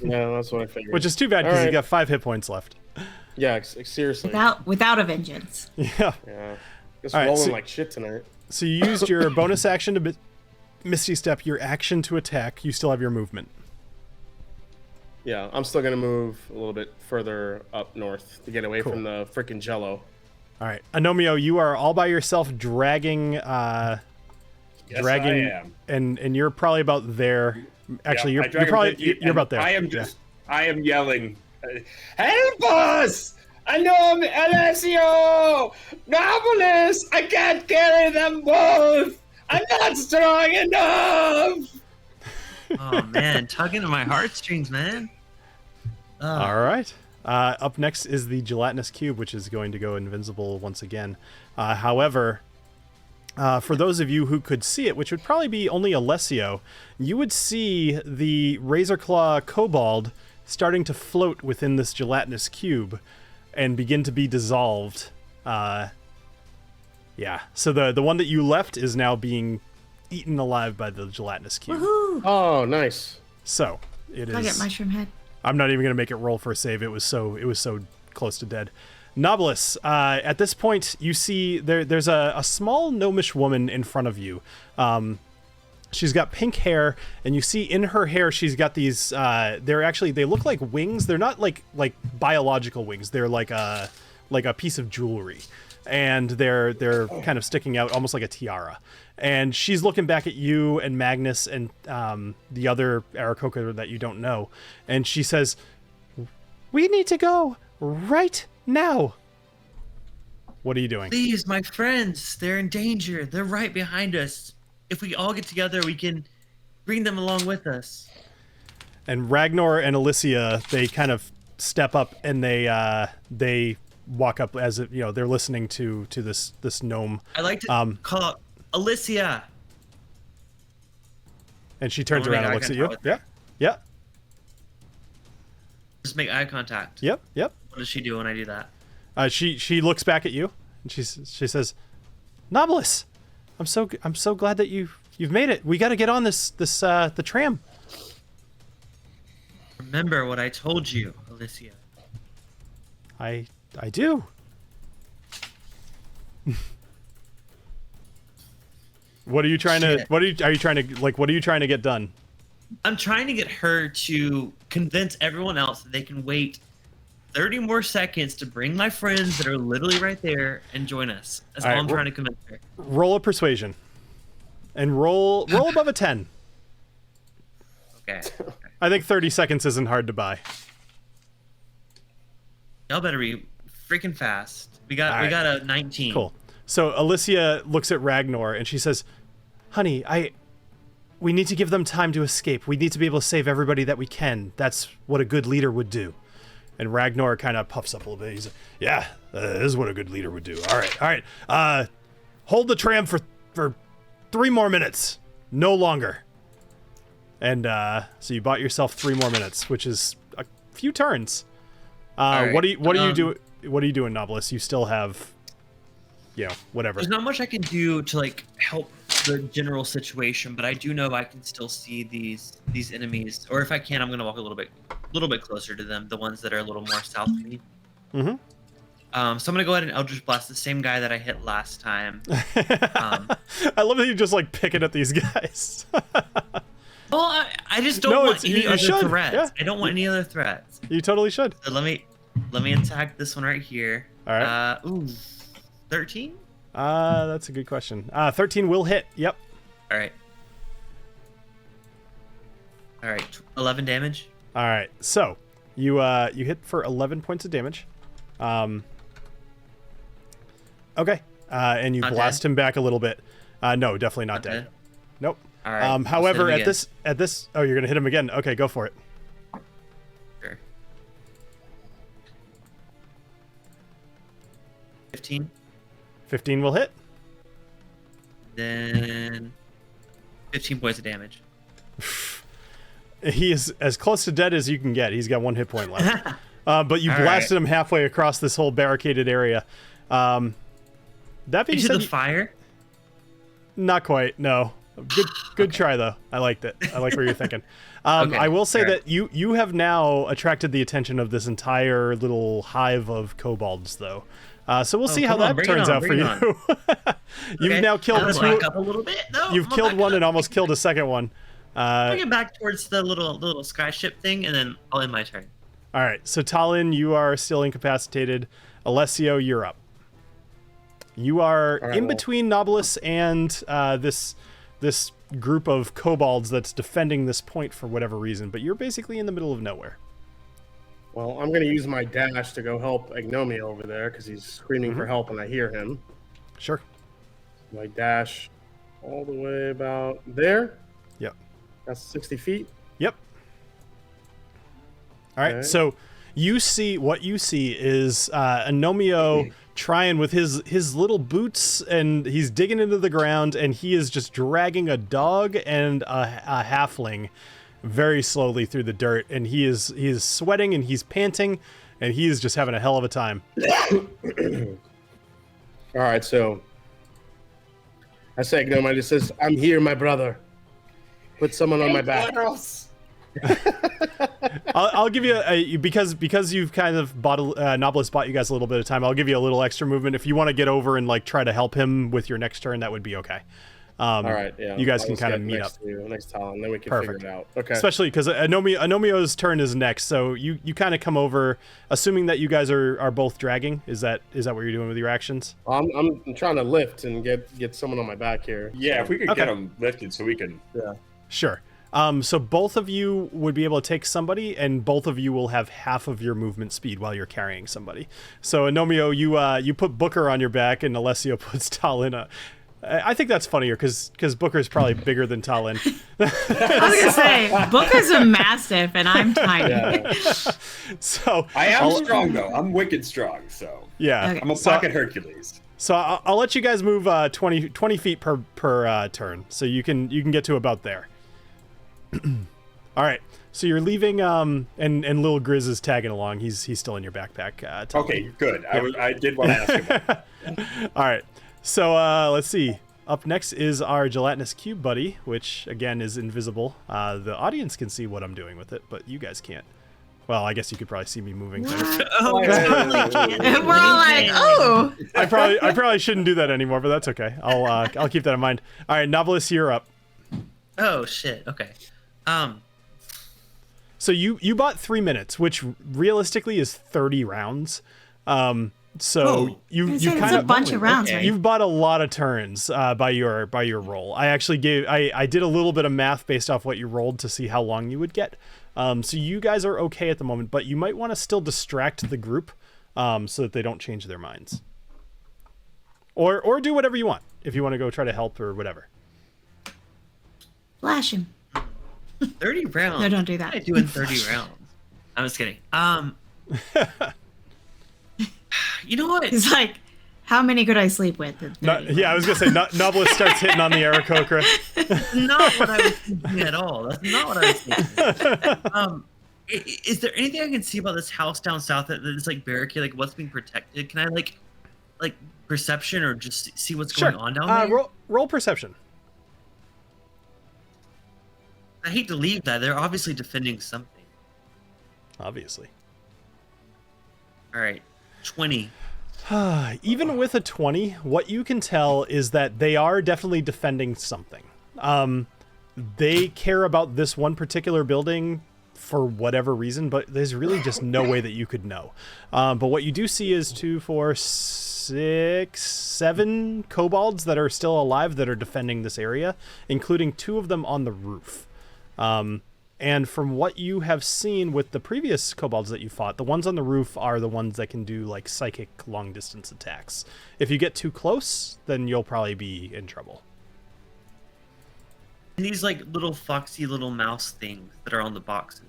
S4: Yeah, that's what I figured.
S1: Which is too bad because
S4: All
S1: you
S4: right.
S1: got 5 hit points left.
S4: Yeah, seriously.
S5: Without a vengeance.
S1: Yeah.
S4: Yeah. Just
S1: All right,
S4: rolling
S1: so-
S4: like shit tonight.
S1: So you used your bonus action to Misty Step, your action to attack. You still have your movement.
S4: Yeah, I'm still gonna move a little bit further up north to get away
S1: Cool.
S4: from the freaking Jello.
S1: All right, Agnomeio, you are all by yourself dragging,
S2: Yes, I am.
S1: and you're probably about there. Actually,
S2: Yeah, I
S1: you're
S2: drag him
S1: probably
S2: to you,
S1: you're about there.
S2: I am
S1: Yeah.
S2: I am yelling, "Help us! I know Alessio! Knobolas! I can't carry them both! I'm not strong enough!"
S3: Oh man, tugging at my heartstrings, man.
S1: All right. Up next is the gelatinous cube, which is going to go invincible once again. However, for those of you who could see it, which would probably be only Alessio, you would see the Razorclaw kobold starting to float within this gelatinous cube and begin to be dissolved. Yeah. So the one that you left is now being eaten alive by the gelatinous cube.
S5: Woohoo!
S4: Oh, nice.
S1: So it
S5: I get
S1: is.
S5: mushroom head.
S1: I'm not even going to make it roll for a save. It was so close to dead. Knobolas, at this point, you see there's a small gnomish woman in front of you. She's got pink hair, and you see in her hair she's got these. They look like wings. They're not like biological wings. They're like a piece of jewelry, and they're kind of sticking out almost like a tiara. And she's looking back at you and Magnus and the other Aarakocra that you don't know, and she says, "We need to go right now." What are you doing?
S3: Please, my friends, they're in danger. They're right behind us. If we all get together, we can bring them along with us.
S1: And Ragnar and Alicia, they kind of step up and they walk up as if, they're listening to this gnome.
S3: I like to call out Alicia.
S1: And she turns around and looks at you. Yeah. Yeah.
S3: Just make eye contact.
S1: Yep. Yep.
S3: What does she do when I do that?
S1: She looks back at you and she says, "Knobolas, I'm so glad that you've made it. We got to get on the tram."
S3: Remember what I told you, Alicia.
S1: I do. What are you trying to? What are you trying to get done?
S3: I'm trying to get her to convince everyone else that they can wait 30 more seconds to bring my friends that are literally right there and join us. That's all I'm trying to convince her.
S1: Roll a persuasion. And roll above a 10.
S3: Okay.
S1: I think 30 seconds isn't hard to buy.
S3: Y'all better be freaking fast. We got a 19.
S1: Cool. So Alicia looks at Ragnar and she says, "Honey, we need to give them time to escape. We need to be able to save everybody that we can. That's what a good leader would do." And Ragnar kind of puffs up a little bit. He's like, "Yeah, this is what a good leader would do. All right. Hold the tram for 3 more minutes. No longer." And so you bought yourself 3 more minutes, which is a few turns.
S3: Right.
S1: What are you doing? What are you doing, Knobolas? You still have, whatever.
S3: There's not much I can do to help the general situation, but I do know I can still see these enemies. Or if I can, I'm gonna walk a little bit closer to them, the ones that are a little more south of me.
S1: Mm-hmm.
S3: So I'm gonna go ahead and Eldritch Blast the same guy that I hit last time.
S1: I love that you just picking at these guys.
S3: Well, I just don't want any other threats.
S1: Yeah.
S3: I don't want any other threats.
S1: You totally should.
S3: So let me attack this one right here.
S1: All right.
S3: 13?
S1: That's a good question. 13 will hit. Yep.
S3: All right. 11 damage.
S1: All right. So you hit for 11 points of damage. Okay. And you blast him back a little bit. No, definitely not dead. Nope.
S3: All right.
S1: However, at this, oh, you're gonna hit him again. Okay, go for it.
S3: Sure. 15.
S1: 15 will hit.
S3: Then 15 points of damage.
S1: He is as close to dead as you can get. He's got 1 hit point left. But you blasted him halfway across this whole barricaded area. That being said,
S3: the fire?
S1: Not quite. No. Good try though. I liked it. I like where you're thinking. I will say that you have now attracted the attention of this entire little hive of kobolds, though. So we'll see how that turns out for you. You've now killed 2.
S3: Back up a little bit. No,
S1: you've killed one and almost killed a second one.
S3: Bring it back towards the little skyship thing, and then I'll end my turn.
S1: All right. So TaLin, you are still incapacitated. Alessio, you're up. You are in between Knobolas and this group of kobolds that's defending this point for whatever reason, but you're basically in the middle of nowhere.
S4: Well, I'm going to use my dash to go help Agnomeio over there because he's screaming for help and I hear him.
S1: Sure.
S4: My dash all the way about there.
S1: Yep.
S4: That's 60 feet.
S1: Yep. All right. So you see is Agnomeio trying with his little boots, and he's digging into the ground, and he is just dragging a dog and a halfling very slowly through the dirt, and he is sweating and he's panting, and he is just having a hell of a time.
S4: All right, so I say Agnomeio just says, "I'm here, my brother. Put someone on my back."
S1: I'll give you because you've kind of Knobolas bought you guys a little bit of time. I'll give you a little extra movement if you want to get over and try to help him with your next turn. That would be okay.
S4: All right, yeah.
S1: You guys
S4: I'll
S1: can
S4: just
S1: kind of
S4: get
S1: meet
S4: next
S1: up.
S4: to you, next Talon, then we can
S1: Perfect.
S4: figure it out. Okay.
S1: Especially because Agnomeio's turn is next, so you kind of come over, assuming that you guys are both dragging. Is that what you're doing with your actions?
S4: I'm trying to lift and get someone on my back here.
S2: Yeah, if we could
S1: Okay.
S2: get them lifted so we can.
S4: Yeah.
S1: Sure. So both of you would be able to take somebody, and both of you will have half of your movement speed while you're carrying somebody. So Agnomeio, you put Booker on your back, and Alessio puts TaLin. I think that's funnier because Booker's probably bigger than TaLin.
S5: I was gonna say Booker's a massive and I'm tiny.
S4: Yeah.
S1: So
S2: I am strong though. I'm wicked strong. So
S1: yeah,
S5: Okay.
S2: I'm a pocket Hercules.
S1: So I'll let you guys move 20 feet per turn, so you can get to about there. All right. So you're leaving, and Lil Grizz is tagging along. He's still in your backpack. TaLin.
S2: Okay, good. I did want to ask about that.
S1: All right. So let's see. Up next is our gelatinous cube buddy, which again is invisible. The audience can see what I'm doing with it, but you guys can't. Well, I guess you could probably see me moving things.
S3: Oh, totally can.
S5: And we're all like, oh.
S1: I probably shouldn't do that anymore, but that's okay. I'll keep that in mind. All right, Knobolas, you're up.
S3: Oh shit. Okay.
S1: So you bought 3 minutes, which realistically is 30 rounds. So you
S5: It's
S1: kind
S5: a
S1: of
S5: bunch of rounds,
S3: okay.
S5: right?
S1: you've bought a lot of turns by your roll. I actually I did a little bit of math based off what you rolled to see how long you would get. So you guys are okay at the moment, but you might want to still distract the group so that they don't change their minds. Or do whatever you want if you want to go try to help or whatever.
S5: Flash him.
S3: 30 rounds.
S5: No, don't do that.
S3: What do I do in 30 rounds? I'm just kidding. You know what?
S5: He's like, how many could I sleep with?
S1: Yeah, I was gonna say Knobolas starts hitting on the Aarakocra.
S3: Not what I was thinking at all. That's not what I was thinking. Is there anything I can see about this house down south that is like barricade? Like what's being protected? Can I like perception or just see what's going on down there?
S1: Roll perception.
S3: I hate to leave that. They're obviously defending something.
S1: Obviously.
S3: All right, 20.
S1: Even with a 20, what you can tell is that they are definitely defending something. They care about this one particular building for whatever reason, but there's really just no way that you could know. But what you do see is 2, 4, 6, 7 kobolds that are still alive that are defending this area, including 2 of them on the roof. And from what you have seen with the previous kobolds that you fought, the ones on the roof are the ones that can do like psychic long distance attacks. If you get too close, then you'll probably be in trouble.
S3: And these like little foxy little mouse things that are on the boxes.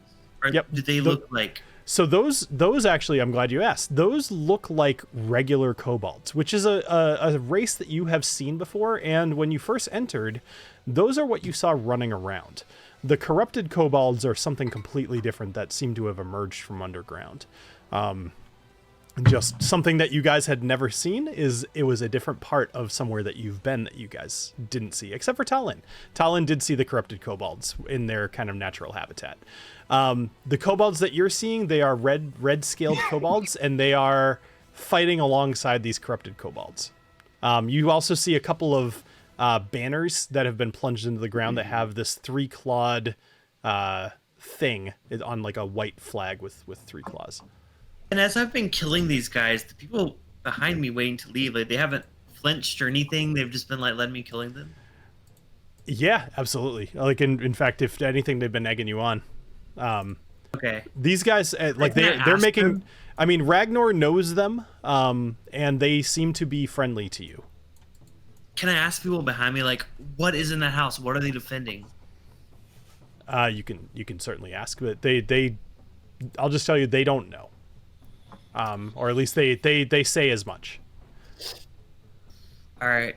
S1: Yep.
S3: Do they look like?
S1: So those actually, I'm glad you asked. Those look like regular kobolds, which is a race that you have seen before. And when you first entered, those are what you saw running around. The corrupted kobolds are something completely different that seem to have emerged from underground. Just something that you guys had never seen. It was a different part of somewhere that you've been that you guys didn't see, except for TaLin. TaLin did see the corrupted kobolds in their kind of natural habitat. The kobolds that you're seeing, they are red scaled kobolds, and they are fighting alongside these corrupted kobolds. You also see a couple of banners that have been plunged into the ground that have this 3-clawed thing on like a white flag with 3 claws.
S3: And as I've been killing these guys, the people behind me waiting to leave, like they haven't flinched or anything. They've just been like letting me killing them.
S1: Yeah, absolutely. Like in fact, if anything, they've been egging you on.
S3: Okay.
S1: These guys, like they're making.
S3: them?
S1: I mean, Ragnar knows them, and they seem to be friendly to you.
S3: Can I ask people behind me, like, what is in that house? What are they defending?
S1: You can certainly ask, but they I'll just tell you they don't know. Or at least they say as much.
S3: All right,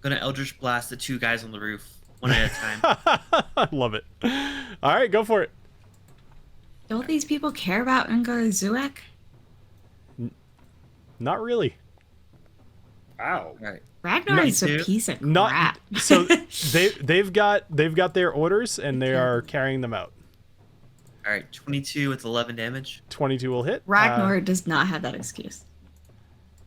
S3: gonna Eldritch Blast the 2 guys on the roof one at a time.
S1: I love it. All right, go for it.
S5: Don't these people care about Ungar Zuak?
S1: Not really.
S2: Wow.
S3: All right.
S5: Ragnar is a
S3: 22.
S5: piece of
S1: Not
S5: crap.
S1: so they've got their orders and they are carrying them out.
S3: All right, 22 with 11 damage.
S1: 22 will hit.
S5: Ragnar does not have that excuse.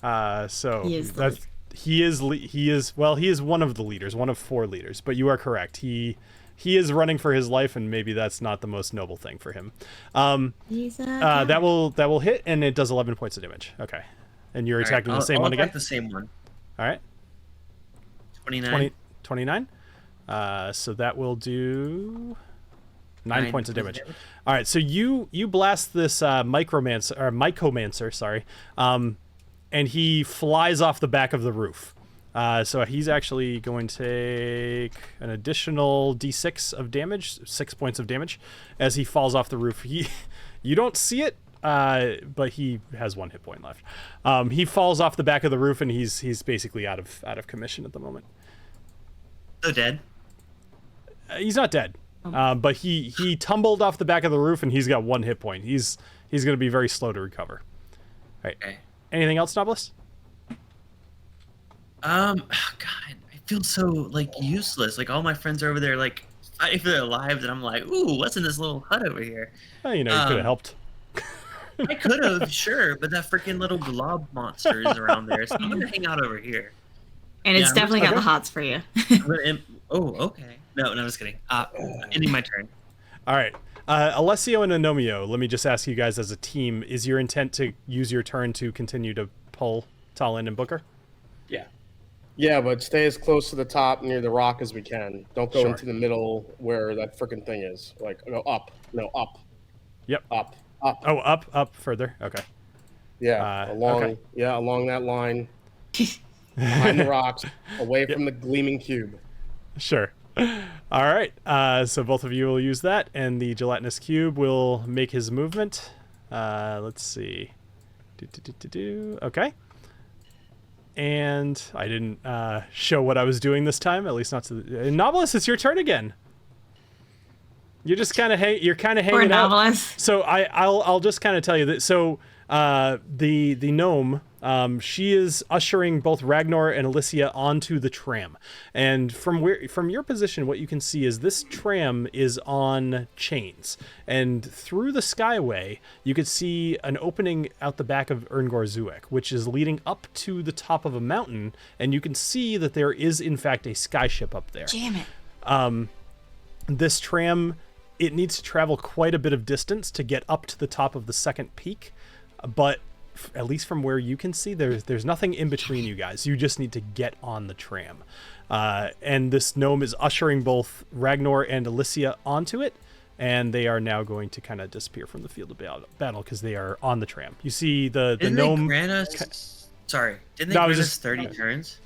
S1: So
S5: He is the
S1: that's
S5: least.
S1: he is one of the leaders, one of 4 leaders. But you are correct. He is running for his life, and maybe that's not the most noble thing for him. That will hit, and it does 11 points of damage. Okay, and you're attacking the same one again.
S3: The same one.
S1: All right.
S3: 29.
S1: 29. So that will do 9 points of damage. All right, so you blast this mycomancer, sorry, and he flies off the back of the roof. So he's actually going to take an additional d6 of damage, 6 points of damage, as he falls off the roof. You don't see it, but he has 1 hit point left. He falls off the back of the roof, and he's basically out of commission at the moment.
S3: So dead?
S1: He's not dead, but he tumbled off the back of the roof, and he's got 1 hit point. He's going to be very slow to recover. All right.
S3: Okay.
S1: Anything else, Knobolas?
S3: God, I feel so useless. Like all my friends are over there fighting for their lives, and I'm like, ooh, what's in this little hut over here?
S1: Well, you could have helped.
S3: I could have, sure, but that freaking little blob monster is around there, so I'm gonna hang out over here.
S5: And it's definitely got the hots for you.
S3: Okay. No, I'm just kidding. Ending my turn.
S1: All right. Alessio and Agnomeio, let me just ask you guys as a team, is your intent to use your turn to continue to pull TaLin and Booker?
S2: Yeah.
S4: Yeah, but stay as close to the top near the rock as we can. Don't go into the middle where that freaking thing is. Go up. No, up.
S1: Yep.
S4: Up.
S1: Oh, up further. Okay.
S4: Yeah, along that line. Behind the rocks, away from the gleaming cube.
S1: Sure. All right. So both of you will use that, and the gelatinous cube will make his movement. Let's see. Okay. And I didn't show what I was doing this time, at least not to the... Knobolas, it's your turn again. You're just kind of hanging out.
S5: Knobolas.
S1: So I'll just kind of tell you that. So the gnome, she is ushering both Ragnar and Alicia onto the tram, and from your position, what you can see is this tram is on chains, and through the skyway you could see an opening out the back of Erngor Zuek, which is leading up to the top of a mountain, and you can see that there is in fact a skyship up there.
S5: Damn it.
S1: This tram, it needs to travel quite a bit of distance to get up to the top of the second peak, but at least from where you can see, there's nothing in between you guys. You just need to get on the tram. And this gnome is ushering both Ragnar and Alicia onto it, and they are now going to kind of disappear from the field of battle because they are on the tram. You see the gnome...
S3: Didn't they grant us 30 turns?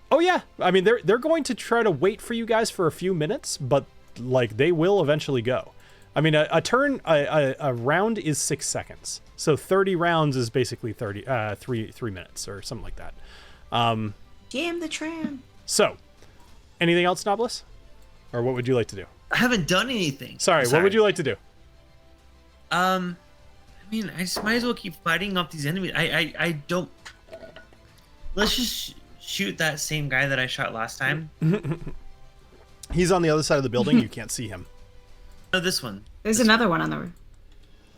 S1: Oh yeah, I mean they're going to try to wait for you guys for a few minutes, but they will eventually go. I mean a round is 6 seconds, so 30 rounds is basically 3 minutes or something like that.
S5: Jam the tram.
S1: So, anything else, Knobolas? Or what would you like to do?
S3: I haven't done anything.
S1: Sorry, what would you like to do?
S3: I mean, I just might as well keep fighting off these enemies. I don't. Let's just shoot that same guy that I shot last time.
S1: He's on the other side of the building. You can't see him.
S3: Oh, this one.
S5: There's another one on the roof.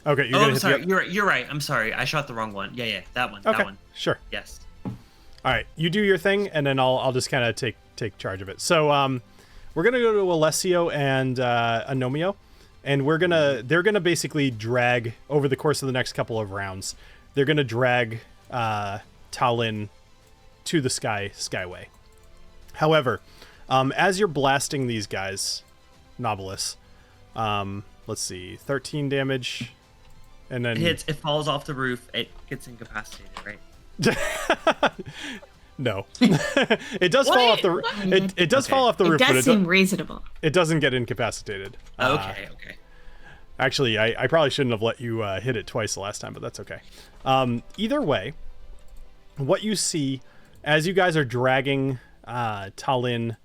S1: Okay, you're gonna hit
S3: sorry. You're right. I'm sorry. I shot the wrong one. Yeah, that one.
S1: Okay,
S3: that one.
S1: Sure.
S3: Yes.
S1: All right, you do your thing, and then I'll just kind of take charge of it. So we're gonna go to Alessio and Agnomeio, and they're gonna basically drag over the course of the next couple of rounds. They're gonna drag TaLin to the skyway. However, as you're blasting these guys, Knobolas, let's see, 13 damage, and then
S3: it hits. It falls off the roof. It gets incapacitated, right?
S1: No. It does fall off the it does fall off the roof,
S5: it does
S1: but
S5: seem reasonable.
S1: It doesn't get incapacitated.
S3: Okay.
S1: Actually, I probably shouldn't have let you hit it twice the last time, but that's okay. Either way, what you see as you guys are dragging TaLin,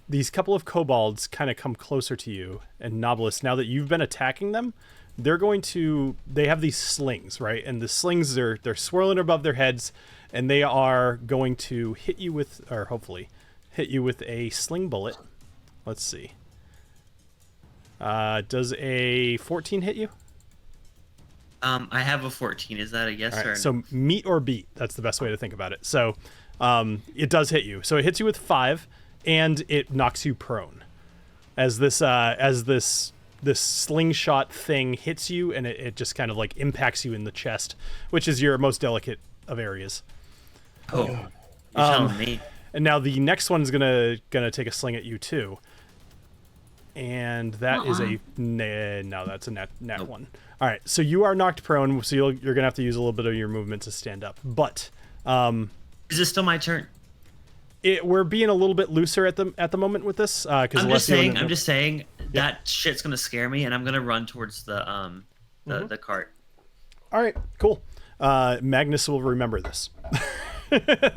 S1: these couple of kobolds kind of come closer to you, and Knobolas, now that you've been attacking them, they have these slings, right? And the slings, they're swirling above their heads, and they are going to hit you with, or hopefully hit you with a sling bullet. Let's see. Does a 14 hit you?
S3: I have a 14. Is that a yes
S1: All
S3: or
S1: right,
S3: no?
S1: so meet or beat. That's the best way to think about it. So it does hit you. So it hits you with 5, and it knocks you prone. As this slingshot thing hits you, and it just kind of like impacts you in the chest, which is your most delicate of areas.
S3: Oh, you're telling me.
S1: And now the next one's gonna take a sling at you too. And that is a no, that's a nat one. All right, so you are knocked prone, so you're gonna have to use a little bit of your movement to stand up. But
S3: Is it still my turn?
S1: we're being a little bit looser at the moment with this. Because
S3: I'm just saying that shit's gonna scare me, and I'm gonna run towards the cart.
S1: All right, cool. Magnus will remember this.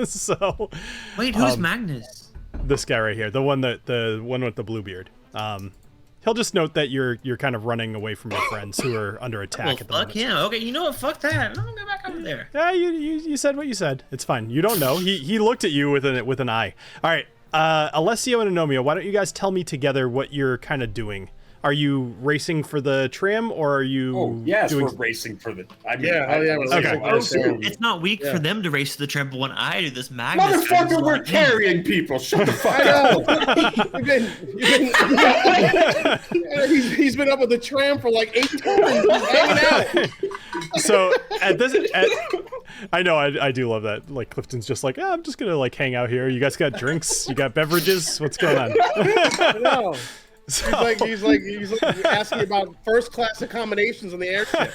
S1: So
S3: wait, who's Magnus?
S1: This guy right here, the one with the blue beard. He'll just note that you're kind of running away from your friends who are under attack at the moment.
S3: Fuck him. Okay, you know what? Fuck that. I'm gonna go back over there.
S1: Yeah, you said what you said. It's fine. You don't know. He looked at you with an eye. All right, Alessio and Agnomeio, why don't you guys tell me together what you're kind of doing? Are you racing for the tram, or are you?
S2: Oh yes, we're racing for the. I mean,
S3: It's not weak for them to race to the tram, but when I do this, Magnus.
S2: Motherfucker, we're carrying people. Shut the fuck up.
S4: He's been up with the tram for like 8 times. He's hanging out.
S1: So I know I do love that. Like Clifton's just like, I'm just gonna like hang out here. You guys got drinks? You got beverages? What's going on?
S4: I know. So, he's like asking about first class accommodations on the airship.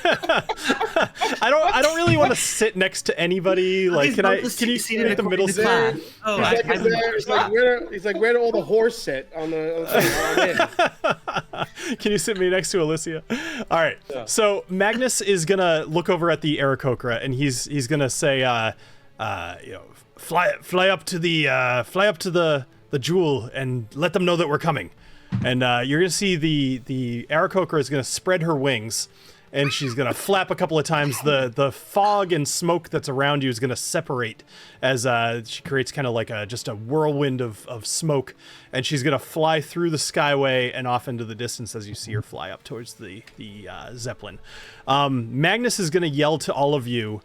S1: I don't really want to sit next to anybody. Like, can you see me at the middle seat?
S3: Oh,
S4: he's like, where do all the horse sit on the
S1: Can you sit me next to Alicia? All right. Yeah. So Magnus is gonna look over at the Aarakocra, and he's gonna say, fly up to the jewel and let them know that we're coming. And you're going to see the Aarakocra is going to spread her wings, and she's going to flap a couple of times. The fog and smoke that's around you is going to separate as she creates kind of like just a whirlwind of smoke, and she's going to fly through the skyway and off into the distance as you see her fly up towards the Zeppelin. Magnus is going to yell to all of you,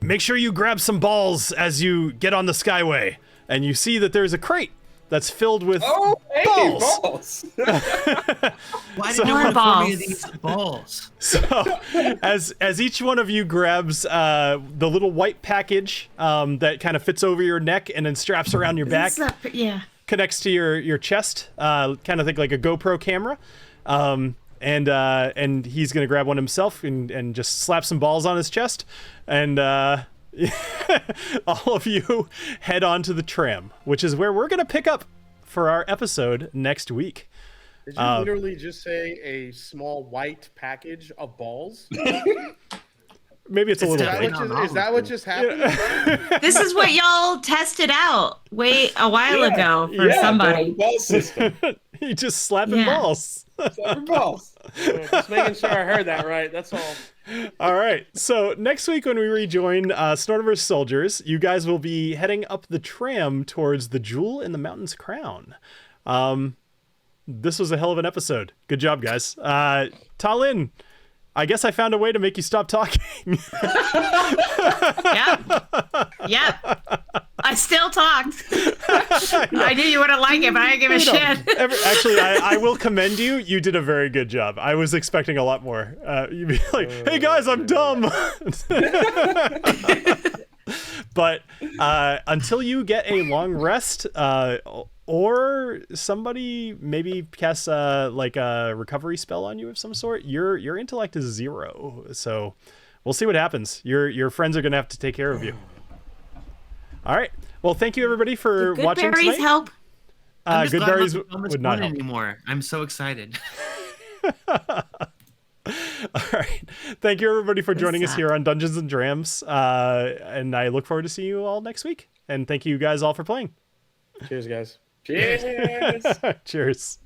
S1: make sure you grab some balls as you get on the skyway. And you see that there's a crate that's filled with balls.
S3: Why did you want to pour me these balls?
S1: So, as each one of you grabs the little white package that kind of fits over your neck and then straps around your back, connects to your chest, kind of think like a GoPro camera, and he's gonna grab one himself and just slap some balls on his chest, and all of you head on to the tram, which is where we're going to pick up for our episode next week.
S4: Did you literally just say a small white package of balls?
S1: Maybe it's a little bit.
S4: Is that what just happened?
S5: This is what y'all tested out a while ago for somebody.
S2: Ball system.
S1: You just slapping balls.
S2: Slapping balls.
S4: Just making sure I heard that right. That's all.
S1: All right. So next week when we rejoin Snortiverse Soldiers, you guys will be heading up the tram towards the Jewel in the Mountain's Crown. This was a hell of an episode. Good job, guys. TaLin, I guess I found a way to make you stop talking.
S5: Yep. I still talked. I knew you wouldn't like it, but I didn't give a shit.
S1: Actually, I will commend you. You did a very good job. I was expecting a lot more. You'd be like, hey guys, I'm dumb. But until you get a long rest, or somebody maybe casts like a recovery spell on you of some sort, your intellect is 0. So we'll see what happens. Your friends are gonna have to take care of you. All right. Well, thank you everybody for watching tonight.
S5: Good berries help.
S1: Good berries would not help
S3: anymore. I'm so excited.
S1: All right. Thank you everybody for joining us here on Dungeons and Drams. And I look forward to seeing you all next week. And thank you guys all for playing.
S4: Cheers, guys.
S2: Cheers.
S1: Cheers.